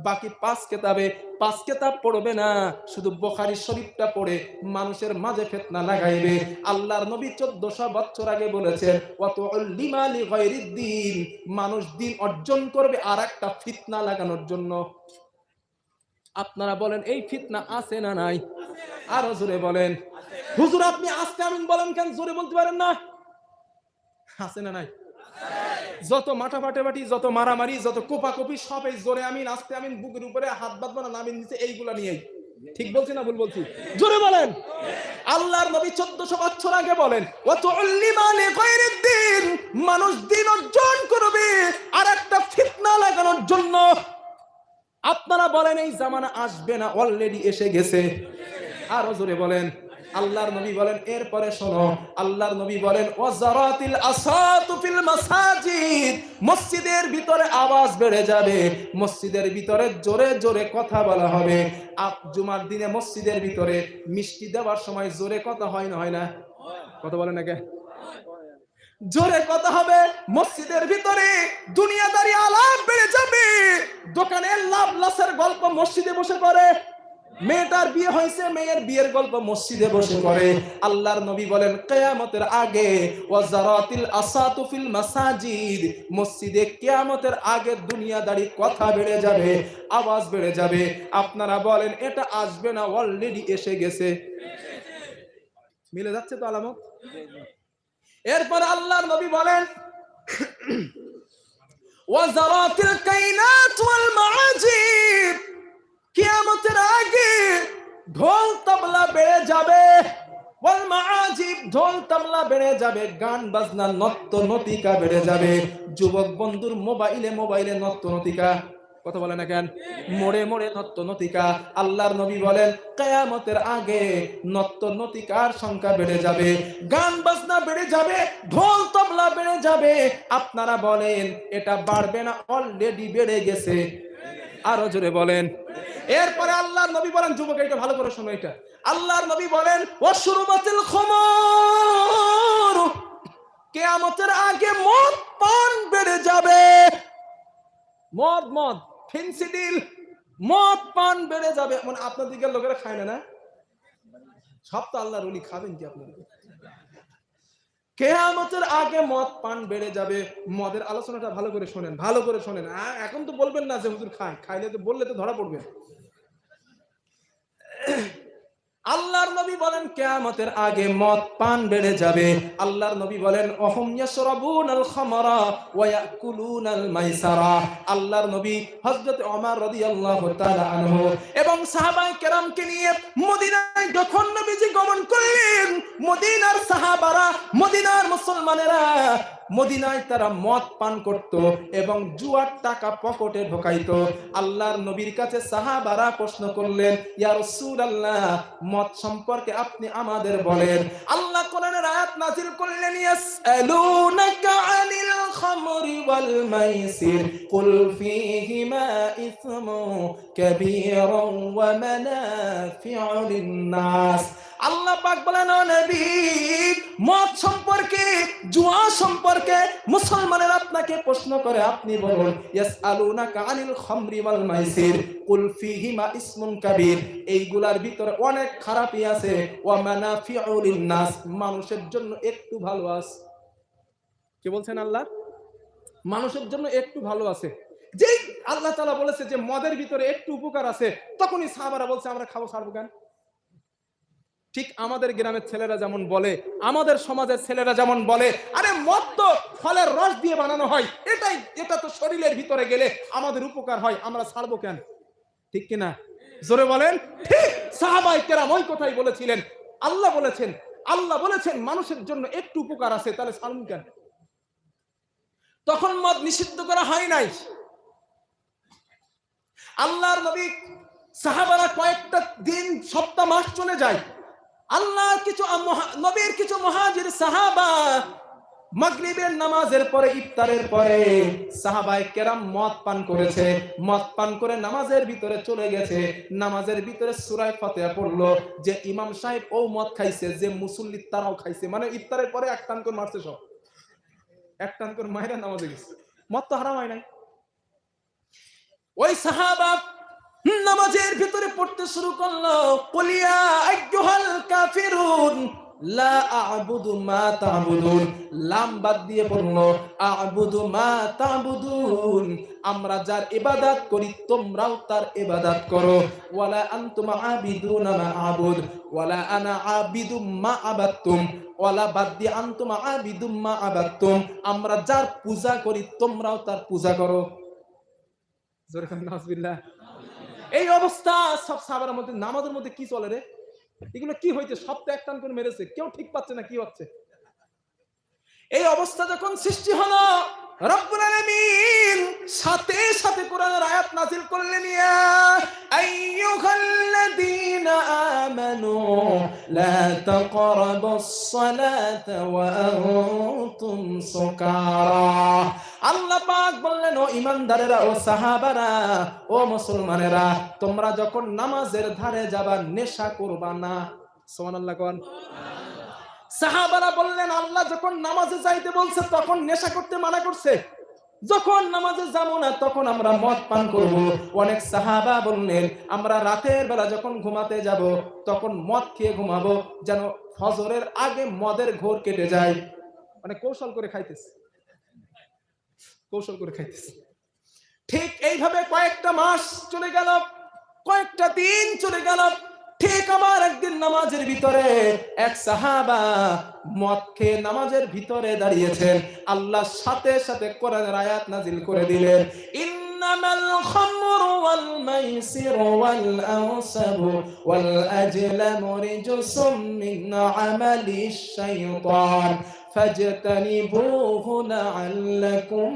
বাকি 5 কিতাব পড়বে না, শুধু বুখারী শরীফটা পড়ে মানুষের মাঝে ফিতনা লাগাইবে। আল্লাহর নবী 1400 বছর আগে বলেছেন ওয়াতুল্লিমা লিগাইরিদ্দিন, মানুষ দিন অর্জন করবে আর একটা ফিতনা লাগানোর জন্য। আপনারা বলেন এই ফিতনা আছে না নাই? আরো জোরে বলেন। হুজুর আপনি আস্তে আমিন বলেন কেন, জোরে বলতে পারেন না? আছে না নাই? যত মাথা ফাটাফাটি, যত মারামারি, যত কোপাকুপি সব এই জোরে আমিন আস্তে আমিন, বুকের উপরে হাত বাঁধবো না নামিন নিচে, এইগুলা নিয়েই। ঠিক বলছি না ভুল বলছি? জোরে বলেন। আল্লাহর নবী 1400 বছর আগে বলেন ওয়াতুল্লিমা লিগাইরিদ্দিন, মানুষ দিন অর্জন করবে আর একটা ফিতনা লাগানোর জন্য। আপনারা বলেন এই জামানা আসবে না অলরেডি এসে গেছে? আরো জোরে বলেন। আল্লাহর নবী বলেন এরপরে শোনো, আল্লাহর নবী বলেন ওয়াজারাতিল আসাতু ফিল মাসাজিদ, মসজিদের ভিতরে আওয়াজ বেড়ে যাবে, মসজিদের ভিতরে জোরে জোরে কথা বলা হবে। জুমার দিনে মসজিদের ভিতরে মিষ্টি দেওয়ার সময় জোরে কথা হয় না? হয় না? কথা বলেন না কে? জোরে কথা হবে। মসজিদের ভিতরে দুনিয়াদারি আলাপ বেড়ে যাবে, দোকানের লাভ লসের গল্প মসজিদে বসে করে, মেয়েটার বিয়ে হয়েছে মেয়ের বিয়ের গল্প মসজিদে বসে করে। আল্লাহর নবী বলেন কিয়ামতের আগে ওয়াজারাতিল আসাতু ফিল মাসাজিদ, মসজিদে কিয়ামতের আগে দুনিয়াদারি কথা বেড়ে যাবে, আওয়াজ বেড়ে যাবে। আপনারা বলেন এটা আসবে না অলরেডি এসে গেছে? মিলে যাচ্ছে তো আলামত? এরপর আল্লাহর নবী বলেন ওয়াজারাতিল কাইনাত ওয়াল মাআজিব, কিয়ামতের আগে ঢোল তবলা বেড়ে যাবে। ওয়াল মাআজিব, ঢোল তবলা বেড়ে যাবে, গান বাজনা নর্ত নতিকা বেড়ে যাবে। যুবক বন্ধুর মোবাইলে নর্ত নতিকা, কথা বলে না কেন? মোড়ে মোড়ে নর্ত নতিকা। আল্লাহর নবী বলেন কিয়ামতের আগে নর্ত নতিকার সংখ্যা বেড়ে যাবে, গান বাজনা বেড়ে যাবে, ঢোল তবলা বেড়ে যাবে। আপনারা বলেন এটা বাড়বে না অলরেডি বেড়ে গেছে? আরো জোরে বলেন। এরপরে আল্লাহর নবী বলেন, যুবক এটা ভালো করে শোনো, এটা আল্লাহর নবী বলেন ওয়াশুরবাতিল খুমুর, কিয়ামতের আগে মদ পান বেড়ে যাবে। মদ ফেন্সিডিল, মদ পান বেড়ে যাবে। মানে আপনার দিকের লোকেরা খায় না? সব তো আল্লাহর ওলি, খাবেন কি আপনারা? কিয়ামতের আগে মদ পান বেড়ে যাবে। মদের আলোচনাটা ভালো করে শোনেন, ভালো করে শোনেন। এখন তো বলবেন না যে হুজুর খাইলে তো, বললে তো ধরা পড়বে। আল্লাহর নবী বলেন কিয়ামতের আগে মদ পান বেড়ে যাবে। আল্লাহর নবী বলেন ওহুম ইয়াশরাবুনাল খামরা ওয়া ইয়াকুলুনাল মাইসারা। আল্লাহর নবী হযরত ওমর রাদিয়াল্লাহু তাআলা আনহু এবং সাহাবায়ে কেরামকে নিয়ে মদিনায় যখন নবীজি গমন করলেন, মদিনার সাহাবারা, মদিনার মুসলমানেরা মদিনায় তারা মদ পান করত এবং জুয়ার টাকা পকেটে ঢোকাইতো। আল্লাহর নবীর কাছে সাহাবারা প্রশ্ন করলেন, ইয়া রাসূলুল্লাহ, মদ সম্পর্কে আপনি আমাদের বলেন। আল্লাহ কোরআনের আয়াত নাযিল করলেন, ইয়াসআলুনাকা আনিল খামরি ওয়াল মাইসির কুল ফীহিমা ইসমুন কাবীরুন ওয়া মানাফিউ লিন-নাস। আল্লাহ পাক বলেন, ও নবী, মদ সম্পর্কে, জুয়া সম্পর্কে মুসলমানেরা আপনাকে প্রশ্ন করে, আপনি বলুন, ইয়াসআলুনাকা আনিল খামরি ওয়াল মাইসির কুল ফীহিমা ইসমুন কাবীর, এইগুলার ভিতরে অনেক খারাপই আছে, ওয়া মানাফিউ লিন-নাস, মানুষের জন্য একটু ভালো আছে। কি বলছেন আল্লাহ? মানুষের জন্য একটু ভালো আছে। যেই আল্লাহ তাআলা বলেছে যে মদের ভিতরে একটু উপকার আছে, তখনই সাহাবারা বলছে আমরা খাবো ছাড়বো কেন? ঠিক আমাদের গ্রামের ছেলেরা যেমন বলে, আমাদের সমাজের ছেলেরা যেমন বলে, আরে মদ তো ফলের রস দিয়ে বানানো হয়, এটা তো শরীরের ভিতরে গেলে আমাদের উপকার হয়, আমরা ছাড়বো কেন? ঠিক কিনা? জোরে বলেন। ঠিক সাহাবায়ে কেরাম ওই কথাই বলেছিলেন। আল্লাহ বলেছেন মানুষের জন্য একটু উপকার আছে, তাহলে ছাড়ুন কেন? তখন মদ নিষিদ্ধ করা হয় নাই। আল্লাহর নবী, সাহাবারা কয়েকটা দিন, সপ্তাহ, মাস চলে যায়। আল্লাহর নবীর কিছু মুহাজির সাহাবা মাগরিবের নামাজের পরে, ইফতারের পরে সাহাবায়ে কেরাম মদ পান করেছে। মদ পান করে নামাজের ভিতরে চলে গেছে। নামাজের ভিতরে সূরা ফাতিহা পড়লো। যে ইমাম সাহেব ও মদ খাইছে, যে মুসল্লি তারাও খাইছে, মানে ইফতারের পরে এক টান করে মারছে, সব এক টান করে মাইরা নামাজে গেছে। মদ তো হারাম হয় নাই। ওই সাহাবা নামাজের ভিতরে পড়তে শুরু করলো, কুল ইয়া আইয়ুহাল কাফিরুন লা আ'বুদু মা তা'বুদুন, লাম বাদ দিয়ে পড়লো আ'বুদু মা তা'বুদুন, আমরা যার ইবাদত করি তোমরাও তার ইবাদত করো। ওয়ালা আনতুম আবিদুনা মা আ'বুদ ওয়ালা আনা আবিদু মা আবাদতুম, ওয়ালা বাদ দিয়ে আনতুম আবিদু মা আবাদতুম, আমরা যার পূজা করি তোমরাও তার পূজা করো। জোরে কান নাউজুবিল্লাহ। এই অবস্থা সব সাহাবার মধ্যে। নামাজের মধ্যে কি চলে রে? এগুলো কি হইছে? সব তো একটান করে মেরেছে, কেউ ঠিক পাচ্ছে না কি হচ্ছে। এই অবস্থা যখন সৃষ্টি হলো, রব্বুল আলামিন সাথে সাথে কোরআনের আয়াত নাযিল করলেন, ইয়া আইয়ুহাল্লাযীনা আমানু লা তাকরাবুস সালাতা ওয়া আনতুম সুকারা। আল্লাহ পাক বললেন, ও ঈমানদারেরা, ও সাহাবারা, ও মুসলমানেরা, তোমরা যখন নামাজের ধারে যাবা নেশা করবা না। সুবহানাল্লাহ কোন। সাহাবারা বললেন, আল্লাহ যখন নামাজে যাইতে বলছে তখন নেশা করতে মানা করছে, যখন নামাজে যাবো না তখন আমরা মদ পান করব। অনেক সাহাবা বললেন, আমরা রাতের বেলা যখন ঘুমাতে যাব তখন মদ খেয়ে ঘুমাবো, যেন ফজরের আগে মদের ঘোর কেটে যায়। মানে কৌশল করে খাইতেছে। ঠিক এইভাবে কয়েকটা মাস চলে গেল, কয়েকটা দিন চলে গেল। ঠিক আমার একদিন নামাজের ভিতরে এক সাহাবা মদ খেয়ে নামাজের ভিতরে দাঁড়িয়েছেন। আল্লাহ সাথে সাথে কোরআনের আয়াত নাযিল করে দিলেন, ইন্নামাল খামরু ওয়াল মাইসিরু ওয়াল আনসাবু ওয়াল আজলামু রিজসুম মিন আমালিশ শাইতান ফাজতানিবুহু লাআল্লাকুম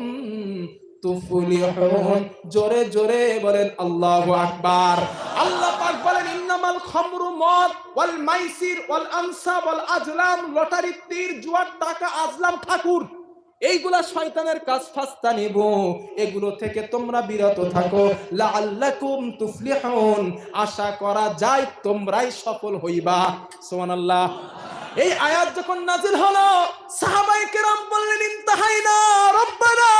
তুফলিহুন। জোরে জোরে বলেন আল্লাহু আকবার। আল্লাহ পাক বলেন, ইন্নামাল খামরু, মদ, ওয়াল মাইসির ওয়াল আনসাব ওয়াল আজলাম, লটারি, তীর, জুয়ার টাকা, আজলাম, ঠাকুর, এইগুলা শয়তানের কাজ। ফাস্তানিবু, এগুলো থেকে তোমরা বিরত থাকো। লাআল্লাকুম তুফলিহুন, আশা করা যায় তোমরাই সফল হইবা। সুবহানাল্লাহ। এই আয়াত যখন নাযিল হলো, সাহাবায়ে কেরাম বললেন, ইনতাহাইনা রব্বানা,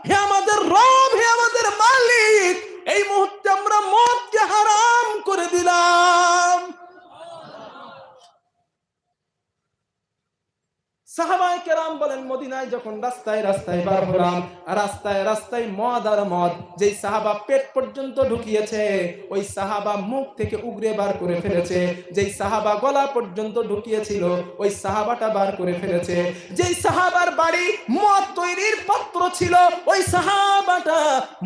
হে আমাদের রব, হে আমাদের মালিক, এই মুহূর্তে আমরা মদকে হারাম করে দিলাম। সাহাবায়ে কেরাম বলেন মদিনায় যখন রাস্তায় রাস্তায় বার হলাম, রাস্তায় রাস্তায় মদ আর মদ, যেই সাহাবা পেট পর্যন্ত ঢুকিয়েছে ওই সাহাবা মুখ থেকে উগরে বার করে ফেলেছে, যেই সাহাবা গলা পর্যন্ত ঢুকিয়েছিল ওই সাহাবাটা বার করে ফেলেছে, যেই সাহাবার বাড়ি মদ তৈরির পাত্র ছিল ওই সাহাবাটা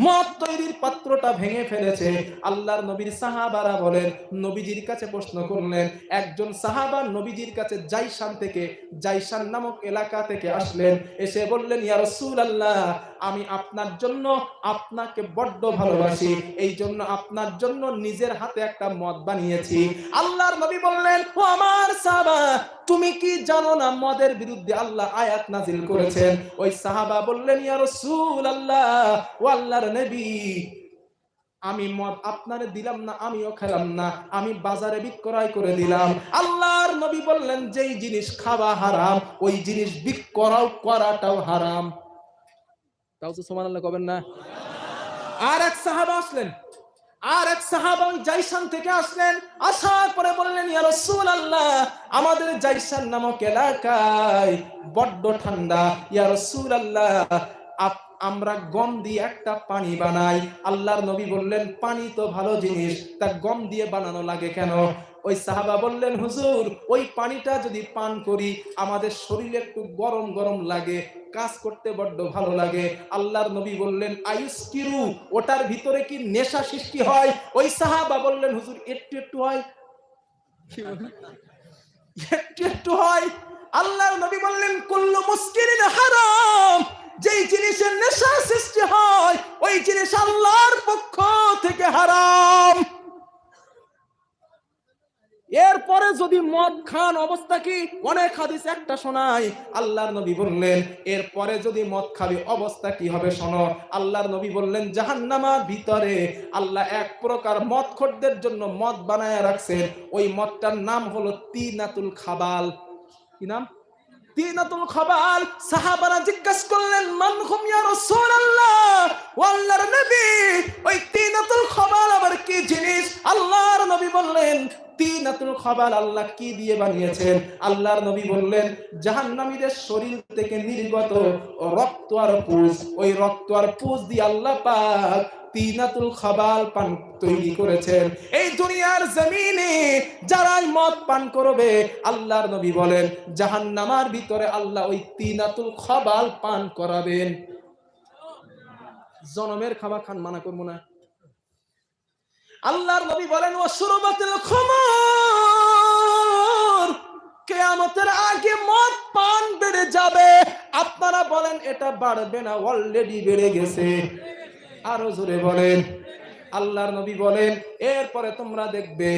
মদ তৈরির পাত্রটা ভেঙে ফেলেছে। আল্লাহর নবীর সাহাবারা বলেন, নবীজির কাছে প্রশ্ন করলেন, একজন সাহাবা নবীজির কাছে জাইশান থেকে, জাইশান নামক এলাকা থেকে আসলেন, এসে বললেন, ইয়া রাসূলুল্লাহ, আমি আপনার জন্য আপনাকে বড্ড ভালোবাসি, এই জন্য আপনার জন্য নিজের হাতে একটা মদ বানিয়েছি। আল্লাহর নবী বললেন, ও আমার সাহাবা, তুমি কি জানো না মদের বিরুদ্ধে আল্লাহ আয়াত নাজিল করেছেন? ওই সাহাবা বললেন, ইয়া রাসূলুল্লাহ, ও আল্লাহর নবী, আমি মদ আপনারে দিলাম না, আমিও খেলাম না, আমি বাজারে বিক্রয় করে দিলাম। আল্লাহর নবী বললেন, যেই জিনিস খাওয়া হারাম ওই জিনিস বিক্রয় করাটাও হারাম। তাও তো সুবহানাল্লাহ কবেন না? আর এক সাহাবা আসলেন, আর এক সাহাবা জাইশান থেকে আসলেন, আসার পরে বললেন, ইয়া রাসূলুল্লাহ, আমাদের জাইশান নামক এলাকায় বড্ড ঠান্ডা, ইয়া রাসূলুল্লাহ, আমরা গম দিয়ে একটা পানি বানাই। আল্লাহর নবী বললেন, পানি তো ভালো জিনিস, তা গম দিয়ে বানানো লাগে কেন? ওই সাহাবা বললেন, হুজুর, ওই পানিটা যদি পান করি আমাদের শরীরে একটু গরম গরম লাগে, কাজ করতে বড্ড ভালো লাগে। আল্লাহর নবী বললেন, আইসকিরু, ওটার ভিতরে কি নেশা সৃষ্টি হয়? ওই সাহাবা বললেন, হুজুর, একটু একটু হয়। একটু একটু হয়। আল্লাহর নবী বললেন, কুল্লু মুসকিরিন হারাম, যেই জিনিসের নেশা সৃষ্টি হয় ওই জিনিস আল্লাহর পক্ষ থেকে হারাম। এরপরে যদি মদ খান অবস্থা কি? অনেক হাদিস একটা শোনায়, আল্লাহর নবী বললেন, এরপরে যদি মদ খাবে অবস্থা কি হবে শোনো। আল্লাহর নবী বললেন, জাহান্নামের ভিতরে আল্লাহ এক প্রকার মদখোরদের জন্য মদ বানায় রাখছেন, ওই মদটার নাম হলো তিনাতুল খাবাল। কি নাম? তিনাতুল খাবাল। সাহাবারা জিজ্ঞাসা করলেন, মান হুম ইয়া রাসূলুল্লাহ, ও আল্লাহর নবী, ওই তিনাতুল খাবাল আবার কি জিনিস? আল্লাহর নবী বললেন, তিনাতুল খাবাল আল্লাহ কি দিয়ে বানিয়েছেন? আল্লাহর নবী বললেন, জাহান্নামীদের শরীর থেকে নির্গত রক্ত আর পুজ, ওই রক্ত আর পুজ দিয়ে আল্লাহ পাক তিনাতুল খাবাল পান তৈরি করেছেন। এই দুনিয়ার জমিনে যারা মদ পান করবে, আল্লাহর নবী বলেন, জাহান্নামের ভিতরে আল্লাহ ওই তিনাতুল খাবাল পান করাবেন। জনমের খাবার খান, মানা করবো না। আল্লাহর নবী বলেন, ও শুরবাতুল খুমুর, কিয়ামতের আগে মদ পান বেড়ে যাবে। আপনারা বলেন এটা বাড়বে না অলরেডি বেড়ে গেছে? আরো জোরে বলেন। আল্লাহর নবী বলেন, এরপরে তোমরা দেখবে,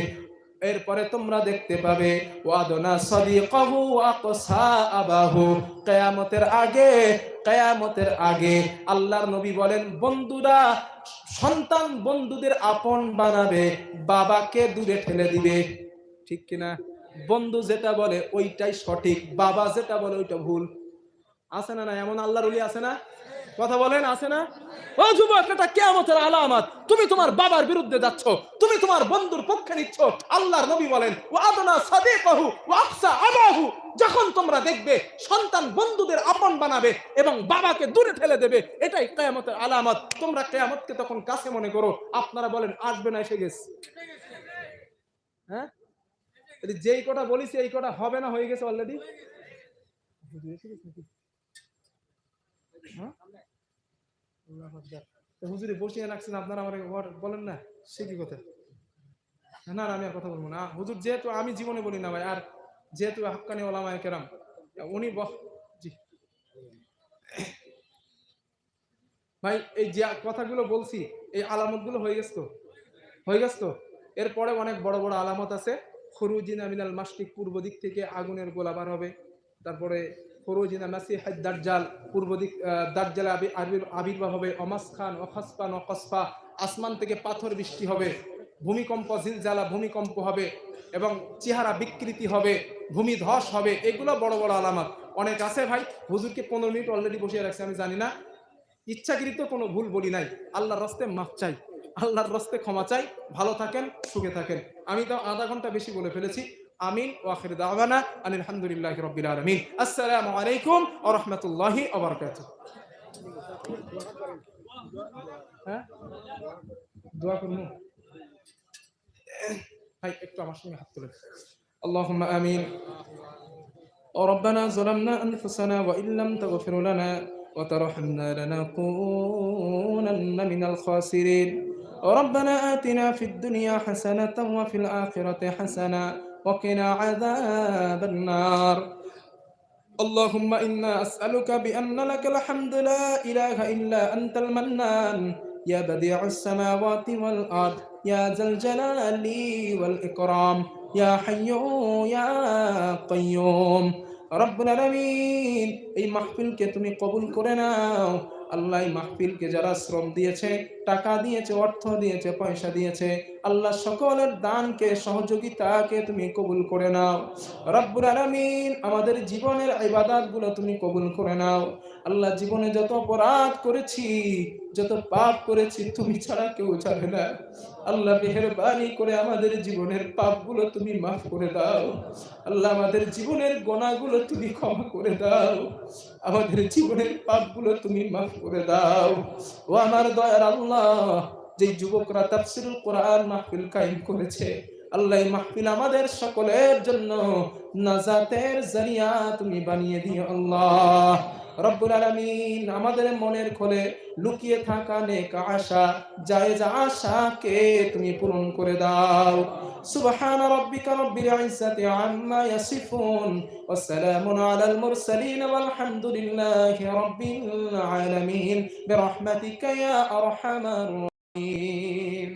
এরপরে তোমরা দেখতে পাবে, ওয়াদনা সাদিকাহু ওয়া কসা আবাহু, কিয়ামতের আগে, কিয়ামতের আগে আল্লাহর নবী বলেন, বন্ধুরা, সন্তান বন্ধুদের আপন বানাবে, বাবাকে দূরে ঠেলে দিবে। ঠিক কিনা? বন্ধু যেটা বলে ওইটাই সঠিক, বাবা যেটা বলে ওইটা ভুল। আছে না? না এমন আল্লাহর ওলি আছে না? কথা বলেন, আছে না? ও যুবক, এটা কিয়ামতের আলামত। তুমি তোমার বাবার বিরুদ্ধে যাচ্ছ, তুমি তোমার বন্ধুর পক্ষে নিচ্ছ। আল্লাহর নবী বলেন, ওয়াদনা সাদিকাহু ওয়া আকসা আবাহু, যখন তোমরা দেখবে সন্তান বন্ধুদের আপন বানাবে এবং বাবাকে দূরে ঠেলে দেবে, এটাই কিয়ামতের আলামত। তোমরা কিয়ামতকে তখন কাছে মনে করো। আপনারা বলেন, আসবে না, এসে গেছে। হ্যাঁ, যেই কথা বলিস এই কথা হবে না, হয়ে গেছে অলরেডি। হুজুরে বসিয়ে রাখছেন, আপনারা আমার বলেন না, সে কি কথা? না আমি আর কথা বলবো না। হুজুর যেহেতু, আমি জীবনে বলি না ভাই, আর যেহেতু হাক্কানি ওলামায়ে কেরাম উনি জি ভাই, এই যে কথাগুলো বলছি, এই আলামত গুলো হয়ে গেছে তো? হয়ে গেছে তো? এরপরে অনেক বড় বড় আলামত আছে। খুরুজিনা মিনাল মাশরিক, পূর্ব দিক থেকে আগুনের গোলা বার হবে। তারপরে খুরুজিনা মাসিহুদ দাজ্জাল, পূর্ব দিক দাজ্জাল আবির্ভাব হবে। অমাসখান অখাসফান অকসফা, আসমান থেকে পাথর বৃষ্টি হবে। ভূমিকম্প, জিলজালা, ভূমিকম্প হবে এবং চেহারা বিকৃতি হবে, ভূমিধস হবে। এগুলো বড় বড় আলামত অনেক আছে ভাই। হুজুরকে 15 মিনিট অলরেডি বসিয়ে রাখছে, আমি জানি না, ইচ্ছাকৃত কোনো ভুল বলি নাই। আল্লাহর রাস্তে মাফ চাই, আল্লাহর রাস্তে ক্ষমা চাই। ভালো থাকেন, সুখে থাকেন। আমি তো আধা ঘন্টা বেশি বলে ফেলেছি। আমিন। ওয়া আখিরু দাওয়ানা আনিল হামদুলিল্লাহি রাব্বিল আলামিন। আসসালামু আলাইকুম ওয়া রাহমাতুল্লাহি ওয়া বারাকাতুহু। হ্যাঁ, দোয়া করুন ভাই, একটু আমার সঙ্গে হাত তুলেন। আল্লাহুম্মা আমিন। ربنا ظلمنا أنفسنا وإن لم تغفر لنا وترحمنا لنكونن من الخاسرين. ربنا آتنا في الدنيا حسنة وفي الآخرة حسنة وقنا عذاب النار. اللهم إنا أسألك بأن لك الحمد لا إله إلا أنت المنان يا بديع السماوات والأرض يا ذا الجلال والإكرام يا حي يا قيوم رب العالمين. এই মাহফিলকে তুমি কবুল করে নাও আল্লাহ। এই মাহফিলকে যারা শ্রম দিয়েছে, টাকা দিয়েছে, অর্থ দিয়েছে, পয়সা দিয়েছে, আল্লাহ সকলের দানকে, সহযোগিতাকে তুমি কবুল করে নাও রব্বুল আলামিন। আমাদের জীবনের ইবাদতগুলো তুমি কবুল করে নাও আল্লাহ। জীবনে যত অপরাধ করেছি, যত পাপ করেছি, তুমি ছাড়া কেউ জানে না আল্লাহ। মেহেরবানি করে আমাদের জীবনের পাপগুলো তুমি মাফ করে দাও আল্লাহ। আমাদের জীবনের গুনাহগুলো তুমি ক্ষমা করে দাও। আমাদের জীবনের পাপগুলো তুমি মাফ করে দাও ও আমার দয়ার আল্লাহ। যে যুবকরা তাফসীরুল কোরআন মাহফিল কায়েম করেছে আল্লাহ, এই মাহফিল আমাদের সকলের জন্য নাজাতের জরিয়া তুমি বানিয়ে দিও আল্লাহ রব্বুল আলামিন। আমাদের মনের খোলে লুকিয়ে থাকা নেক আশা, জায়েজ আশাকে তুমি পূরণ করে দাও। সুবহান রাব্বিকা রাব্বিল ইজ্জাতি আম্মা ইয়াসিফুন ওয়া সালামুন আলাল মুরসালিন ওয়াল হামদুলিল্লাহি রাব্বিল আলামিন বিরহমাতিকা ইয়া আরহামার রাহিম।